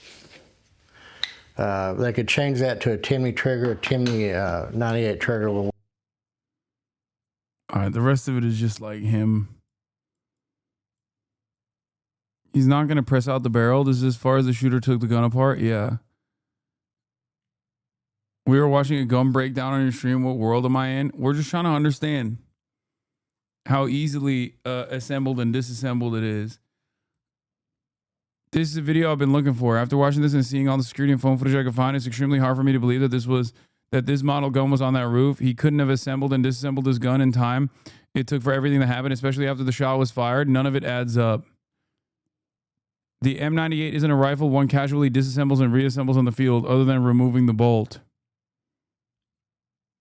L: They could change that to a Timney trigger, a Timney 98 trigger. All
A: right, the rest of it is just like him. He's not going to press out the barrel. This is as far as the shooter took the gun apart. Yeah. We were watching a gun breakdown on your stream. What world am I in? We're just trying to understand how easily assembled and disassembled it is. This is a video I've been looking for. After watching this and seeing all the security and phone footage I could find, it's extremely hard for me to believe that this model gun was on that roof. He couldn't have assembled and disassembled his gun in time it took for everything to happen, especially after the shot was fired. None of it adds up. The M98 isn't a rifle one casually disassembles and reassembles on the field other than removing the bolt.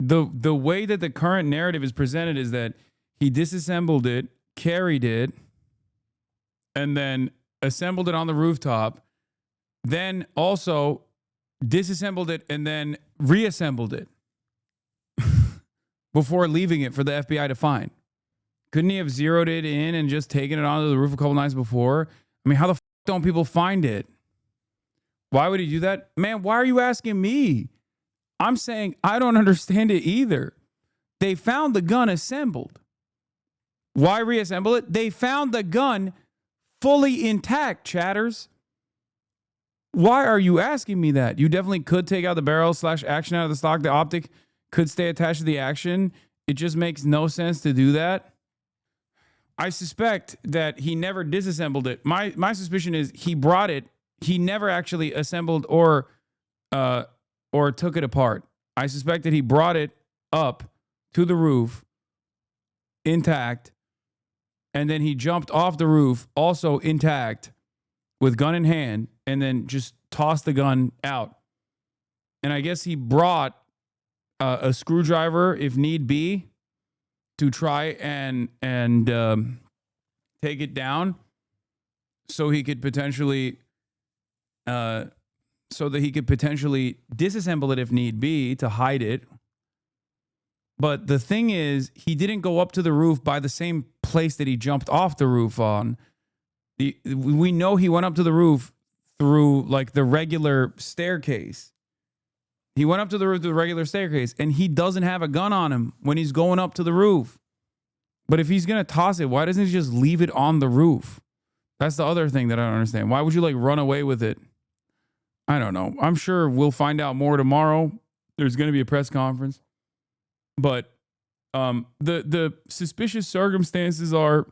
A: The way that the current narrative is presented is that he disassembled it, carried it, and then assembled it on the rooftop, then also disassembled it and then reassembled it before leaving it for the FBI to find. Couldn't he have zeroed it in and just taken it onto the roof a couple nights before? I mean, how the f don't people find it? Why would he do that? Man, why are you asking me? I'm saying I don't understand it either. They found the gun assembled. Why reassemble it? They found the gun fully intact, chatters. Why are you asking me that? You definitely could take out the barrel / action out of the stock. The optic could stay attached to the action. It just makes no sense to do that. I suspect that he never disassembled it. My suspicion is he brought it. He never actually assembled or took it apart. I suspect that he brought it up to the roof intact, and then he jumped off the roof also intact with gun in hand, and then just tossed the gun out. And I guess he brought a screwdriver, if need be, to try and take it down, so he could potentially disassemble it if need be to hide it. But the thing is, he didn't go up to the roof by the same place that he jumped off the roof on. We know he went up to the roof through like the regular staircase. He went up to the roof through the regular staircase, and he doesn't have a gun on him when he's going up to the roof. But if he's going to toss it, why doesn't he just leave it on the roof? That's the other thing that I don't understand. Why would you like run away with it? I don't know. I'm sure we'll find out more tomorrow. There's going to be a press conference. But the suspicious circumstances are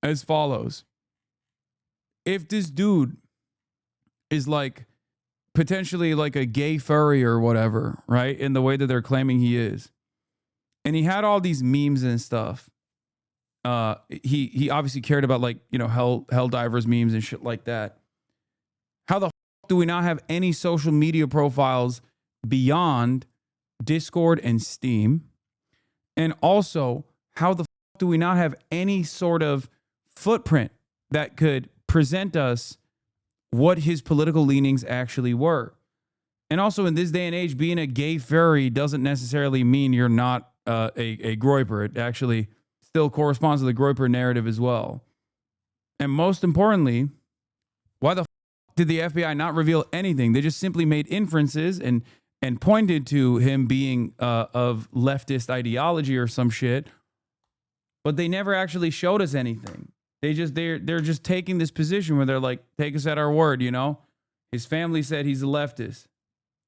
A: as follows. If this dude is like potentially like a gay furry or whatever, right? In the way that they're claiming he is. And he had all these memes and stuff. He obviously cared about like, you know, hell divers memes and shit like that. How the f- do we not have any social media profiles beyond Discord and Steam? And also, how the f- do we not have any sort of footprint that could present us what his political leanings actually were? And also, in this day and age, being a gay furry doesn't necessarily mean you're not a groyper. It actually still corresponds to the groyper narrative as well. And most importantly, why the f- did the FBI not reveal anything? They just simply made inferences and pointed to him being of leftist ideology or some shit, but they never actually showed us anything. They're just taking this position where they're like, take us at our word, you know? His family said he's a leftist.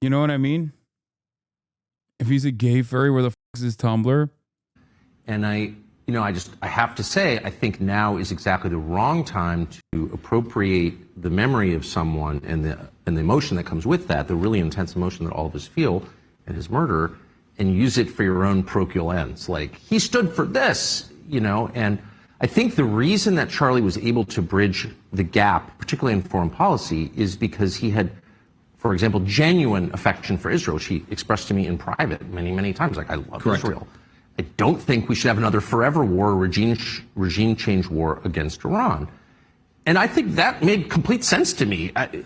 A: You know what I mean? If he's a gay furry, where the f*** is his Tumblr? And I have to say, I think now is exactly the wrong time to appropriate the memory of someone and the emotion that comes with that, the really intense emotion that all of us feel at his murder, and use it for your own parochial ends. Like, he stood for this, you know? And I think the reason that Charlie was able to bridge the gap, particularly in foreign policy, is because he had, for example, genuine affection for Israel. She expressed to me in private many, many times, like, I love Israel. I don't think we should have another forever war, regime change war against Iran. And I think that made complete sense to me. I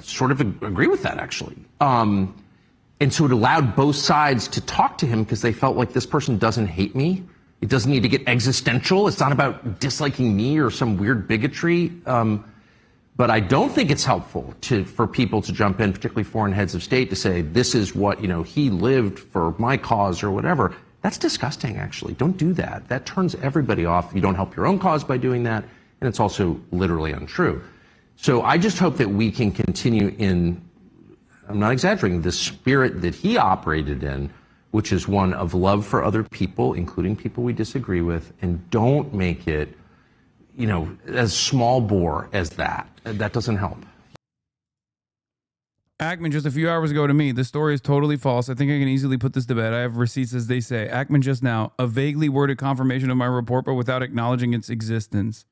A: sort of agree with that, actually. And so it allowed both sides to talk to him because they felt like this person doesn't hate me. It doesn't need to get existential. It's not about disliking me or some weird bigotry. But I don't think it's helpful for people to jump in, particularly foreign heads of state, to say, this is what, you know, he lived for my cause or whatever. That's disgusting, actually. Don't do that. That turns everybody off. You don't help your own cause by doing that. And it's also literally untrue. So I just hope that we can continue in, I'm not exaggerating, the spirit that he operated in, which is one of love for other people, including people we disagree with, and don't make it, you know, as small bore as that. That doesn't help. Ackman, just a few hours ago to me, the story is totally false. I think I can easily put this to bed. I have receipts, as they say. Ackman just now, a vaguely worded confirmation of my report, but without acknowledging its existence.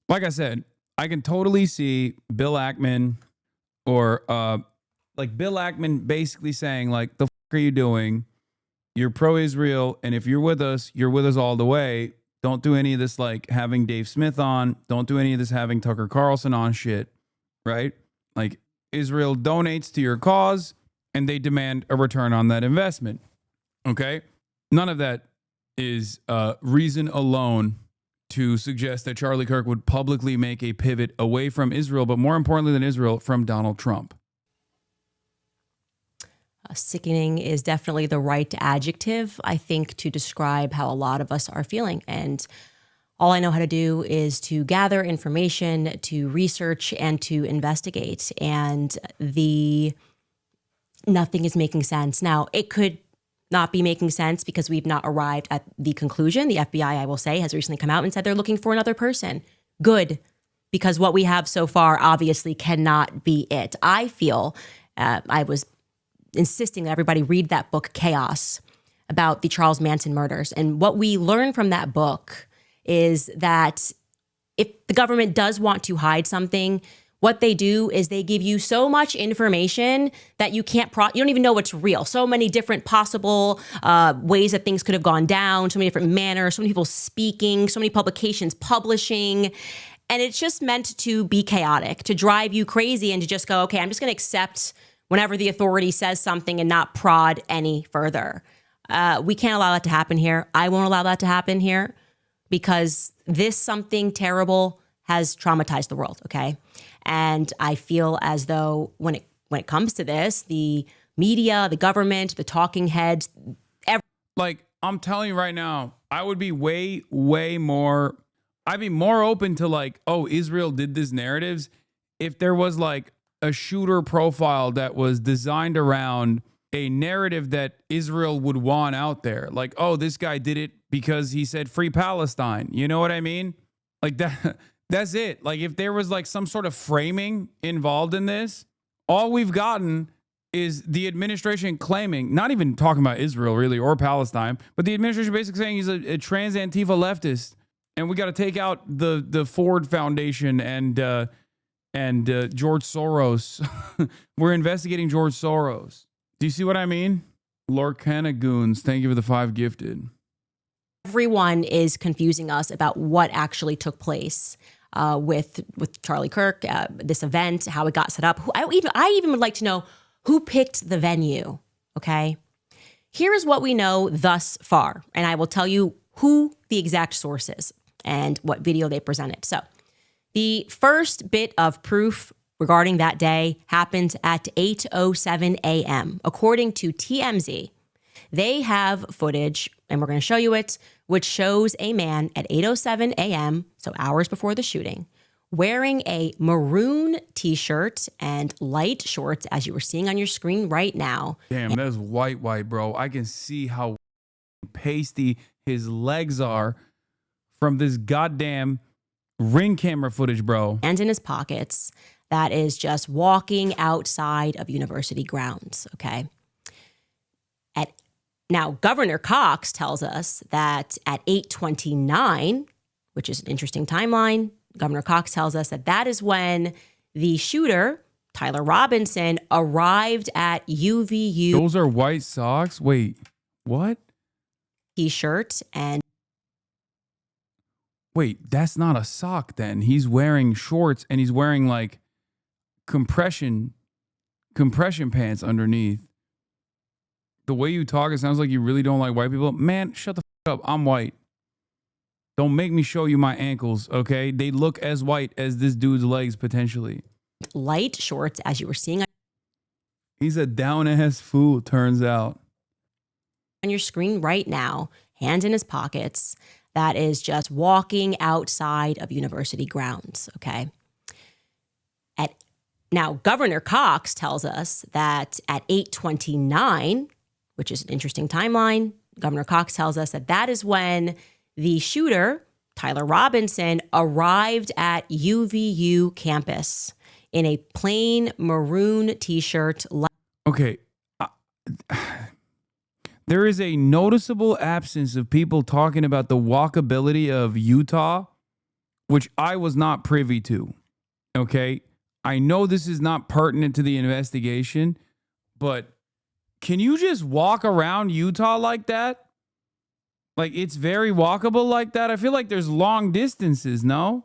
A: Like I said, I can totally see Bill Ackman or like Bill Ackman basically saying, like, the f*** are you doing? You're pro-Israel, and if you're with us all the way. Don't do any of this, like, having Dave Smith on. Don't do any of this having Tucker Carlson on shit, right? Like, Israel donates to your cause, and they demand a return on that investment, okay? None of that is reason alone to suggest that Charlie Kirk would publicly make a pivot away from Israel, but more importantly than Israel, from Donald Trump.
B: Sickening is definitely the right adjective, I think, to describe how a lot of us are feeling. And all I know how to do is to gather information, to research, and to investigate. And nothing is making sense. Now, it could not be making sense because we've not arrived at the conclusion. The FBI, I will say, has recently come out and said they're looking for another person. Good, because what we have so far obviously cannot be it. I feel, I was insisting that everybody read that book, Chaos, about the Charles Manson murders. And what we learn from that book is that if the government does want to hide something, what they do is they give you so much information that you can't, you don't even know what's real. So many different possible ways that things could have gone down, so many different manners, so many people speaking, so many publications publishing. And it's just meant to be chaotic, to drive you crazy and to just go, okay, I'm just going to accept whenever the authority says something and not prod any further. We can't allow that to happen here. I won't allow that to happen here because this something terrible has traumatized the world, okay? And I feel as though when it comes to this, the media, the government, the talking heads,
A: like I'm telling you right now, I would be way more. I'd be more open to like, oh, Israel did this narratives if there was like a shooter profile that was designed around a narrative that Israel would want out there. Like, oh, this guy did it because he said free Palestine. You know what I mean? Like that. That's it. Like if there was like some sort of framing involved in this, all we've gotten is the administration claiming, not even talking about Israel really or Palestine, but the administration basically saying he's a trans Antifa leftist, and we got to take out the Ford Foundation and George Soros. We're investigating George Soros. Do you see what I mean? Lorcana Goons, thank you for the 5 gifted.
B: Everyone is confusing us about what actually took place with Charlie Kirk, this event, how it got set up. I even would like to know who picked the venue, okay? Here is what we know thus far, and I will tell you who the exact source is and what video they presented. So the first bit of proof regarding that day happened at 8:07 a.m. According to TMZ, they have footage, and we're going to show you it, which shows a man at 8:07 a.m., so hours before the shooting, wearing a maroon t-shirt and light shorts, as you were seeing on your screen right now.
A: Damn, that's white, bro. I can see how pasty his legs are from this goddamn Ring camera footage, bro.
B: And in his pockets, that is just walking outside of university grounds, okay? Now, Governor Cox tells us that at 8:29, which is an interesting timeline, Governor Cox tells us that that is when the shooter, Tyler Robinson, arrived at UVU.
A: Those are white socks? Wait, what?
B: T-shirt and...
A: Wait, that's not a sock then. He's wearing shorts and he's wearing like compression pants underneath. The way you talk, it sounds like you really don't like white people. Man, shut the fuck up. I'm white. Don't make me show you my ankles, okay? They look as white as this dude's legs, potentially.
B: Light shorts, as you were seeing.
A: He's a down-ass fool, turns out.
B: On your screen right now, hands in his pockets, that is just walking outside of university grounds, okay? Now, Governor Cox tells us that at 8:29, which is an interesting timeline, Governor Cox tells us that that is when the shooter, Tyler Robinson, arrived at UVU campus in a plain maroon t-shirt.
A: Okay. There is a noticeable absence of people talking about the walkability of Utah, which I was not privy to. Okay. I know this is not pertinent to the investigation, but can you just walk around Utah like that? Like it's very walkable like that? I feel like there's long distances, no?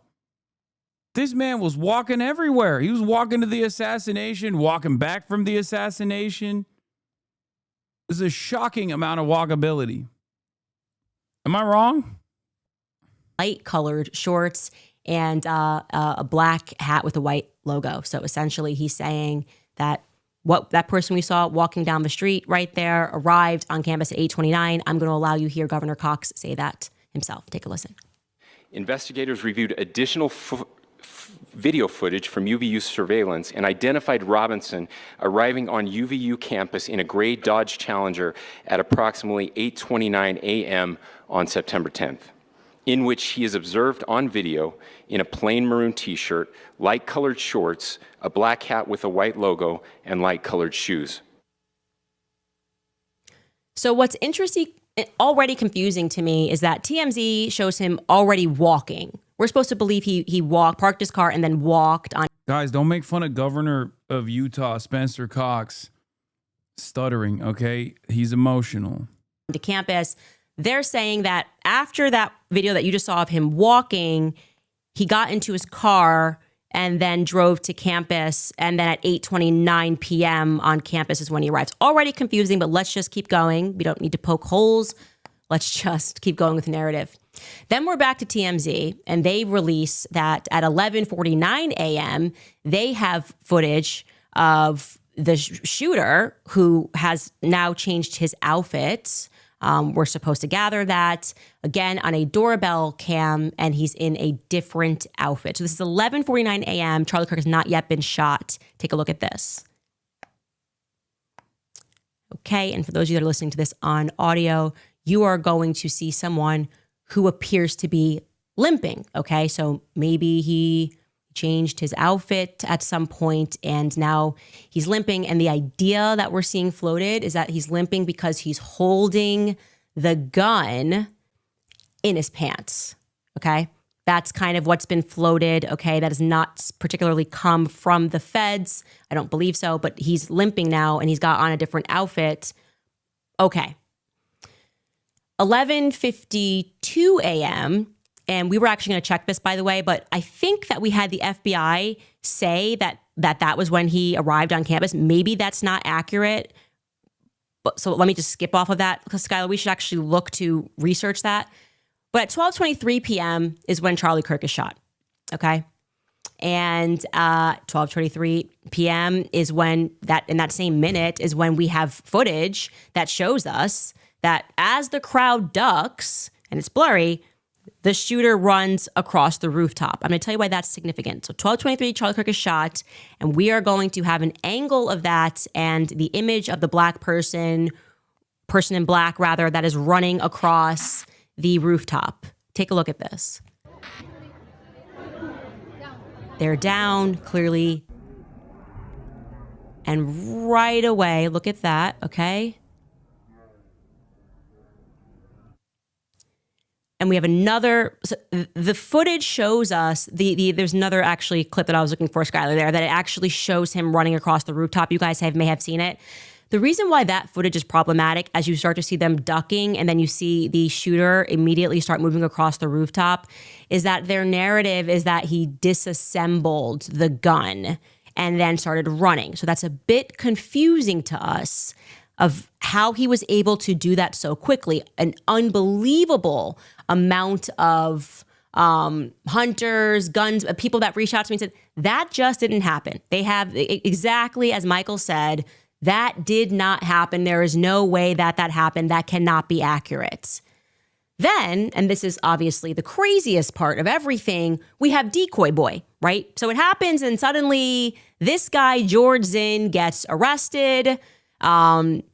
A: This man was walking everywhere. He was walking to the assassination, walking back from the assassination. There's a shocking amount of walkability. Am I wrong?
B: Light colored shorts and a black hat with a white logo. So essentially he's saying that what that person we saw walking down the street right there arrived on campus at 8:29. I'm going to allow you to hear Governor Cox say that himself. Take a listen.
N: Investigators reviewed additional video footage from UVU surveillance and identified Robinson arriving on UVU campus in a gray Dodge Challenger at approximately 8:29 a.m. on September 10th, in which he is observed on video in a plain maroon t-shirt, light-colored shorts, a black hat with a white logo, and light-colored shoes.
B: So what's interesting, already confusing to me, is that TMZ shows him already walking. We're supposed to believe he walked, parked his car, and then walked on.
A: Guys, don't make fun of Governor of Utah, Spencer Cox, stuttering, okay? He's emotional.
B: To campus, they're saying that after that video that you just saw of him walking, he got into his car and then drove to campus. And then at 8:29 p.m. on campus is when he arrives. Already confusing, but let's just keep going. We don't need to poke holes. Let's just keep going with the narrative. Then we're back to TMZ, and they release that at 11:49 a.m., they have footage of the shooter who has now changed his outfit. We're supposed to gather that, again, on a doorbell cam, and he's in a different outfit. So this is 11:49 a.m. Charlie Kirk has not yet been shot. Take a look at this. Okay, and for those of you that are listening to this on audio, you are going to see someone who appears to be limping, okay? So maybe he changed his outfit at some point and now he's limping. And the idea that we're seeing floated is that he's limping because he's holding the gun in his pants, okay? That's kind of what's been floated, okay? That has not particularly come from the feds. I don't believe so, but he's limping now and he's got on a different outfit. Okay. 11:52 a.m., and we were actually going to check this, by the way, but I think that we had the FBI say that was when he arrived on campus. Maybe that's not accurate. But so let me just skip off of that, because Skylar, we should actually look to research that. But at 12:23 p.m. is when Charlie Kirk is shot, okay? And 12:23 p.m. is when in that same minute is when we have footage that shows us that as the crowd ducks, and it's blurry, the shooter runs across the rooftop. I'm going to tell you why that's significant. So 12:23, Charlie Kirk is shot, and we are going to have an angle of that and the image of the person in black rather, that is running across the rooftop. Take a look at this. They're down, clearly. And right away, look at that, okay? And we have another, so the footage shows us, there's another actually clip that I was looking for, Skylar, there, that it actually shows him running across the rooftop. You guys may have seen it. The reason why that footage is problematic, as you start to see them ducking and then you see the shooter immediately start moving across the rooftop, is that their narrative is that he disassembled the gun and then started running. So that's a bit confusing to us of how he was able to do that so quickly. An unbelievable amount of hunters, guns, people that reached out to me and said, that just didn't happen. They have, exactly as Michael said, that did not happen. There is no way that happened. That cannot be accurate. Then, and this is obviously the craziest part of everything, we have Decoy Boy, right? So it happens and suddenly this guy, George Zinn, gets arrested.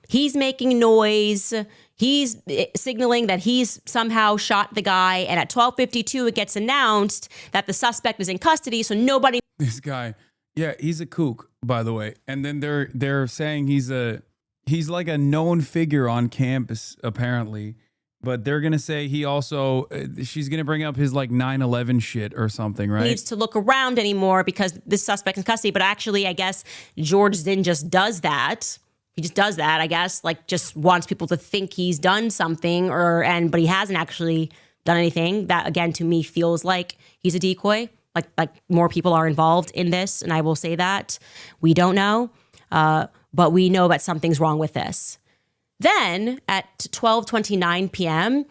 B: He's making noise. He's signaling that he's somehow shot the guy. And at 12:52, it gets announced that the suspect is in custody. So nobody.
A: This guy, yeah, he's a kook, by the way. And then they're saying he's like a known figure on campus, apparently. But they're going to say he also, she's going to bring up his like 9/11 shit or something, right?
B: Needs to look around anymore because this suspect is in custody. But actually, I guess George Zinn just does that. He just does that, I guess, like just wants people to think he's done something but he hasn't actually done anything. That, again, to me feels like he's a decoy, like more people are involved in this. And I will say that. We don't know, but we know that something's wrong with this. Then at 12:29 p.m.,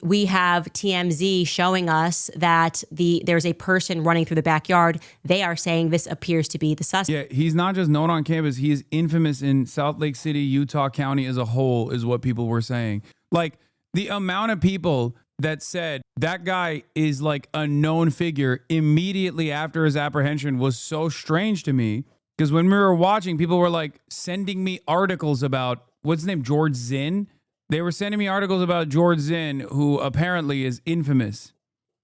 B: we have TMZ showing us that there's a person running through the backyard. They are saying this appears to be the suspect.
A: Yeah, he's not just known on campus. He is infamous in Salt Lake City, Utah County as a whole, is what people were saying. Like, the amount of people that said that guy is like a known figure immediately after his apprehension was so strange to me. Because when we were watching, people were like sending me articles about, what's his name, George Zinn? They were sending me articles about George Zinn, who apparently is infamous.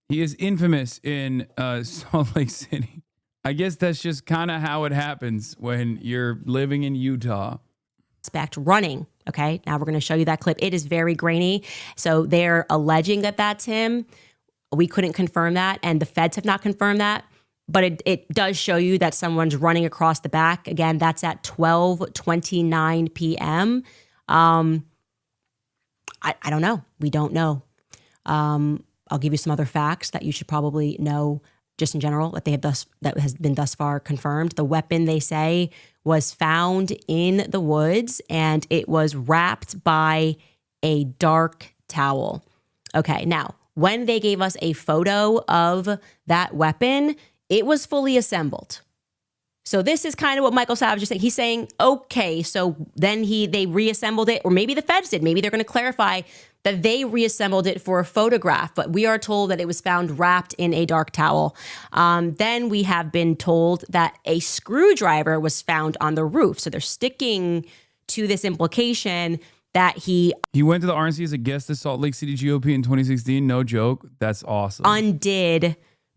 A: He is infamous in Salt Lake City. I guess that's just kind of how it happens when you're living in Utah.
B: Suspect running. Okay, now we're going to show you that clip. It is very grainy. So they're alleging that that's him. We couldn't confirm that, and the feds have not confirmed that. but it does show you that someone's running across the back. Again, that's at 12:29 p.m. I don't know. We don't know. I'll give you some other facts that you should probably know just in general that that has been thus far confirmed. The weapon, they say, was found in the woods and it was wrapped by a dark towel. Okay, now, when they gave us a photo of that weapon, it was fully assembled. So this is kind of what Michael Savage is saying. He's saying, okay, so then they reassembled it, or maybe the feds did. Maybe they're going to clarify that they reassembled it for a photograph, but we are told that it was found wrapped in a dark towel. Then we have been told that a screwdriver was found on the roof. So they're sticking to this implication that he
A: went to the RNC as a guest of Salt Lake City GOP in 2016. No joke. That's awesome.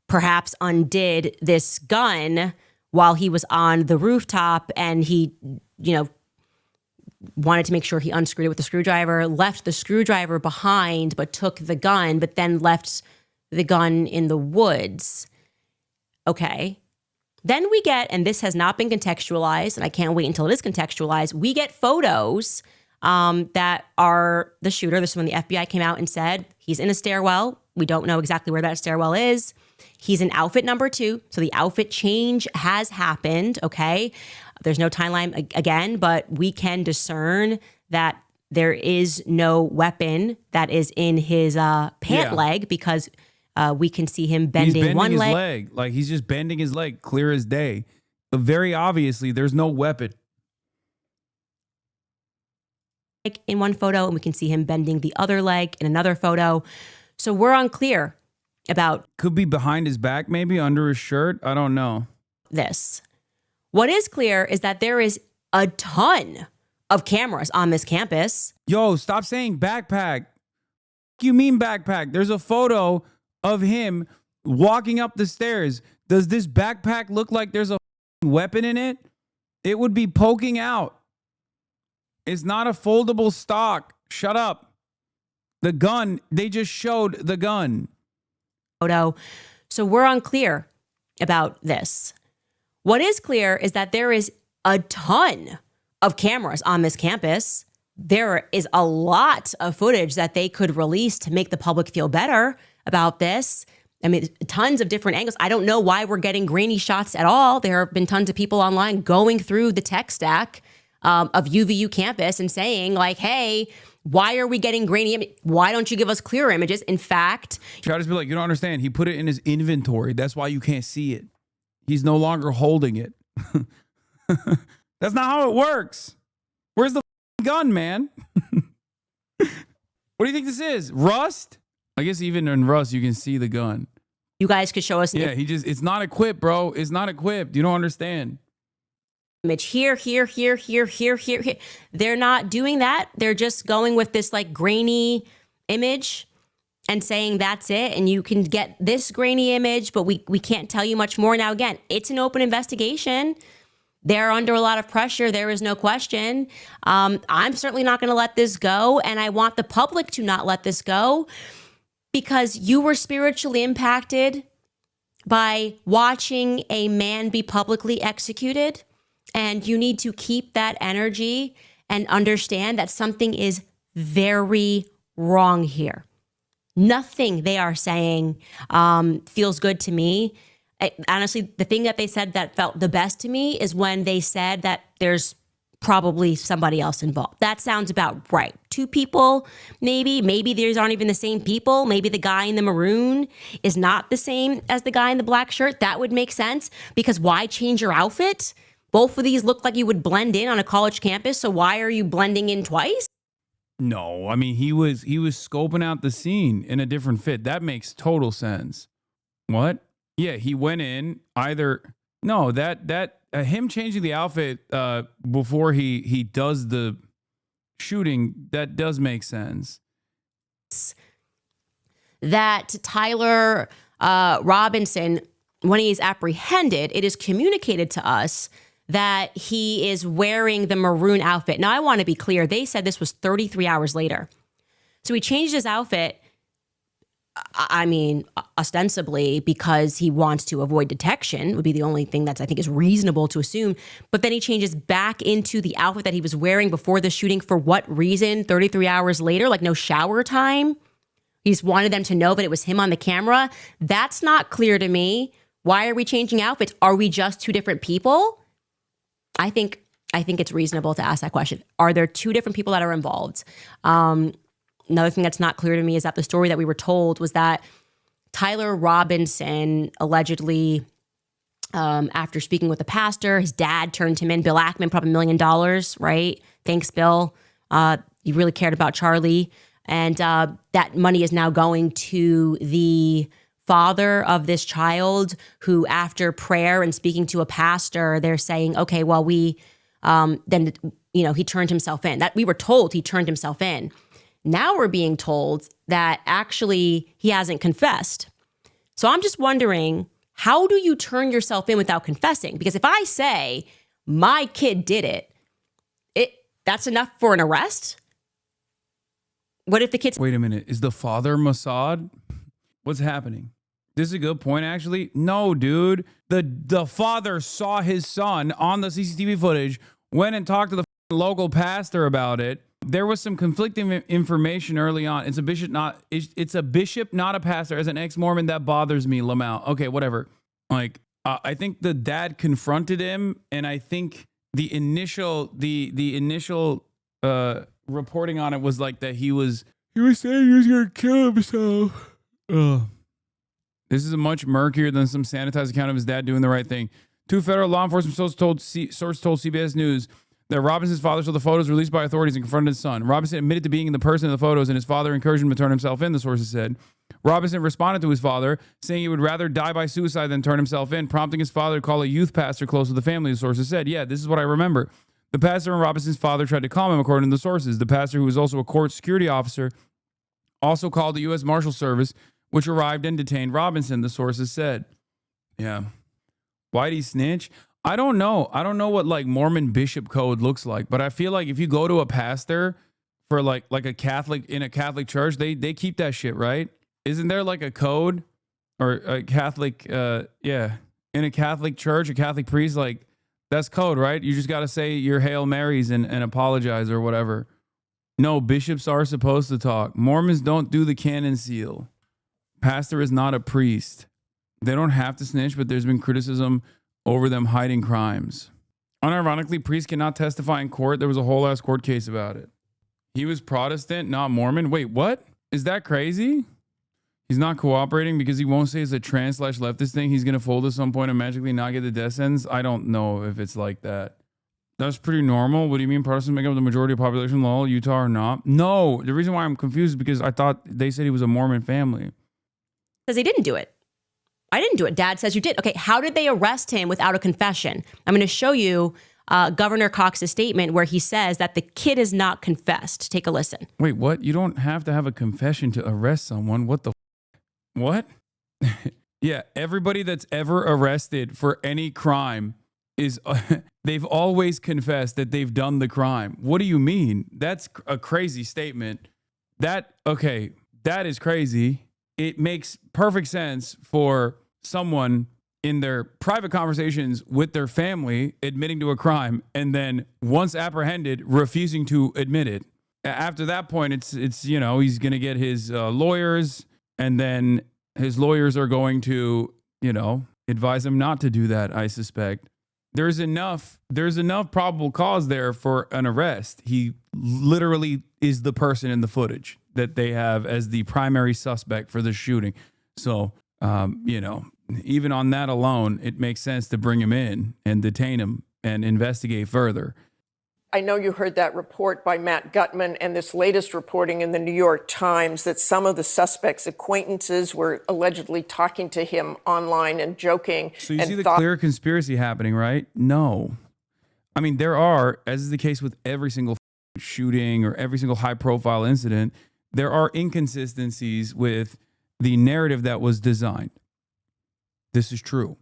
B: Perhaps undid this gun while he was on the rooftop, and he, wanted to make sure he unscrewed it with the screwdriver, left the screwdriver behind, but took the gun, but then left the gun in the woods. Okay. Then we get, and this has not been contextualized, and I can't wait until it is contextualized, we get photos that are the shooter. This is when the FBI came out and said he's in a stairwell. We don't know exactly where that stairwell is. He's in outfit number 2. So the outfit change has happened. Okay. There's no timeline again, but we can discern that there is no weapon that is in his pant leg because we can see him bending one
A: his
B: leg.
A: Like he's just bending his leg, clear as day. But very obviously, there's no weapon.
B: In one photo, and we can see him bending the other leg in another photo. So we're unclear about.
A: Could be behind his back, maybe under his shirt. I don't know.
B: This. What is clear is that there is a ton of cameras on this campus.
A: Yo, stop saying backpack. What do you mean backpack? There's a photo of him walking up the stairs. Does this backpack look like there's a weapon in it? It would be poking out. It's not a foldable stock. Shut up. The gun, they just showed the gun.
B: Photo. So we're unclear about this. What is clear is that there is a ton of cameras on this campus. There is a lot of footage that they could release to make the public feel better about this. I mean, tons of different angles. I don't know why we're getting grainy shots at all. There have been tons of people online going through the tech stack of UVU campus and saying like, hey, why are we getting grainy? Why don't you give us clearer images? In fact,
A: try to be like, you don't understand. He put it in his inventory. That's why you can't see it. He's no longer holding it. That's not how it works. Where's the gun, man? What do you think this is? Rust? I guess even in rust, you can see the gun.
B: You guys could show us.
A: Yeah, it's not equipped, bro. It's not equipped. You don't understand.
B: Image here. They're not doing that. They're just going with this like grainy image and saying that's it. And you can get this grainy image, but we can't tell you much more. Now, again, it's an open investigation. They're under a lot of pressure. There is no question. I'm certainly not going to let this go. And I want the public to not let this go because you were spiritually impacted by watching a man be publicly executed. And you need to keep that energy and understand that something is very wrong here. Nothing they are saying feels good to me. Honestly, the thing that they said that felt the best to me is when they said that there's probably somebody else involved. That sounds about right. 2 people, maybe. Maybe these aren't even the same people. Maybe the guy in the maroon is not the same as the guy in the black shirt. That would make sense because why change your outfit? Both of these look like you would blend in on a college campus, so why are you blending in twice?
A: No, I mean, he was scoping out the scene in a different fit. That makes total sense. What? Yeah, he went in him changing the outfit before he does the shooting, that does make sense.
B: That Tyler Robinson, when he is apprehended, it is communicated to us that he is wearing the maroon outfit. Now, I want to be clear. They said this was 33 hours later. So he changed his outfit I mean, ostensibly because he wants to avoid detection would be the only thing that's, I think, is reasonable to assume. But then he changes back into the outfit that he was wearing before the shooting. For what reason? 33 hours later, like no shower time. He just wanted them to know that it was him on the camera. That's not clear to me. Why are we changing outfits? Are we just two different people? I think it's reasonable to ask that question. Are there two different people that are involved? Another thing that's not clear to me is that the story that we were told was that Tyler Robinson allegedly, after speaking with the pastor, his dad turned him in. Bill Ackman, probably $1 million, right? Thanks, Bill. You really cared about Charlie. And that money is now going to the father of this child who, after prayer and speaking to a pastor, they're saying, okay, well, he turned himself in. That we were told he turned himself in. Now we're being told that actually he hasn't confessed. So I'm just wondering, how do you turn yourself in without confessing? Because if I say my kid did it, that's enough for an arrest? What if the kid's...
A: Wait a minute. Is the father Mossad? What's happening? This is a good point, actually. No, dude. The father saw his son on the CCTV footage, went and talked to the local pastor about it. There was some conflicting information early on. It's a bishop, not a pastor. As an ex-Mormon, that bothers me, Lamau. Okay, whatever. Like, I think the dad confronted him, and I think the initial reporting on it was like that he was saying he was gonna kill himself. Ugh. This is a much murkier than some sanitized account of his dad doing the right thing. Two federal law enforcement sources told CBS News that Robinson's father saw the photos released by authorities and confronted his son. Robinson admitted to being the person in the photos, and his father encouraged him to turn himself in, the sources said. Robinson responded to his father, saying he would rather die by suicide than turn himself in, prompting his father to call a youth pastor close to the family, the sources said. Yeah, this is what I remember. The pastor and Robinson's father tried to calm him, according to the sources. The pastor, who was also a court security officer, also called the U.S. Marshal Service, which arrived and detained Robinson, the sources said. Yeah. Why'd he snitch? I don't know. I don't know what like Mormon bishop code looks like, but I feel like if you go to a pastor for like a Catholic in a Catholic church, they keep that shit, right? Isn't there like a code or a Catholic, in a Catholic church, a Catholic priest, like that's code, right? You just got to say your Hail Marys and apologize or whatever. No, bishops are supposed to talk. Mormons don't do the canon seal. Pastor is not a priest. They don't have to snitch, but there's been criticism over them hiding crimes. Unironically, priests cannot testify in court. There was a whole ass court case about it. He was Protestant, not Mormon. Wait, what? Is that crazy? He's not cooperating because he won't say it's a trans/leftist thing. He's going to fold at some point and magically not get the death sentence. I don't know if it's like that. That's pretty normal. What do you mean Protestants make up the majority of population? Lol, Utah or not? No, the reason why I'm confused is because I thought they said he was a Mormon family.
B: Because they didn't do it. I didn't do it. Dad says you did. Okay, how did they arrest him without a confession? I'm going to show you Governor Cox's statement where he says that the kid is not confessed. Take a listen.
A: Wait, what? You don't have to have a confession to arrest someone. What the what? Yeah, everybody that's ever arrested for any crime is they've always confessed that they've done the crime. What do you mean? That's a crazy statement. That is crazy. It makes perfect sense for someone in their private conversations with their family admitting to a crime and then once apprehended refusing to admit it. After that point, it's he's going to get his lawyers, and then his lawyers are going to advise him not to do that. I suspect there's enough probable cause there for an arrest. He literally is the person in the footage that they have as the primary suspect for the shooting. So, even on that alone, it makes sense to bring him in and detain him and investigate further.
O: I know you heard that report by Matt Gutman and this latest reporting in the New York Times that some of the suspect's acquaintances were allegedly talking to him online and joking.
A: So you see the clear conspiracy happening, right? No. I mean, there are, as is the case with every single shooting or every single high-profile incident, there are inconsistencies with the narrative that was designed. This is true.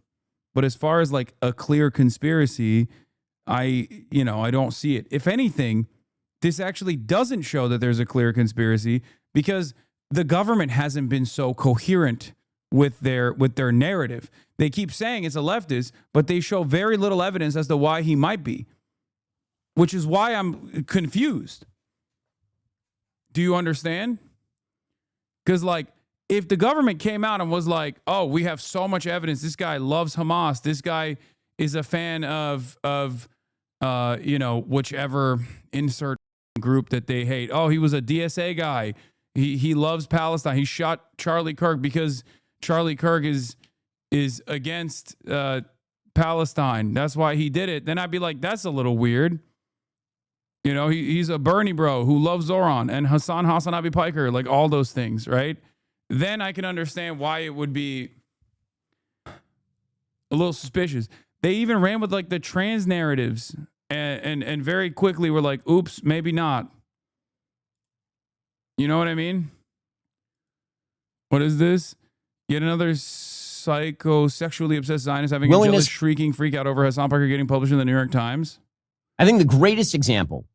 A: But as far as like a clear conspiracy, I don't see it. If anything, this actually doesn't show that there's a clear conspiracy because the government hasn't been so coherent with their narrative. They keep saying it's a leftist, but they show very little evidence as to why he might be, which is why I'm confused. Do you understand? Because, like, if the government came out and was like, oh, we have so much evidence, this guy loves Hamas, this guy is a fan of whichever insert group that they hate. Oh, he was a DSA guy. He loves Palestine. He shot Charlie Kirk because Charlie Kirk is against Palestine. That's why he did it. Then I'd be like, that's a little weird. You know, he's a Bernie bro who loves Zoran and Hasanabi Piker, like all those things, right? Then I can understand why it would be a little suspicious. They even ran with like the trans narratives and very quickly were like, oops, maybe not. You know what I mean? What is this? Yet another psychosexually obsessed Zionist having a jealous shrieking freak out over Hasan Piker getting published in the New York Times.
P: I think the greatest example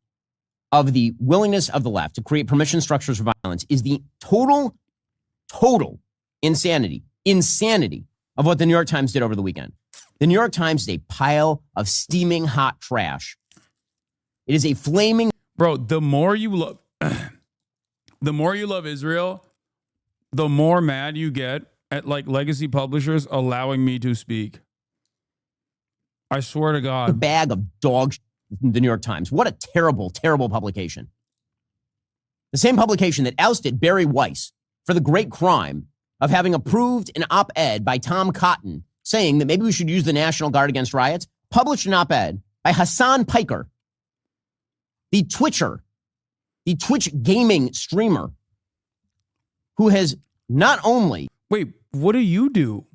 P: of the willingness of the left to create permission structures for violence is the total insanity of what the New York Times did over the weekend. The New York Times is a pile of steaming hot trash. It is a flaming...
A: Bro, the more you love Israel, the more mad you get at like legacy publishers allowing me to speak. I swear to God.
P: A bag of dog shit, the New York Times. What a terrible, terrible publication. The same publication that ousted Barry Weiss for the great crime of having approved an op-ed by Tom Cotton saying that maybe we should use the National Guard against riots, published an op-ed by Hasan Piker, the Twitch gaming streamer, who has not only...
A: Wait, what do you do?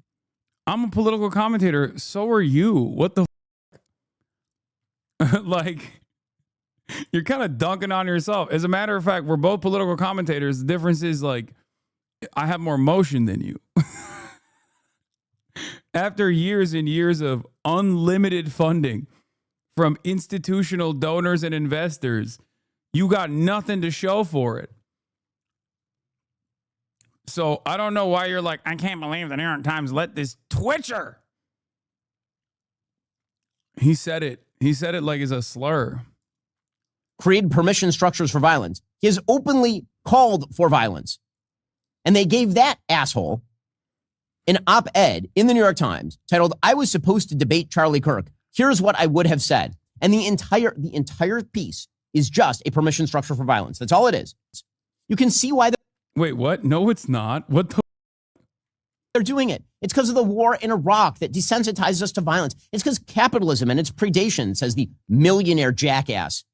A: I'm a political commentator. So are you. What the like, you're kind of dunking on yourself. As a matter of fact, we're both political commentators. The difference is, like, I have more motion than you. After years and years of unlimited funding from institutional donors and investors, you got nothing to show for it. So I don't know why you're like, I can't believe the New York Times let this Twitcher. He said it. He said it like it's a slur.
P: Created permission structures for violence. He has openly called for violence. And they gave that asshole an op-ed in the New York Times titled, I was supposed to debate Charlie Kirk. Here's what I would have said. And the entire piece is just a permission structure for violence. That's all it is. You can see why
A: Wait, what? No, it's not. What the?
P: They're doing it. It's because of the war in Iraq that desensitizes us to violence. It's because capitalism and its predation, says the millionaire jackass.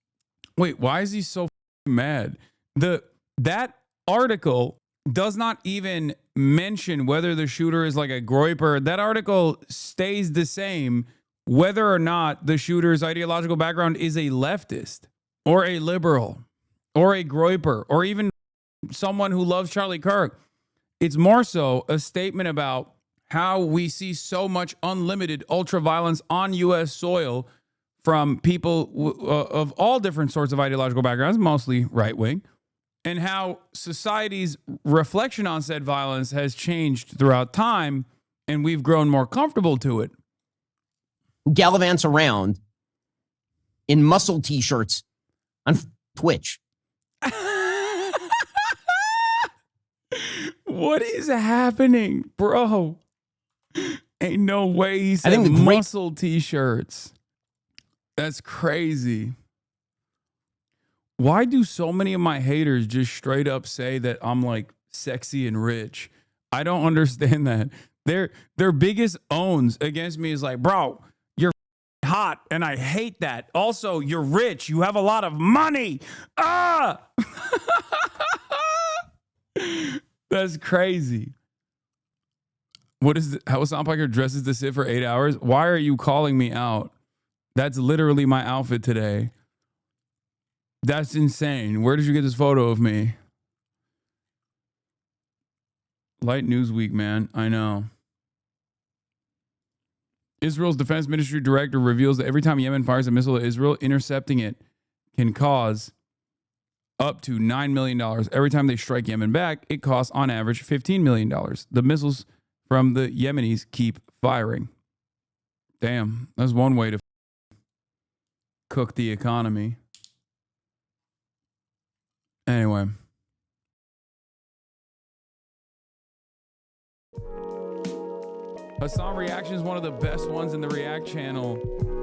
A: Wait, why is he so mad? That article does not even mention whether the shooter is like a groyper. That article stays the same whether or not the shooter's ideological background is a leftist or a liberal or a groyper or even someone who loves Charlie Kirk. It's more so a statement about how we see so much unlimited ultra-violence on U.S. soil from people of all different sorts of ideological backgrounds, mostly right-wing, and how society's reflection on said violence has changed throughout time, and we've grown more comfortable to it.
P: Who gallivants around in muscle T-shirts on Twitch.
A: What is happening, bro? Ain't no way he said muscle T-shirts. That's crazy. Why do so many of my haters just straight up say that I'm like sexy and rich? I don't understand that. Their biggest owns against me is like, bro, you're hot and I hate that. Also, you're rich. You have a lot of money. Ah! That's crazy. What is it? How Hasan Piker dresses to sit for 8 hours? Why are you calling me out? That's literally my outfit today. That's insane. Where did you get this photo of me? Light News Week, man. I know. Israel's defense ministry director reveals that every time Yemen fires a missile at Israel, intercepting it can cause up to $9 million. Every time they strike Yemen back, it costs on average $15 million. The missiles from the Yemenis keep firing. Damn, that's one way to cook the economy. Anyway. Hasan Reactions is one of the best ones in the React channel.